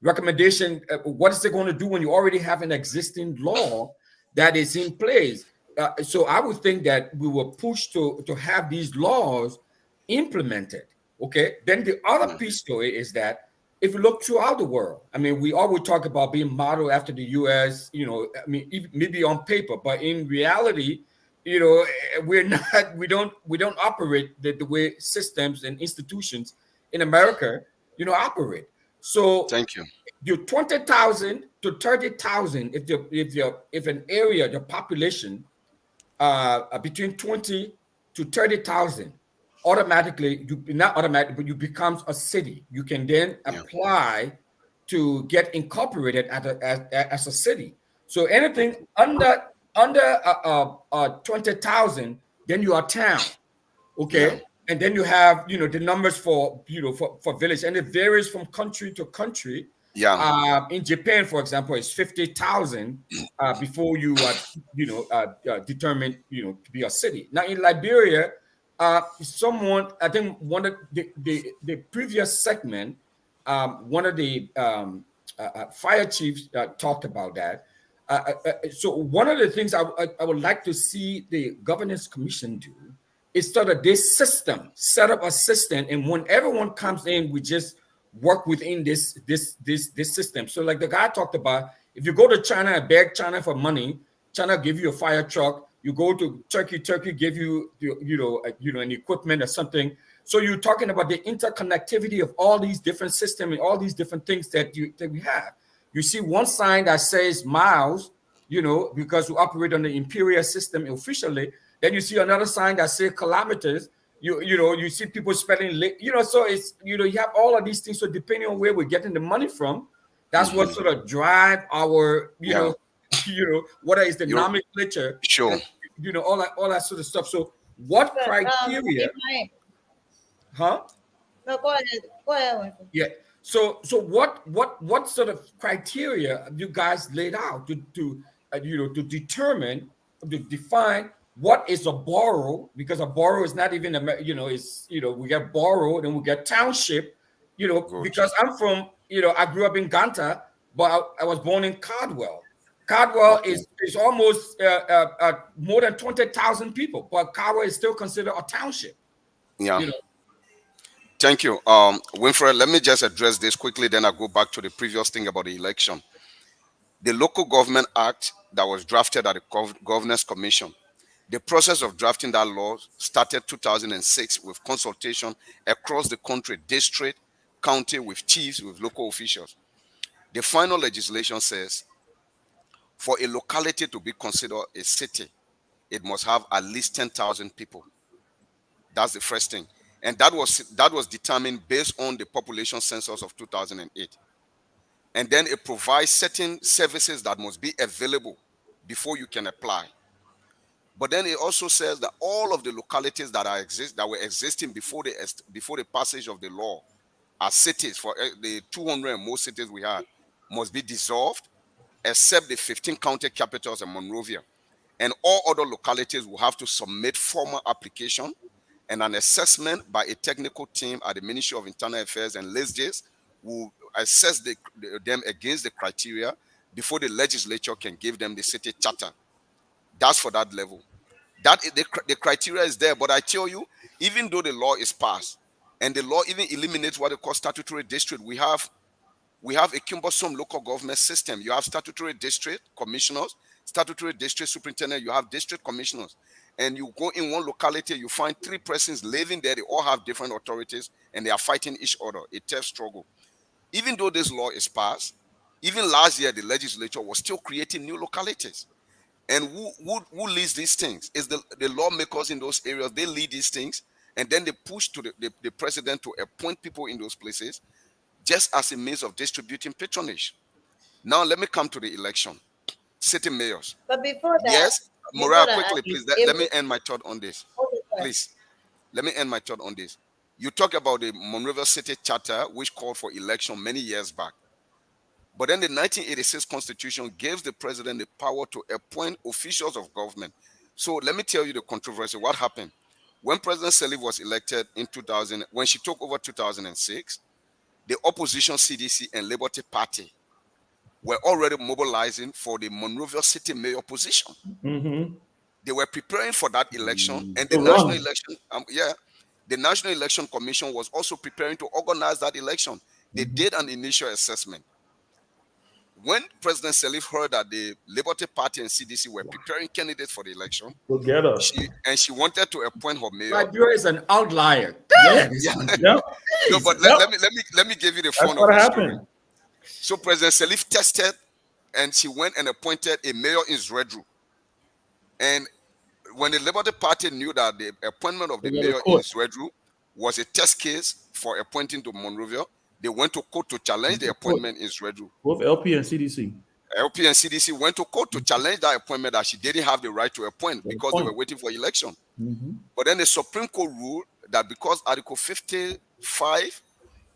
recommendation. What is it going to do when you already have an existing law that is in place? So I would think that we were pushed to have these laws implemented. Okay, then the other piece to it is that if you look throughout the world, I mean, we always talk about being modeled after the U.S. I mean, maybe on paper, but in reality, we're not. We don't operate the way systems and institutions in America, operate. So thank you. Your 20,000 to 30,000. If an area, the population, between 20 to 30,000. Automatically, not automatically, but you becomes a city. You can then apply to get incorporated as a city. So anything under 20,000, then you are town, okay? And then you have the numbers for for village, and it varies from country to country. In Japan, for example, it's 50,000 before you are determined to be a city. Now in Liberia, someone, I think one of the previous segment, one of the fire chiefs talked about that. So one of the things I would like to see the governance commission do is sort of this system, set up a system, and when everyone comes in, we just work within this system. So like the guy talked about, if you go to China and beg China for money, China give you a fire truck. You go to Turkey give you an equipment or something. So you're talking about the interconnectivity of all these different systems and all these different things that we have. You see one sign that says miles, because we operate on the imperial system officially. Then you see another sign that says kilometers. You see people spelling, so it's, you have all of these things. So depending on where we're getting the money from, that's what sort of drive our, what is the nomenclature, sure, all that sort of stuff. So what criteria? Huh? No, go ahead. Go ahead. Yeah. So what sort of criteria have you guys laid out to determine, to define what is a borough? Because a borough is not even we get borough, then we get township, because I'm from, I grew up in Ganta, but I was born in Cardwell. Cardwell is almost more than 20,000 people, but Cardwell is still considered a township. Yeah. Thank you. Winfred, let me just address this quickly, then I'll go back to the previous thing about the election. The Local Government Act that was drafted at the Governance Commission, the process of drafting that law started 2006 with consultation across the country, district, county, with chiefs, with local officials. The final legislation says for a locality to be considered a city, it must have at least 10,000 people. That's the first thing. And that was determined based on the population census of 2008. And then it provides certain services that must be available before you can apply. But then it also says that all of the localities that were existing before the passage of the law as cities, for the 200 and more cities we had, must be dissolved, except the 15 county capitals and Monrovia. And all other localities will have to submit formal application and an assessment by a technical team at the Ministry of Internal Affairs and LISJs will assess them against the criteria before the legislature can give them the city charter. That's for that level. The criteria is there, but I tell you, even though the law is passed and the law even eliminates what they call statutory district, we have a cumbersome local government system. You have statutory district commissioners, statutory district superintendent, you have district commissioners. And you go in one locality, you find 3 persons living there. They all have different authorities and they are fighting each other. A tough struggle. Even though this law is passed, even last year, the legislature was still creating new localities. And who leads these things? Is the lawmakers in those areas. They lead these things. And then they push to the president to appoint people in those places just as a means of distributing patronage. Now, let me come to the election. City mayors. But before that, yes, Mariah, quickly, please. Let me end my thought on this. Okay, please, let me end my thought on this. You talk about the Monrovia City Charter, which called for election many years back. But then the 1986 Constitution gives the president the power to appoint officials of government. So let me tell you the controversy. What happened? When President Sirleaf was elected in 2000, when she took over 2006, the opposition CDC and Liberty Party were already mobilizing for the Monrovia City mayor position. Mm-hmm. They were preparing for that election, and the national election, the National Election Commission was also preparing to organize that election. They did an initial assessment. When President Sirleaf heard that the Liberty Party and CDC were preparing candidates for the election, she wanted to appoint her mayor. Liberia is an outlier. No, but let me give you the fun of the story. So President Sirleaf tested, and she went and appointed a mayor in Zredru. And when the Liberty Party knew that the appointment of the mayor in Zredru was a test case for appointing to Monrovia, they went to court to challenge the appointment in Zredru. Both LP and CDC. LP and CDC went to court to challenge that appointment that she didn't have the right to appoint because they were waiting for election. But then the Supreme Court ruled that because Article 55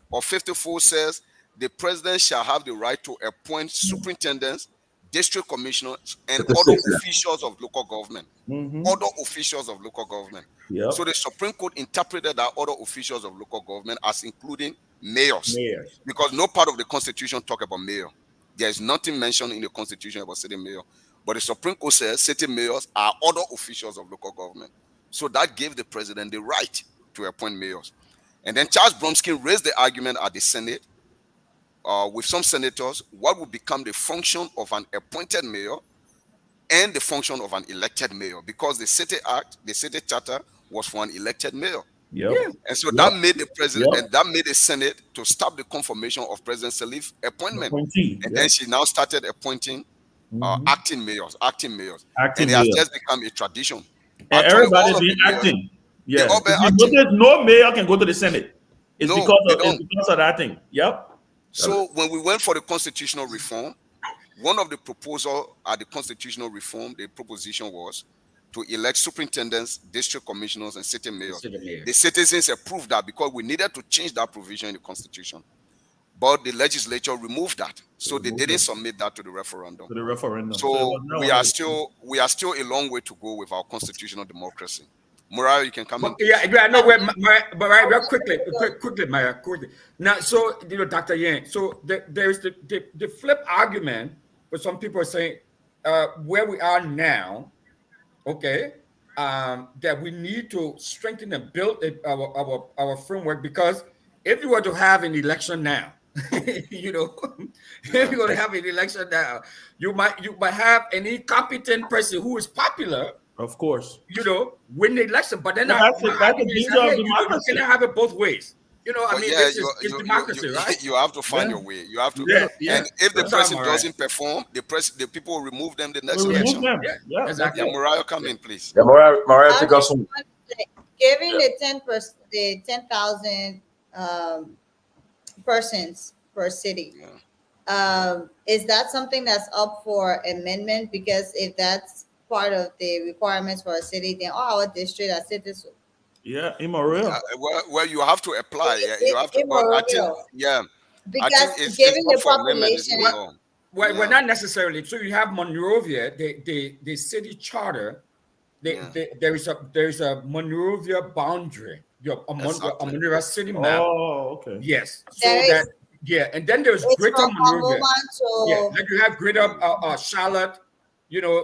or 54 says the president shall have the right to appoint superintendents, district commissioners, and other officials of local government. Other officials of local government. So the Supreme Court interpreted that other officials of local government as including mayors. Because no part of the Constitution talk about mayor. There is nothing mentioned in the Constitution about city mayor. But the Supreme Court says city mayors are other officials of local government. So that gave the president the right to appoint mayors. And then Charles Bromsky raised the argument at the Senate with some senators, what would become the function of an appointed mayor and the function of an elected mayor, because the city act, the city charter was for an elected mayor. And so that made the president and that made the Senate to stop the confirmation of President Sirleaf's appointment. And then she now started appointing acting mayors. And it has just become a tradition. And everybody been acting. No mayor can go to the Senate. It's because of that thing. So when we went for the constitutional reform, one of the proposals at the constitutional reform, the proposition was to elect superintendents, district commissioners, and city mayors. The citizens approved that because we needed to change that provision in the Constitution. But the legislature removed that. So they didn't submit that to the referendum. So we are still a long way to go with our constitutional democracy. Mariah, you can come in. Mariah, quickly, Mariah, quickly. Now, so, Dr. Yen, so there is the flip argument, but some people are saying where we are now, that we need to strengthen and build our framework, because if you were to have an election now, if you're going to have an election now, you might have an incompetent person who is popular, of course, win the election, but then that's the danger of democracy. You cannot have it both ways. It's democracy, right? You have to find your way. You have to, and if the person doesn't perform, the people will remove them the next election. Exactly. Mariah, come in, please. Mariah, take us home. Given the 10,000 persons per city, is that something that's up for amendment? Because if that's part of the requirements for a city, then all our district are cities. Well, you have to apply. You have to. Because given the population, we're not necessarily. So you have Monrovia, the city charter. There is a Monrovia boundary. A Monrovia city map. Oh, okay. Yes. So and then there's Greater Monrovia. Then you have Greater Charlotte.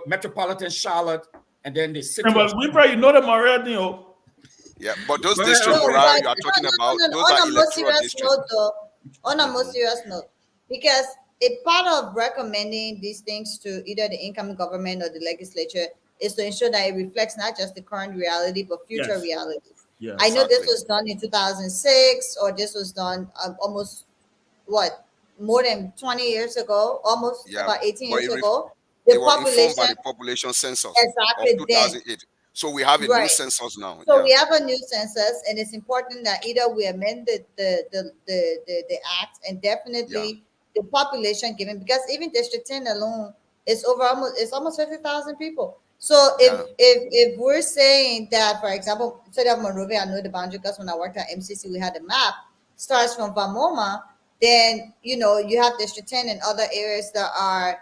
Metropolitan Charlotte, and then the city. But we probably know them already. But those districts you are talking about, those are electoral districts. On a more serious note, because a part of recommending these things to either the incoming government or the legislature is to ensure that it reflects not just the current reality but future Yes. realities. Yeah. I know this Exactly. was done in 2006, or this was done almost what, more than 20 years ago, almost Yeah, about 18 but years ago. The it was informed by population, the population census of exactly, then, 2008. So we have a new right. census now. So Yeah. we have a new census, and it's important that either we amend the act, and Yeah. definitely the population given, because even District 10 alone is almost 50,000 people. So Yeah. if we're saying that, for example, instead of Monrovia, I know the boundary because when I worked at MCC, we had a map starts from Vamoma. Then you have District 10 and other areas that are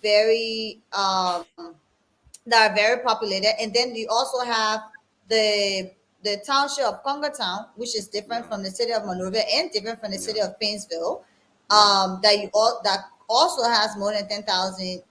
very populated, and then you also have the township of Congertown, which is different from the city of Monrovia and different from the city of Painesville. That also has more than 10,000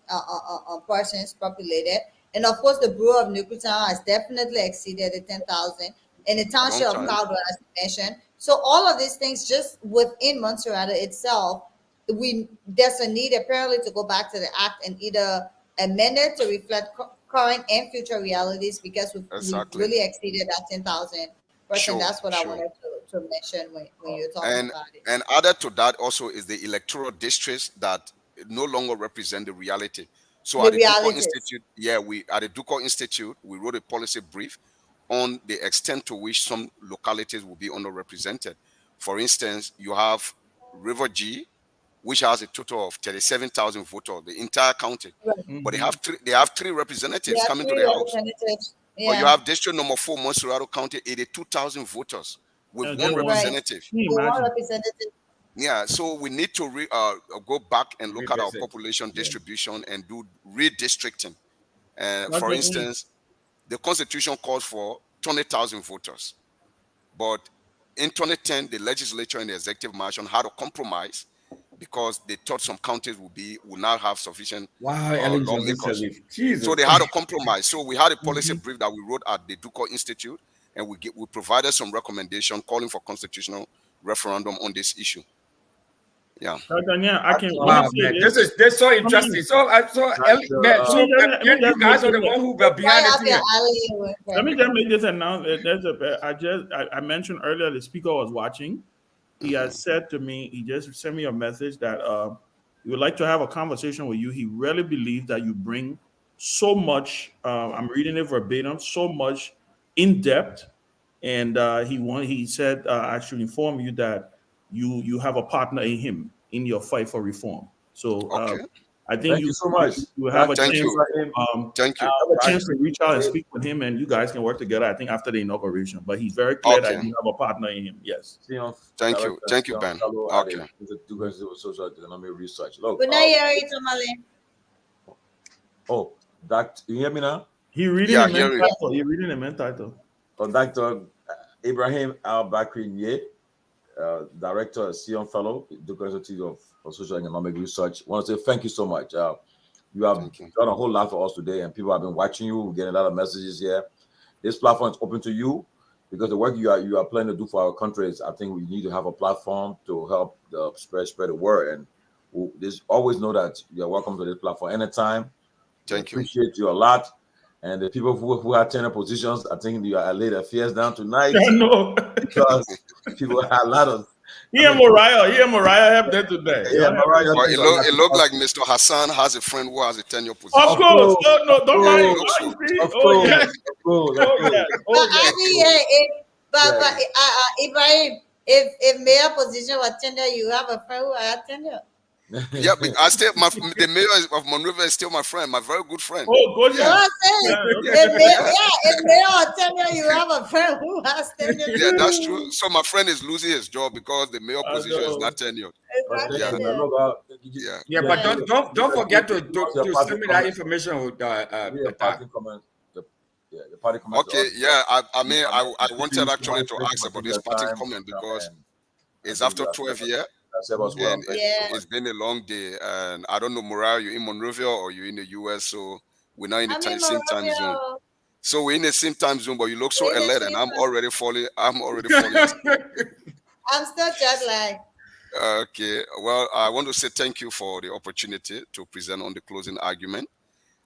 persons populated, and of course the Brewer of Newtown has definitely exceeded the 10,000, and the A long township of time. Caldwell, as you mentioned. So all of these things just within Montserrat itself, there's a need apparently to go back to the act and either amend it to reflect current and future realities, because we've Exactly. really exceeded that 10,000 percent. Sure. That's what I Sure. wanted to mention when you're talking And about it. added to that also is the electoral districts that no longer represent the reality. So The at the Duco realities. Institute, we at the Duco Institute, we wrote a policy brief on the extent to which some localities will be underrepresented. For instance, you have River G, which has a total of 37,000 voters, the entire county. Right. But they Mhm. have three There representatives are coming to three the house. representatives. But you Yeah. have district number 4, Montserrat County, 82,000 voters with And one get one. Right. representative. Can you One imagine? representative. Yeah, so we need to go back and look at our Revisit. population Yeah. distribution and do redistricting. For Okay. instance, the Constitution calls for 20,000 voters, but in 2010, the legislature and the executive mansion had a compromise because they thought some counties will not have sufficient Wow, Alexander lawmakers. Sharif. So Jesus. they had a compromise. So we had a policy Mhm. brief that we wrote at the Duco Institute, and we provided some recommendation calling for constitutional referendum on this issue. Yeah. Yeah, I can. Let me Wow, say man, this. this is so interesting. So, Dr. you guys are the one who were behind the Up your scene. alley. Let me just make this announcement. I mentioned earlier the speaker was watching. He has said to me, he just sent me a message that he would like to have a conversation with you. He really believes that you bring so much. I'm reading it verbatim, so much in depth, and he said I should inform you that you have a partner in him in your fight for reform. So Okay. I think Thank you so much. you have a Dr. Thank chance. you. Thank you. Have a chance to reach out and speak with him, and you guys can work together. I think after the inauguration, but he's very clear that Okay. you have a partner in him. Yes. Thank you. Thank you, Ben. Okay. Social economic research. Look, Good night, Yari Tomalin. oh, Dr. You hear me now? He reading Yeah, the main hearing. title. He reading the main title. Oh, Dr. Ibrahim Al Bakri Nye, Director, Sion Fellow, Duke Institute of Social and Economic Research. I want to say thank you so much. You have Thank you. done a whole lot for us today, and people have been watching you. We're getting a lot of messages here. This platform is open to you because the work you are planning to do for our country is, I think we need to have a platform to help spread the word. And always know that you're welcome to this platform anytime. Thank you. Appreciate you a lot. And the people who are tenure positions, I think you are laid their fears down tonight. I know. Because people have a lot of. He and Mariah have that today. Yeah, Mariah. Well, it looked like Mr. Hassan has a friend who has a tenure position. Of course. Oh, no, don't mind him. Looks so. Of course. Yes. Of course. Oh, yes. But Oh, yes. Ibrahim, if mayor position was tenure, you have a friend who had tenure. Yeah, but the mayor of Monrovia is still my friend, my very good friend. Oh, good. You know what I'm saying? If mayor or tenure, you have a friend who has tenure. Yeah, that's true. So my friend is losing his job because the mayor position is not tenured. Yeah, but don't forget to send me that information with the party comments. The party comments. Okay, yeah. I wanted actually to ask about this party comment because it's after 12 years. And it's been a long day, and I don't know, Mariah, you're in Monrovia or you're in the US, so we're not in the same time zone. So we're in the same time zone, but you look so alert, and I'm already falling. I'm still jet lagged. Okay. Well, I want to say thank you for the opportunity to present on the closing argument.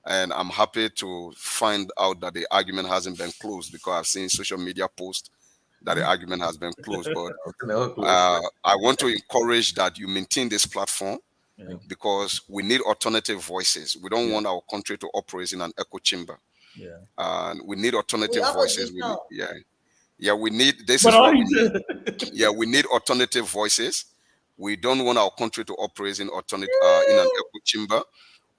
And I'm happy to find out that the argument hasn't been closed, because I've seen social media posts that the argument has been closed. But I want to encourage that you maintain this platform, because we need alternative voices. We don't want our country to operate in an echo chamber. And we need alternative voices. We need, this is what we need. We need alternative voices. We don't want our country to operate in alternative in an echo chamber.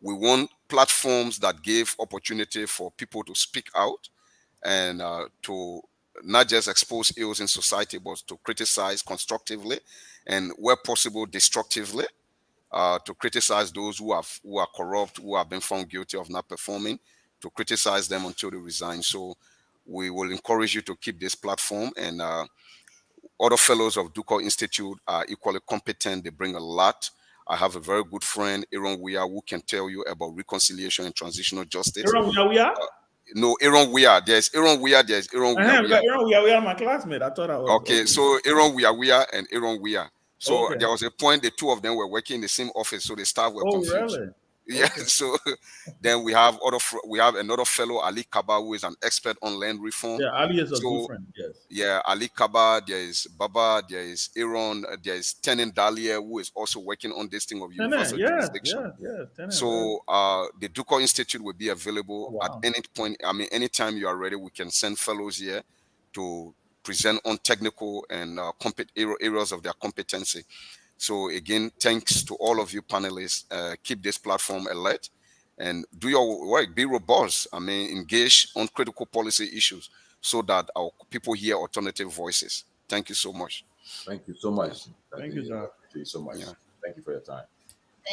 We want platforms that give opportunity for people to speak out and to not just expose ills in society, but to criticize constructively and, where possible, destructively. To criticize those who are corrupt, who have been found guilty of not performing, to criticize them until they resign. So we will encourage you to keep this platform, and other fellows of Duco Institute are equally competent. They bring a lot. I have a very good friend, Aaron Weir, who can tell you about reconciliation and transitional justice. Aaron Weir? No, Aaron Weir. There's Aaron Weir. There's Aaron Weir. Aaron Weir, my classmate. I thought I was. Okay, so Aaron Weir and Aaron Weir. So there was a point the two of them were working in the same office, so the staff were confused. Really? Yeah. Okay. So then we have another fellow, Ali Kaba, who is an expert on land reform. Yeah, Ali is a good friend. Yes. Yeah, Ali Kaba. There is Baba. There is Aaron. There is Tenin Dalia, who is also working on this thing of universal jurisdiction. So the Duco Institute will be available at any point. I mean, anytime you are ready, we can send fellows here to present on technical and areas of their competency. So again, thanks to all of you panelists. Keep this platform alert and do your work. Be robust. I mean, engage on critical policy issues so that our people hear alternative voices. Thank you so much. Thank you so much. Thank you, John. Thank you so much. Thank you for your time.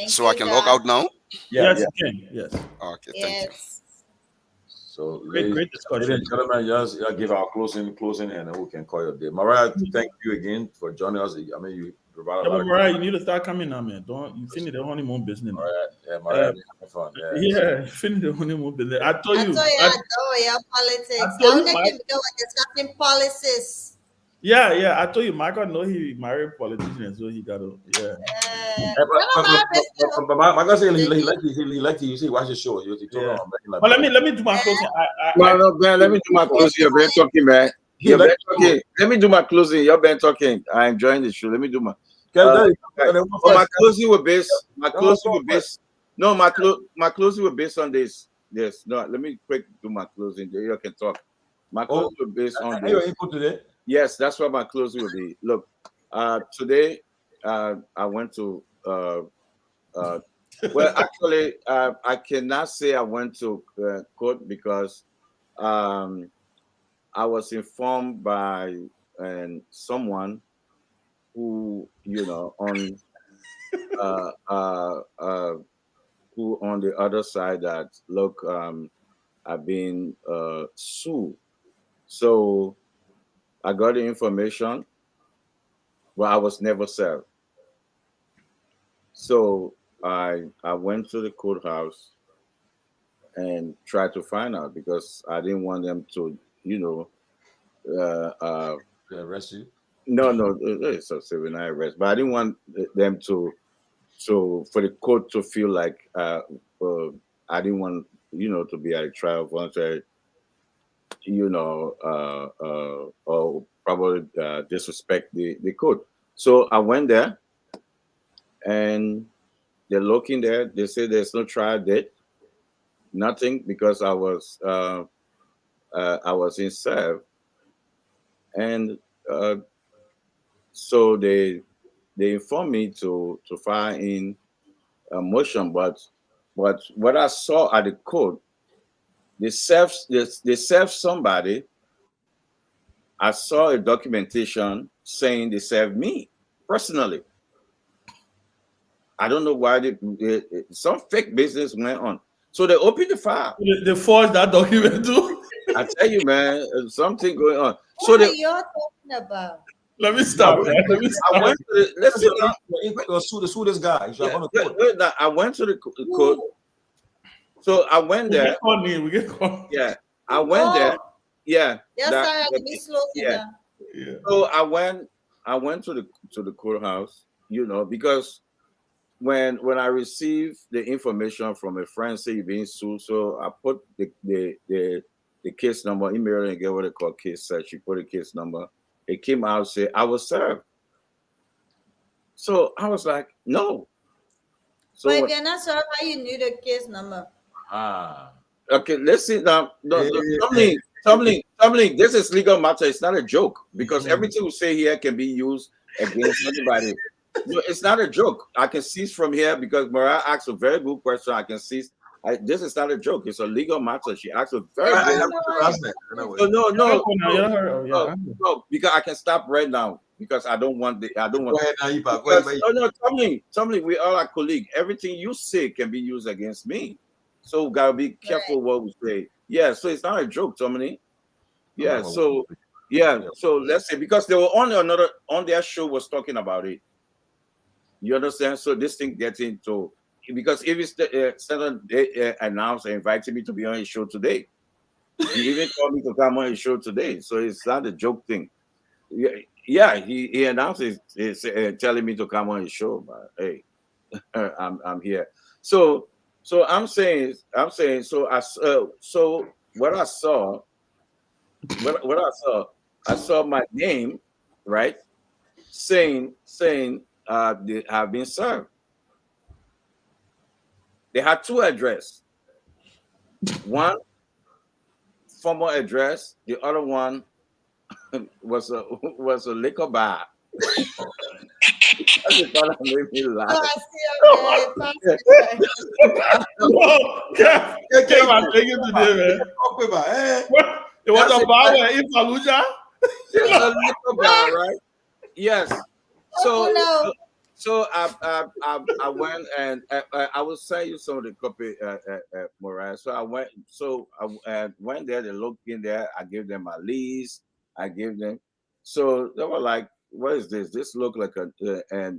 So I can log out now? Yes, you can. Yes. Okay, thank you. So, great discussion. Ladies and gentlemen, just give our closing, and then we can call your day. Mariah, thank you again for joining us. I mean, you provide a lot. Mariah, you need to start coming now, man. You finish the honeymoon business. Mariah, fun. You finish the honeymoon business. I told you. Politics. I told you, discussing policies. Yeah. I told you, Michael know he married politicians, so he got to. But Michael said he like you. See, watch the show. But let me do my closing. Ben, let me do my closing. You've been talking, man. Let me do my closing. You've been talking. I'm enjoying the show. Let me do my. My closing will base. My closing will base. No, my closing will base on this. Yes. No, let me quick do my closing. You can talk. My closing will base on this. Your input today? Yes, that's what my closing will be. Look, today I went to. Well, actually, I cannot say I went to court because I was informed by someone who, on who on the other side that look, I've been sued. So I got the information, but I was never served. So I went to the courthouse and tried to find out because I didn't want them to, arrest you. No, it's a civil arrest, but I didn't want them to for the court to feel like I didn't want to be at a trial voluntary, or probably disrespect the court. So I went there, and they're looking there. They say there's no trial date, nothing, because I was in serve, and so they informed me to file in a motion, but what I saw at the court, they served somebody. I saw a documentation saying they served me personally. I don't know why some fake business went on. So they opened the file. They forged that document too. I tell you, man, something going on. What are you talking about? Let me stop. I went to sue this guy. I went to the court. So I went there. We get caught. Yeah, I went there. Yeah. Yes, sir. Let me slow down. Yeah. So I went to the courthouse, because when I received the information from a friend saying being sued, so I put the case number, email and get what they call case search. She put a case number. It came out, say I was served. So I was like, no. So but if you're not sure how you knew the case number. Okay, let's see now. No, Tomalin, this is legal matter. It's not a joke because everything we say here can be used against anybody. No, it's not a joke. I can cease from here because Mariah asked a very good question. I can cease. This is not a joke. It's a legal matter. She asked a very good question. No, because I can stop right now because I don't want the. I don't want. Go ahead. No, Tomalin, we all are colleagues. Everything you say can be used against me. So we gotta be careful what we say. Yeah, so it's not a joke, Tomalin. Yeah, so let's say because they were on their show was talking about it. You understand? So this thing gets into because if it's they announced and invited me to be on his show today. He even told me to come on his show today. So it's not a joke thing. Yeah, he announced he's telling me to come on his show, but hey, I'm here. So I'm saying so what I saw I saw my name, right, saying they have been served. They had two addresses. One formal address, the other one was a liquor bar. That's the part that made me laugh. I take it today, man. It was a bar in Fallujah. It's a liquor bar, right? Yes. So I went and I will send you some of the copy, Mariah. So I went there. They looked in there. I gave them my lease. I gave them. So they were like, "What is this? This look like a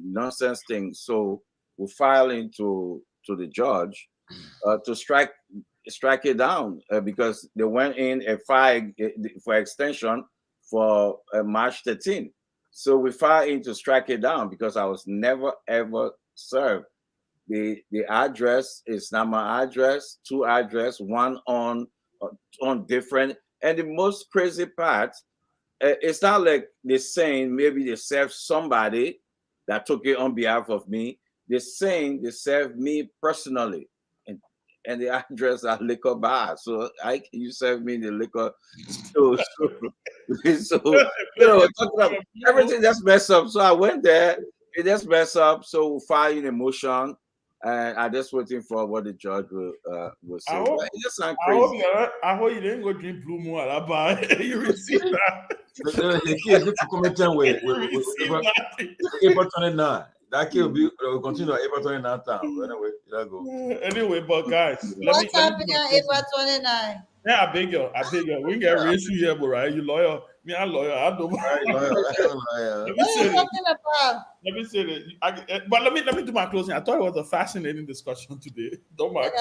nonsense thing." So we filed into the judge to strike it down because they went in and filed for extension for March 13th. So we filed in to strike it down because I was never ever served. The address is not my address, two address, one on different. And the most crazy part, it's not like they're saying maybe they served somebody that took it on behalf of me. They're saying they served me personally. And the address are liquor bar. So you serve me the liquor. So talking about everything that's messed up. So I went there, it just messed up. So filing a motion, and I just waiting for what the judge will say. It just sounds crazy. I hope you didn't go drink Blue Moon at that bar. You received that. April 29. That kid will continue on April 29 time. Anyway, that go. Anyway, but guys, what's happening on April 29? Yeah, I beg you. We get raised here, but right? You lawyer. Me, I'm lawyer. I don't. What are you talking about? Let me say that. But let me do my closing. I thought it was a fascinating discussion today. Don't mind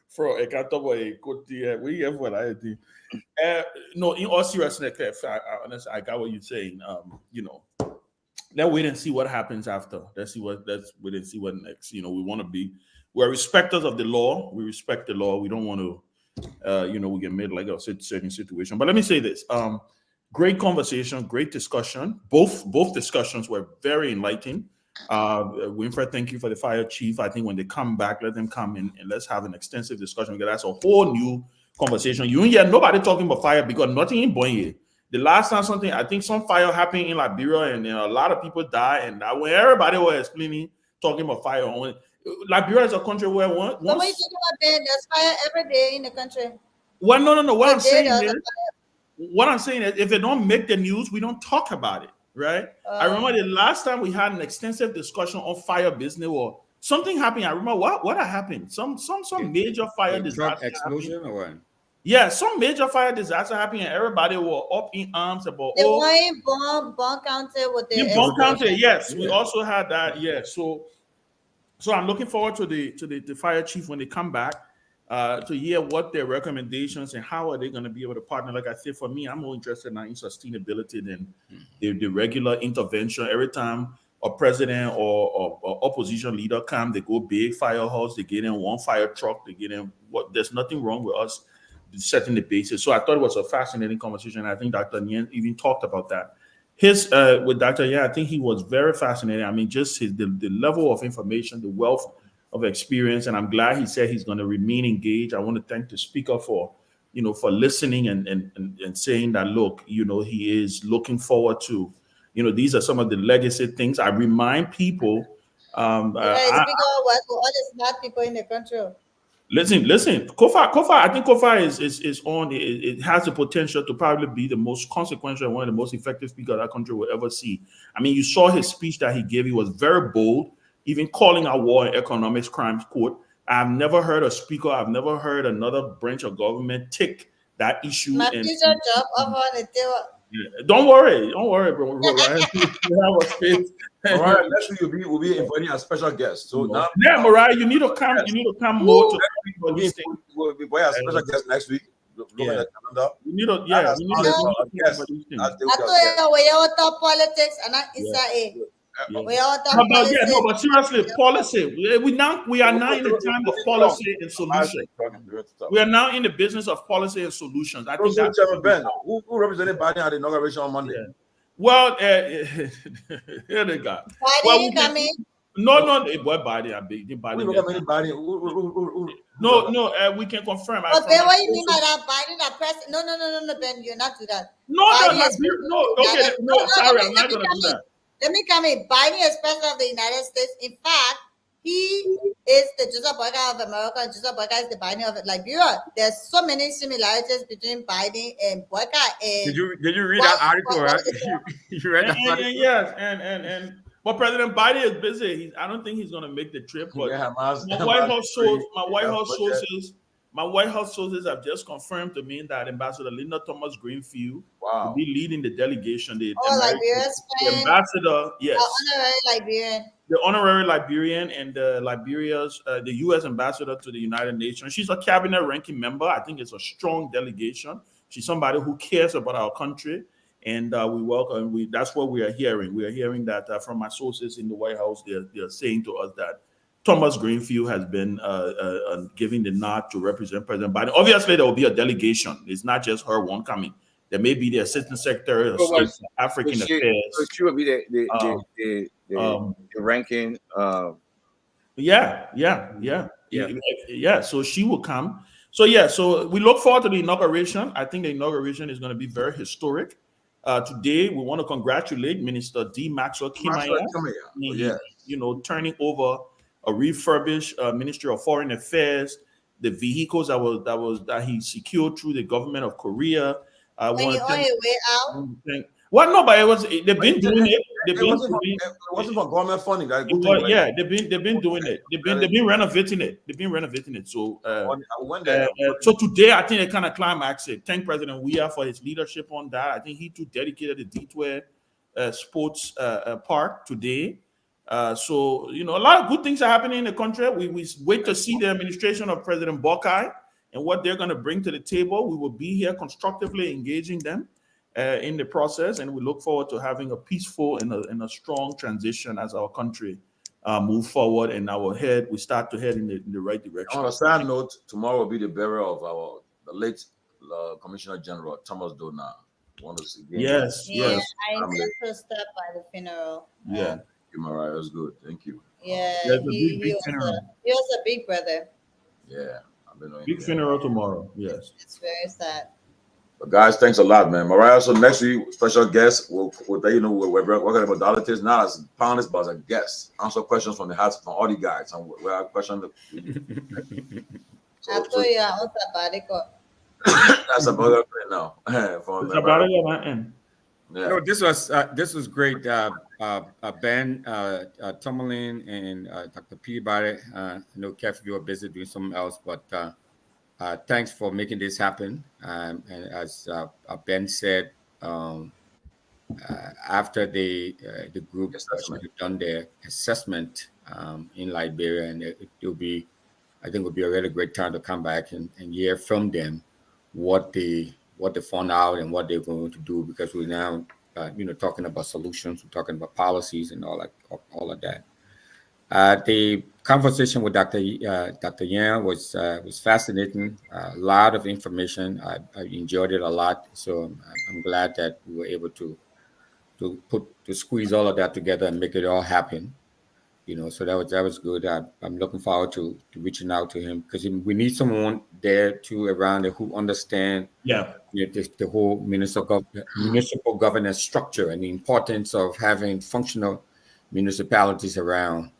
from a cattle a coty. We have what I did. No, in all seriousness, honestly, I got what you're saying. Let's wait and see what happens after. Let's wait and see what next. We're respecters of the law. We respect the law. We don't want to, we get made like a certain situation. But let me say this: great conversation, great discussion. Both discussions were very enlightening. Winfred, thank you for the fire chief. I think when they come back, let them come in and let's have an extensive discussion because that's a whole new conversation. You don't hear nobody talking about fire because nothing in Boye. The last time I think some fire happened in Liberia and a lot of people died. And when everybody was explaining, talking about fire, Liberia is a country where once... So what you talking about, Ben? There's fire every day in the country. Well, no. What I'm saying is if they don't make the news, we don't talk about it, right? I remember the last time we had an extensive discussion on fire business or something happened. I remember what happened. Some major fire disaster explosion happened. or what? Yeah, some major fire disaster happened and everybody were up in arms about the one Bon County with the Bon County, yes. We also had that, yes. So I'm looking forward to the fire chief when they come back to hear what their recommendations and how are they going to be able to partner. Like I said, for me, I'm more interested in sustainability than the regular intervention. Every time a president or opposition leader come, they go big firehouse, they get in one fire truck, they get in what. There's nothing wrong with us setting the basis. So I thought it was a fascinating conversation. I think Dr. Nyen even talked about that. His with Dr. Nyen, I think he was very fascinating. I mean, just the level of information, the wealth of experience, and I'm glad he said he's going to remain engaged. I want to thank the speaker for for listening and saying that, look, he is looking forward to. These are some of the legacy things. I remind people. Speaker of what? For all the smart people in the country. Listen. Kofa. I think Kofa is on. It has the potential to probably be the most consequential and one of the most effective speakers our country will ever see. I mean, you saw his speech that he gave. He was very bold, even calling out war and economics crimes court. I've never heard a speaker. I've never heard another branch of government take that issue. My future job offer on the table. Yeah. Don't worry, bro. Mariah, you have a space. Mariah, next week we'll be inviting a special guest. So now, Mariah, you need to come. You need to come more to. We'll be a special guest next week. Look at the calendar. We need to. Yeah, we need to guest. I thought we all talk politics and not inside. We all talk politics. But seriously, policy. We are now in the time of policy and solutions. We are now in the business of policy and solutions. I think that's Ben. Who represented Biden at the inauguration on Monday? Yeah. Well, here they go. Biden coming. No, what Biden? I beg you, Biden. No, we can confirm. But Ben, what do you mean by that? Biden, that president? No, Ben, you're not do that. No. Okay, sorry, I'm not gonna do that. Let me come in. Biden is president of the United States. In fact, he is the Joseph Boyka of America, and Joseph Boyka is the Biden of Liberia. There's so many similarities between Biden and Boyka. Did you read that article, right? You read that article? Yes, and but President Biden is busy. I don't think he's going to make the trip. But my White House sources have just confirmed to me that Ambassador Linda Thomas Greenfield will be leading the delegation. The ambassador, yes, the honorary Liberian, and the U.S. ambassador to the United Nations. She's a cabinet ranking member. I think it's a strong delegation. She's somebody who cares about our country. And we welcome. That's what we are hearing. We are hearing that from my sources in the White House. They're saying to us that Thomas Greenfield has been giving the nod to represent President Biden. Obviously, there will be a delegation. It's not just her one coming. There may be the Assistant Secretary of State for African Affairs. So she will be the ranking. Yeah. So she will come. So we look forward to the inauguration. I think the inauguration is going to be very historic. Today, we want to congratulate Minister D. Maxwell Kimaya, turning over a refurbished Ministry of Foreign Affairs, the vehicles that he secured through the government of Korea. When you're on your way out? Well, no, but they've been doing it. It wasn't for government funding. They've been doing it. They've been renovating it. So so today, I think they kind of climaxed it. Thank President Weah for his leadership on that. I think he too dedicated the D-Tware Sports Park today. So a lot of good things are happening in the country. We wait to see the administration of President Boakai and what they're going to bring to the table. We will be here constructively engaging them in the process, and we look forward to having a peaceful and a strong transition as our country move forward and we start to head in the right direction. On a sad note, tomorrow will be the burial of the late Commissioner General Thomas Dona. Yes. I intend to stop by the funeral. Yeah. Thank you, Mariah. That's good. Thank you. Yeah, he was a big brother. Yeah. Big funeral tomorrow. Yes. It's very sad. But guys, thanks a lot, man. Mariah, so next week, special guest. We'll let you know what kind of modalities. Now it's panelists, but as a guest. Answer questions from all the guys. And we have questions. I told you I was sabbatical. That's about it right now. Yeah. No, this was great. Ben, Tomalin, and Dr. Peabody. I know Keff, you were busy doing something else, but thanks for making this happen. And as Ben said, after the group has done their assessment in Liberia, and I think it'll be a really great time to come back and hear from them what they found out and what they're going to do, because we're now talking about solutions, we're talking about policies and all of that. The conversation with Dr. Yan was fascinating. A lot of information. I enjoyed it a lot. So I'm glad that we were able to squeeze all of that together and make it all happen. So that was good. I'm looking forward to reaching out to him, because we need someone there too around there who understand the whole municipal governance structure and the importance of having functional municipalities around.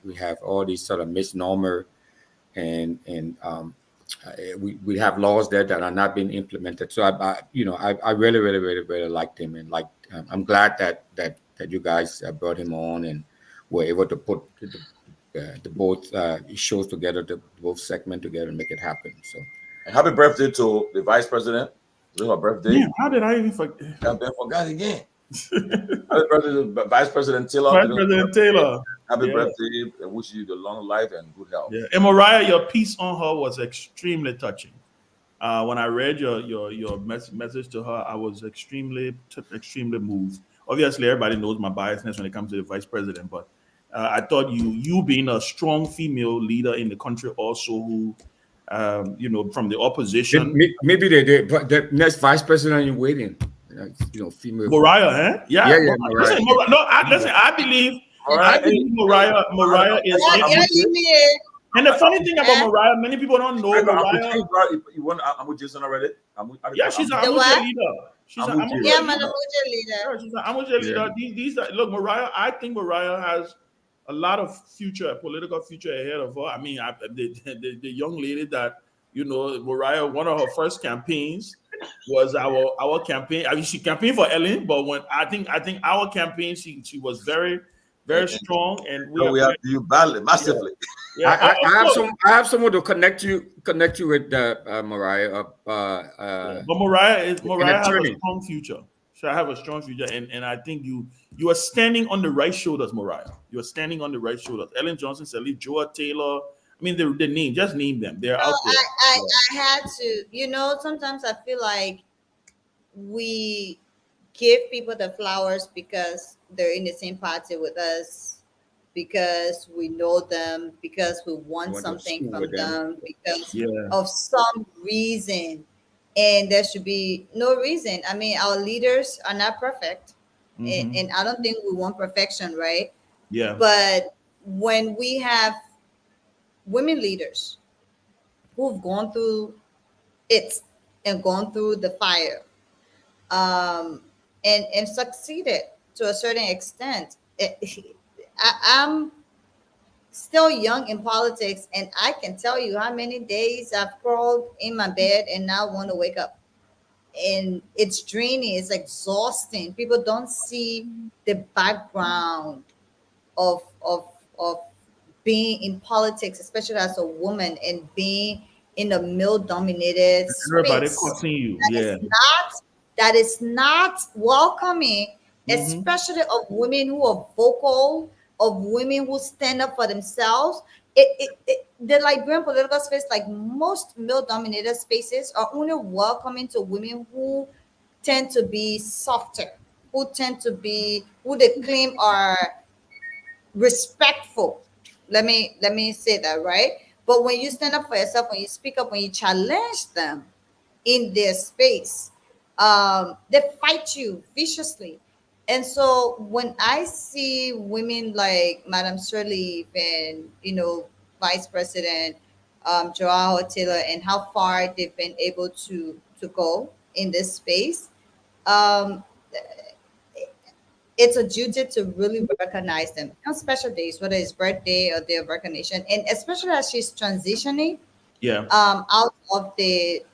We have all these sort of misnomer, and we have laws there that are not being implemented. So I really, really, really, really liked him, and I'm glad that you guys brought him on and were able to put the both shows together, the both segment together, and make it happen. So, and happy birthday to the vice president. It was her birthday. Yeah, how did I even forget? I forgot again. Happy birthday to Vice President Taylor. Vice President Taylor. Happy birthday. I wish you the long life and good health. Yeah. And Mariah, your piece on her was extremely touching. When I read your message to her, I was extremely moved. Obviously, everybody knows my biasness when it comes to the vice president, but I thought you being a strong female leader in the country also, who from the opposition. Maybe but the next vice president in waiting, female. Mariah, huh? Yeah. Mariah. Listen, I believe Mariah is. And the funny thing about Mariah, many people don't know Mariah. I'm with Jason already. She's an Amuja leader. She's an Amuja leader. She's an Amuja leader. These look, Mariah. I think Mariah has a lot of political future ahead of her. I mean, the young lady that Mariah, one of her first campaigns was our campaign. I mean, she campaigned for Ellen, but when I think our campaign, she was very, very strong, and we have you badly, massively. Yeah. I have someone to connect you with Mariah. But Mariah has a strong future. So I have a strong future, and I think you are standing on the right shoulders, Mariah. You are standing on the right shoulders. Ellen Johnson, Sally, Joa Taylor. I mean, the name, just name them. They're out there. I had to, sometimes I feel like we give people the flowers because they're in the same party with us, because we know them, because we want something from them, because of some reason. And there should be no reason. I mean, our leaders are not perfect. And I don't think we want perfection, right? Yeah. But when we have women leaders who've gone through it and gone through the fire, and succeeded to a certain extent. I'm still young in politics, and I can tell you how many days I've crawled in my bed and now want to wake up. And it's draining, it's exhausting. People don't see the background of being in politics, especially as a woman, and being in a male-dominated Everybody space. cussing you. That is not welcoming, especially of women who are vocal, of women who stand up for themselves. The Liberian political space, like most male-dominated spaces, are only welcoming to women who tend to be softer, who they claim are respectful. Let me say that, right? But when you stand up for yourself, when you speak up, when you challenge them in their space, they fight you viciously. And so when I see women like Madam Sirleaf and Vice President Joao Taylor, and how far they've been able to go in this space, it's a duty to really recognize them on special days, whether it's birthday or day of recognition, and especially as she's transitioning out of the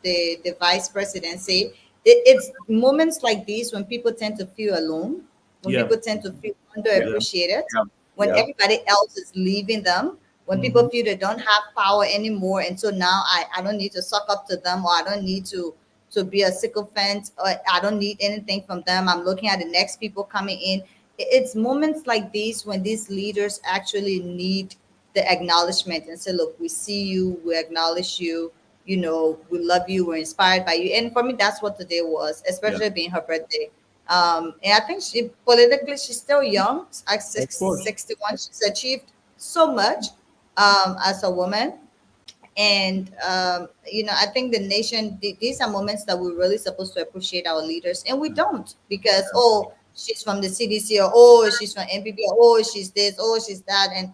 vice presidency. It's moments like these when people tend to feel alone, when people tend to feel underappreciated, when everybody else is leaving them, when people feel they don't have power anymore, and so now I don't need to suck up to them, or I don't need to be a sycophant, or I don't need anything from them. I'm looking at the next people coming in. It's moments like these when these leaders actually need the acknowledgement and say, look, we see you, we acknowledge you, we love you, we're inspired by you. And for me, that's what today was, especially being her birthday. And I think she politically she's still young. At 61, she's achieved so much as a woman. And I think the nation, these are moments that we're really supposed to appreciate our leaders, and we don't, because she's from the CDC, or she's from NPP, or she's this, she's that. And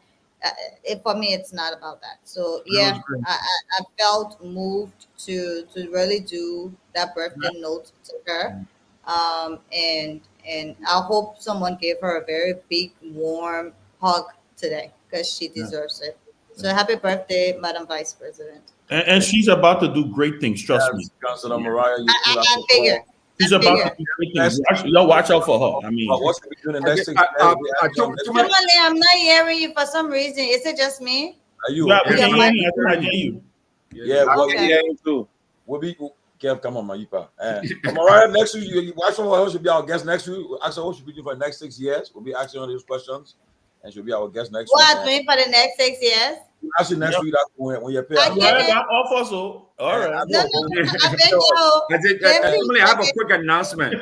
for me, it's not about that. So yeah, I felt moved to really do that birthday note to her. And I hope someone gave her a very big warm hug today, because she deserves it. So happy birthday, Madam Vice President. And she's about to do great things. Trust me. Councilor Mariah, I figure. She's about to do great things. Y'all watch out for her. I mean, what's going to be doing the next 6 Tomalin, I'm not hearing you for some reason. Is it just me? Are you? Yeah, we can hear you. I hear you. Yeah, we'll be. Kev, come on, man. Mariah, next week, you watch someone else should be our guest next week. Ask her what she'll be doing for the next 6 years. We'll be asking her those questions, and she'll be our guest next week. What, doing for the next 6 years? Actually, next week, when you're paid. All right. No, I beg you. I have a quick announcement.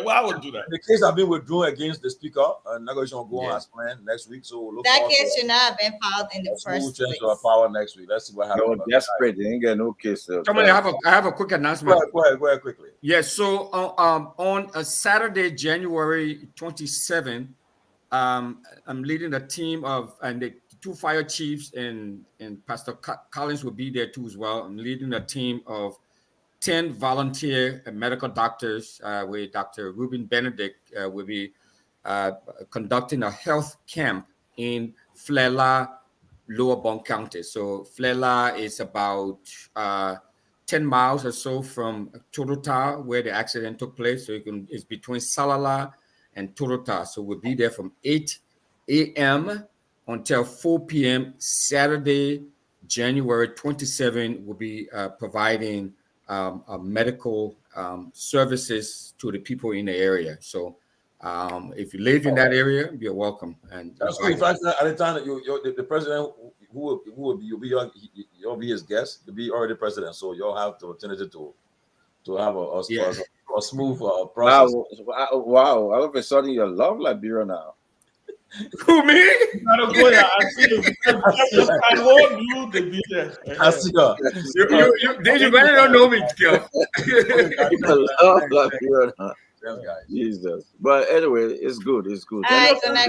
Why would do that? The case have been withdrawn against the speaker, and negotiation will go on as planned next week. So that case should not have been filed in the first place. To our power next week. Let's see what happens. You're desperate. You ain't got no case. I have a quick announcement. Go ahead quickly. Yes. So on a Saturday, January 27th, I'm leading a team and the 2 fire chiefs and Pastor Collins will be there too as well. I'm leading a team of 10 volunteer medical doctors with Dr. Ruben Benedict will be conducting a health camp in Flela, Lower Bond County. So Flela is about 10 miles or so from Torota, where the accident took place. So it's between Salala and Torota. So we'll be there from 8 a.m. until 4 p.m. Saturday, January 27. We'll be providing medical services to the people in the area. So if you live in that area, you're welcome. And that's great. In fact, at the time that the president who will be you'll be his guest, you'll be already president. So you'll have the opportunity to have a smooth process. Wow! All of a sudden, you love Liberia now. Who, me? I don't go there. I see you. I want you to be there. I see her. You better not know me, Kev. Jesus. But anyway, it's good. It's good. All right, good night.